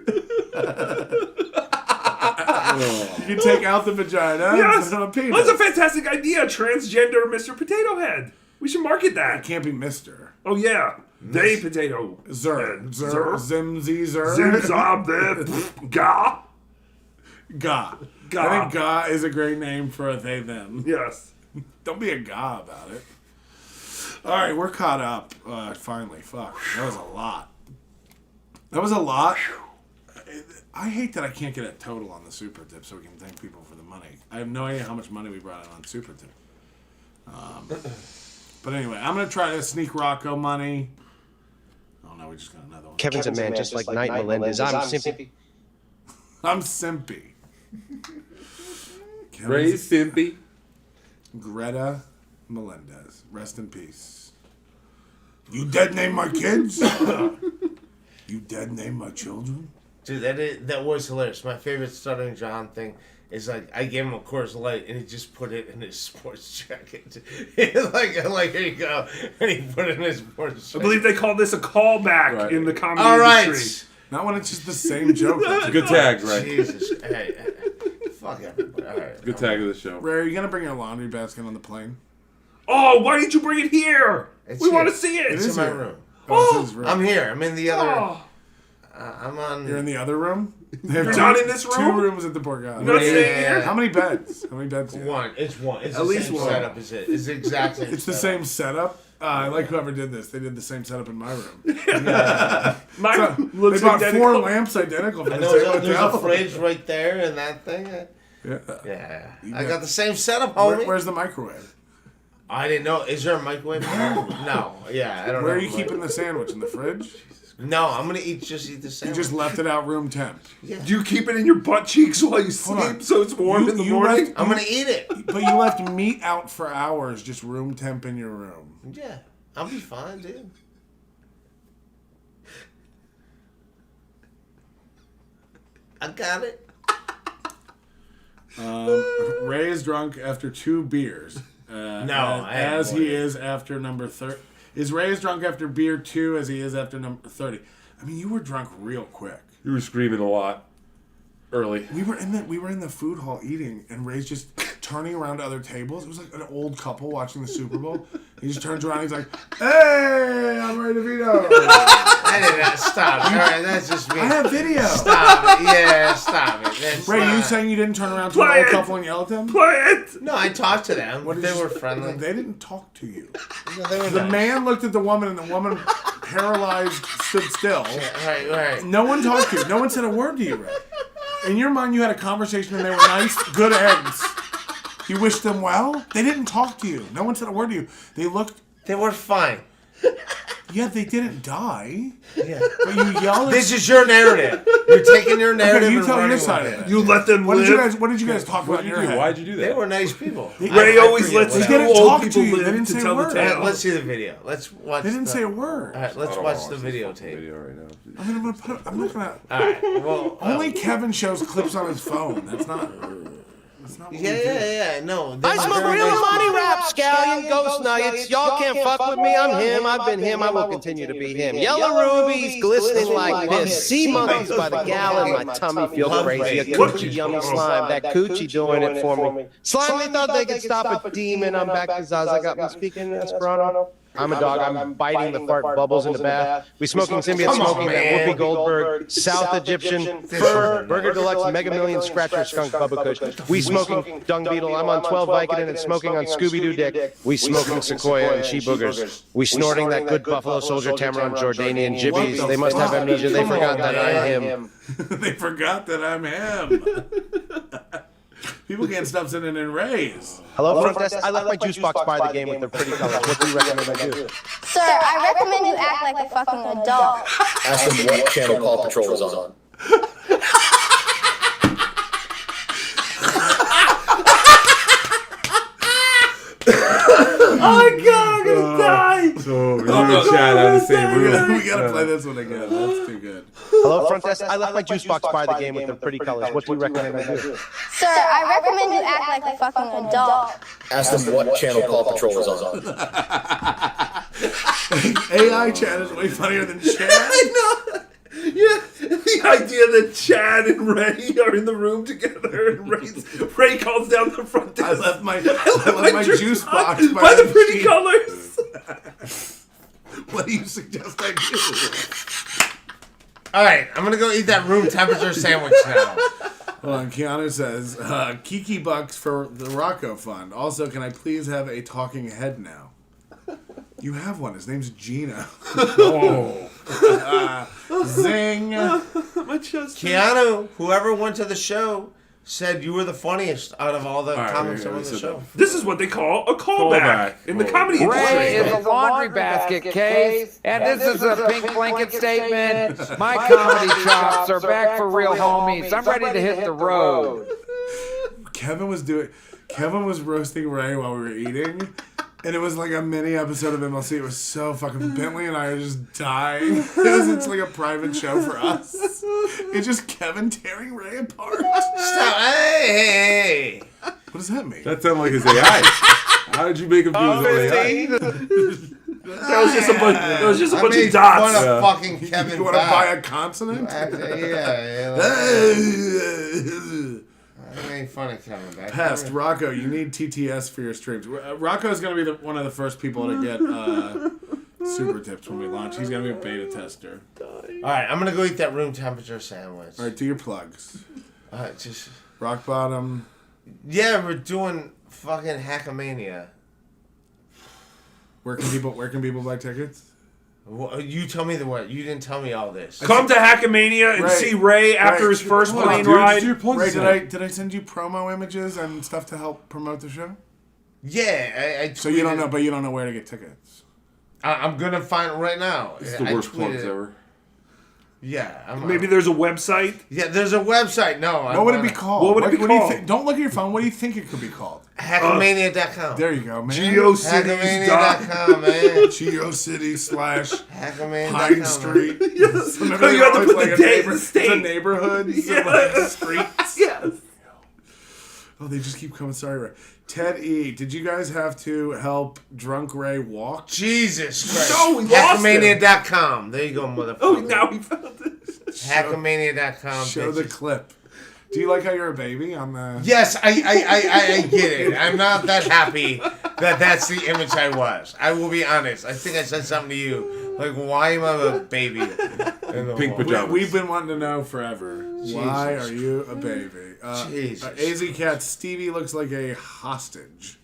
can take out the vagina. Yes, and put on a penis. that's a fantastic idea. Transgender Mr. Potato Head. We should market that. It can't be Mr. Oh yeah, they potato. Zim Z Zer. Zim zob the ga. Ga. I think ga is a great name for a they them. Yes. Don't be a ga about it. All right, we're caught up. Finally, fuck. That was a lot. I hate that I can't get a total on the super tip so we can thank people for the money. I have no idea how much money we brought in on super tip. But anyway, I'm going to try to sneak Rocco money. Oh no, we just got another one. Kevin's a man just like Knight Melendez. I'm Simpy. I'm Simpy. Ray's Simpy. Greta Melendez. Rest in peace. You dead name my kids? You dead name my children? Dude, that was hilarious. My favorite Stuttering John thing is like I gave him a Coors Light and he just put it in his sports jacket. like here you go, and he put it in his sports jacket. I believe they call this a callback in the comedy industry. Not when it's just the same joke. Good tag, right? Jesus, hey, fuck everybody. All right, good tag of the show. Ray, are you gonna bring your laundry basket on the plane? Oh, why didn't you bring it here? We want to see it. It's in my room. Oh, it's his room. I'm here. I'm in the other. I'm on. You're in the other room? You're not in this room? 2 rooms at the Borgata. You're not staying here? How many beds? How many beds? do you have? One. It's one. It's At the least same one. setup as it. It's the exact same. It's the setup. same setup. I like whoever did this. They did the same setup in my room. Mine they looks bought identical. 4 lamps identical. For I the know same there's a hotel. fridge right there and that thing. Yeah. I got the same setup, homie. Where's the microwave? I didn't know. Is there a microwave? No. Yeah, I don't know. Where are you keeping the sandwich? In the fridge? No, I'm gonna just eat the You sandwich. just left it out room temp. Yeah. Do you keep it in your butt cheeks while you Hold on. sleep so it's warm in the morning? I'm gonna eat it. But you left meat out for hours, just room temp in your room. Yeah, I'll be fine, dude. I got it. Ray is drunk after 2 beers. As he is after number 30. Is Ray is drunk after beer 2 as he is after number 30? I mean, you were drunk real quick. You were screaming a lot early. We were in the food hall eating, and Ray's just turning around to other tables. It was like an old couple watching the Super Bowl. He just turns around and he's like, "Hey, I'm Ray Devito." I did not stop. All right, that's just me. I have video. Stop it. Yeah, stop it. That's Ray, not... you saying you didn't turn around to Play an old it. couple and yell at them? Play it! No, I talked to them. What did They you- were friendly. They didn't talk to you. No, they were The nice. man looked at the woman, and the woman, paralyzed, stood still. Yeah, right. No one talked to you. No one said a word to you, Ray. In your mind, you had a conversation, and they were nice, good eggs. You wished them well. They didn't talk to you. No one said a word to you. They looked. They were fine. Yeah, they didn't die. Yeah. But you yelled. This is your narrative. You're taking your narrative. Okay, you and tell your running side with of it. it. You let them What live. did you guys talk about in your head? Why'd you do that? They were nice people. Ray always lets They two didn't old talk to people you. They live didn't to say a tell the word. All right, tale. let's see the video. Let's watch. They didn't say a word. All right, let's I don't watch wanna the watch this videotape. video right now. I'm not gonna. All right. Well, Only Kevin shows clips on his phone. That's not. That's not what we do. yeah. No. I smoke real money rap, scallion, ghost nuggets. Y'all can't fuck with me. I'm him. I've been him. I will continue to be him. Yellow rubies glistening like piss. Sea monkeys by the gallon. My tummy feel crazy. A coochie yummy slime. That coochie doing it for me. Slime, they thought they could stop a demon. I'm back to Zaza. Got me speaking Esperanto. I'm a dog. I'm biting the fart bubbles in the bath. We smoking symbiote, smoking that Whoopi Goldberg, South Egyptian, Fur, Burger Deluxe, Mega Million, Scratcher, Skunk, Bubba Kush. We smoking Dung Beetle. I'm on 12 Vicodin and smoking on Scooby-Doo Dick. We smoking Sequoia and She Boogers. We snorting that good Buffalo Soldier, Tamarind, Jordanian Jibbies. They must have amnesia. They forgot that I'm him. They forgot that I'm him. People can't stop sending in Rays. Hello, front desk. I left my juice box by the game with the pretty colors. What do you recommend I do? Sir, I recommend you act like a fucking adult. Ask them what channel Paw Patrol is on. Oh my god, I'm gonna die! So we're gonna chat out of the same room. We gotta play this one again. That's too good. Hello, front desk. I left my juice box by the game with the pretty colors. What do you recommend I do? Sir, I recommend you act like a fucking adult. Ask them what channel Paw Patrol is on. AI Chad is way funnier than Chad. I know. Yeah, the idea that Chad and Ray are in the room together, and Ray calls down the front desk. I left my juice box by the pretty colors. What do you suggest I do? All right, I'm gonna go eat that room temperature sandwich now. Hold on, Keanu says, Kiki bucks for the Rocco Fund. Also, can I please have a talking head now? You have one. His name's Gino. Oh. Zing. My chest. Keanu, whoever went to the show, said you were the funniest out of all the comments on the show. This is what they call a callback in the comedy industry. Ray is a laundry basket case, and this is a pink blanket statement. My comedy chops are back for real, homies. I'm ready to hit the road. Kevin was roasting Ray while we were eating. And it was like a mini episode of MLC. It was so fucking... Bentley and I are just dying. It's like a private show for us. It's just Kevin tearing Ray apart. Stop. Hey. What does that mean? That sounded like his AI. How did you make him do his AI? That was just a bunch of dots. Fun of fucking Kevin. You want to buy a consonant? Yeah. I made fun of Kevin back. Pest, Rocco, you need TTS for your streams. Rocco's going to be one of the first people to get super tips when we launch. He's going to be a beta tester. All right, I'm going to go eat that room temperature sandwich. All right, do your plugs. Just Rock Bottom. Yeah, we're doing fucking Hackamania. Where can people buy tickets? Well, you tell me the what. You didn't tell me all this. Come to Hackamania and see Ray after his first plane ride. Ray, did I send you promo images and stuff to help promote the show? Yeah, So you don't know, but you don't know where to get tickets. I'm gonna find it right now. This is the worst plugs ever. Yeah, maybe there's a website. Yeah, there's a website. No, what would it be called? What would it be called? Don't look at your phone. What do you think it could be called? Hackamania.com. There you go, man. Hackamania.com, man. GeoCity/ Pine Street. Yes. So You have to put the date, the state. The neighborhoods, the streets. Yes. Oh, they just keep coming. Sorry, Ray. Ted E., did you guys have to help drunk Ray walk? Jesus Christ. No, we lost him. Hackamania.com. There you go, motherfucker. Oh, now we found it. Hackamania.com. Show the clip. Do you like how you're a baby on the... Yes, I get it. I'm not that happy that that's the image I was. I will be honest. I think I said something to you. Like, why am I a baby? In the Pink wall? pajamas. We've been wanting to know forever. Why are you a baby? Jesus. AZ Cat, Stevie looks like a hostage.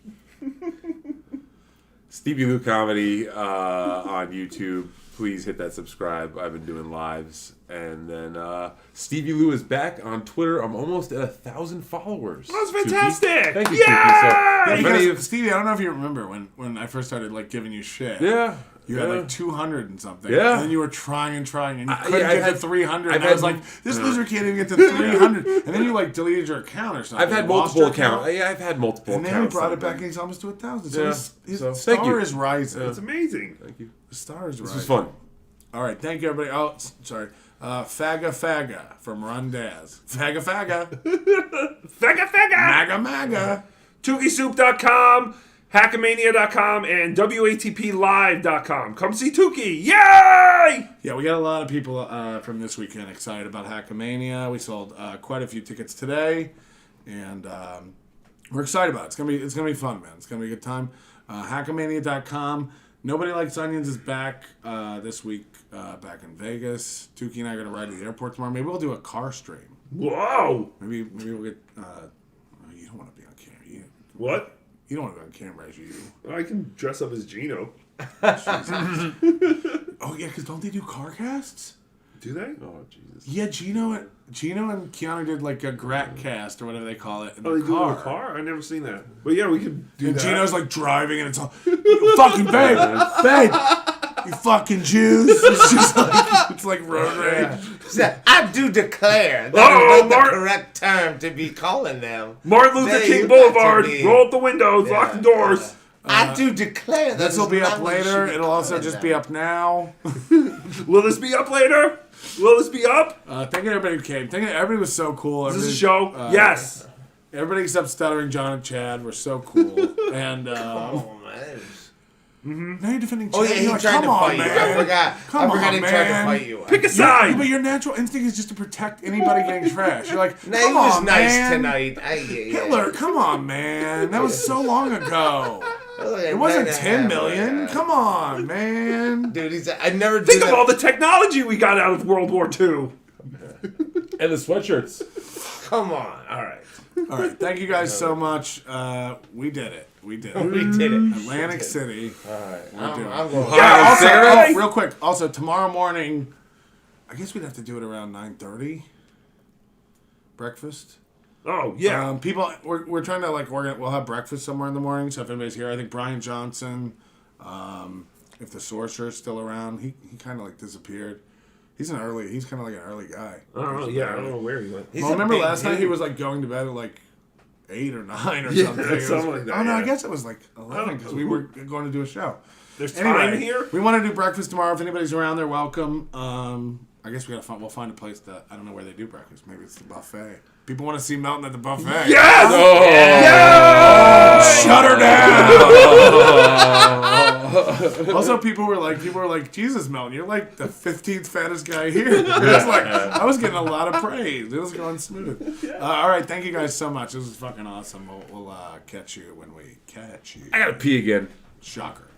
Stevie Lou Comedy on YouTube. Please hit that subscribe. I've been doing lives. And then Stevie Lou is back on Twitter. I'm almost at 1,000 followers. That's fantastic. Tookie. Thank you, Yeah! Tookie. So, Stevie, I don't know if you remember when I first started giving you shit. Yeah. You had like 200 and something. Yeah. And then you were trying and you couldn't get to 300. And I had was like, this loser can't even get to 300. And then you deleted your account or something. I've had multiple accounts. Yeah, I've had multiple accounts. And then we brought it back and he's almost to 1,000. So his thank star you. is rising. It's amazing. Thank you. The star is rising. This was fun. All right, thank you, everybody. Oh, sorry. Faga from Run Daz. Faga. Maga. TookieSoup.com, Hackamania.com, and WATPLive.com. Come see Tookie. Yay! Yeah, we got a lot of people from this weekend excited about Hackamania. We sold quite a few tickets today, and we're excited about it. It's gonna be fun, man. It's gonna be a good time. Hackamania.com. Nobody Likes Onions is back this week, back in Vegas. Tookie and I are going to ride to the airport tomorrow. Maybe we'll do a car stream. Whoa! Maybe we'll get... you don't want to be on camera. What? You don't want to be on camera as you. I can dress up as Gino. Oh, yeah, because don't they do car casts? Do they? Oh, Jesus. Yeah, Gino and Keanu did like a Grat cast or whatever they call it in the they do it in car. the car? I've never seen that. But yeah, we could do and that. Gino's like driving and it's all, you fucking babe, you fucking Jews. It's just like, it's like road rage. I do declare that is not the correct term to be calling them. Martin Luther King Boulevard, roll up the windows, lock the doors. I do declare that this will be up later. It'll also just be up now. Will this be up later? Will this be up? Thank you everybody who came. Everybody was so cool. Is this a show? Yes. Everybody except Stuttering John and Chad were so cool. And oh man. Now you're defending Chad. Oh yeah, he tried to fight you. I forgot. I forgot he tried to fight you. Pick a side. But your natural instinct is just to protect anybody getting trashed. You're like, Nah, come he was on, nice man. tonight. Hitler, come on, man. That was so long ago. It wasn't 10 million. Come on, man. Dude, I never think of all the technology we got out of World War II. And the sweatshirts. Come on. All right. All right. Thank you guys so much. We did it. We did it. We did it. Atlantic City. All right. We're doing I'm it. going. Also, real quick. Also, tomorrow morning, I guess we'd have to do it around 9:30. Breakfast. Oh yeah. People, we're trying to like organize. We'll have breakfast somewhere in the morning. So if anybody's here, I think Brian Johnson. If the sorcerer's still around, he kind of like disappeared. He's kind of like an early guy. I don't know. Yeah, I don't know where he went. Well, remember last night he was like going to bed at like 8 or 9 or something. Something like that. Oh no, yeah. I guess it was like 11 because we were going to do a show. There's time here. We want to do breakfast tomorrow. If anybody's around, they're welcome. I guess we'll find a place that I don't know where they do breakfast. Maybe it's the buffet. People want to see Melton at the buffet. Yes! Oh, yes! Shut her down. Also, people were like, Jesus, Melton, you're like the 15th fattest guy here. It was like I was getting a lot of praise. It was going smooth. All right, thank you guys so much. This was fucking awesome. We'll catch you when we catch you. I gotta pee again. Shocker.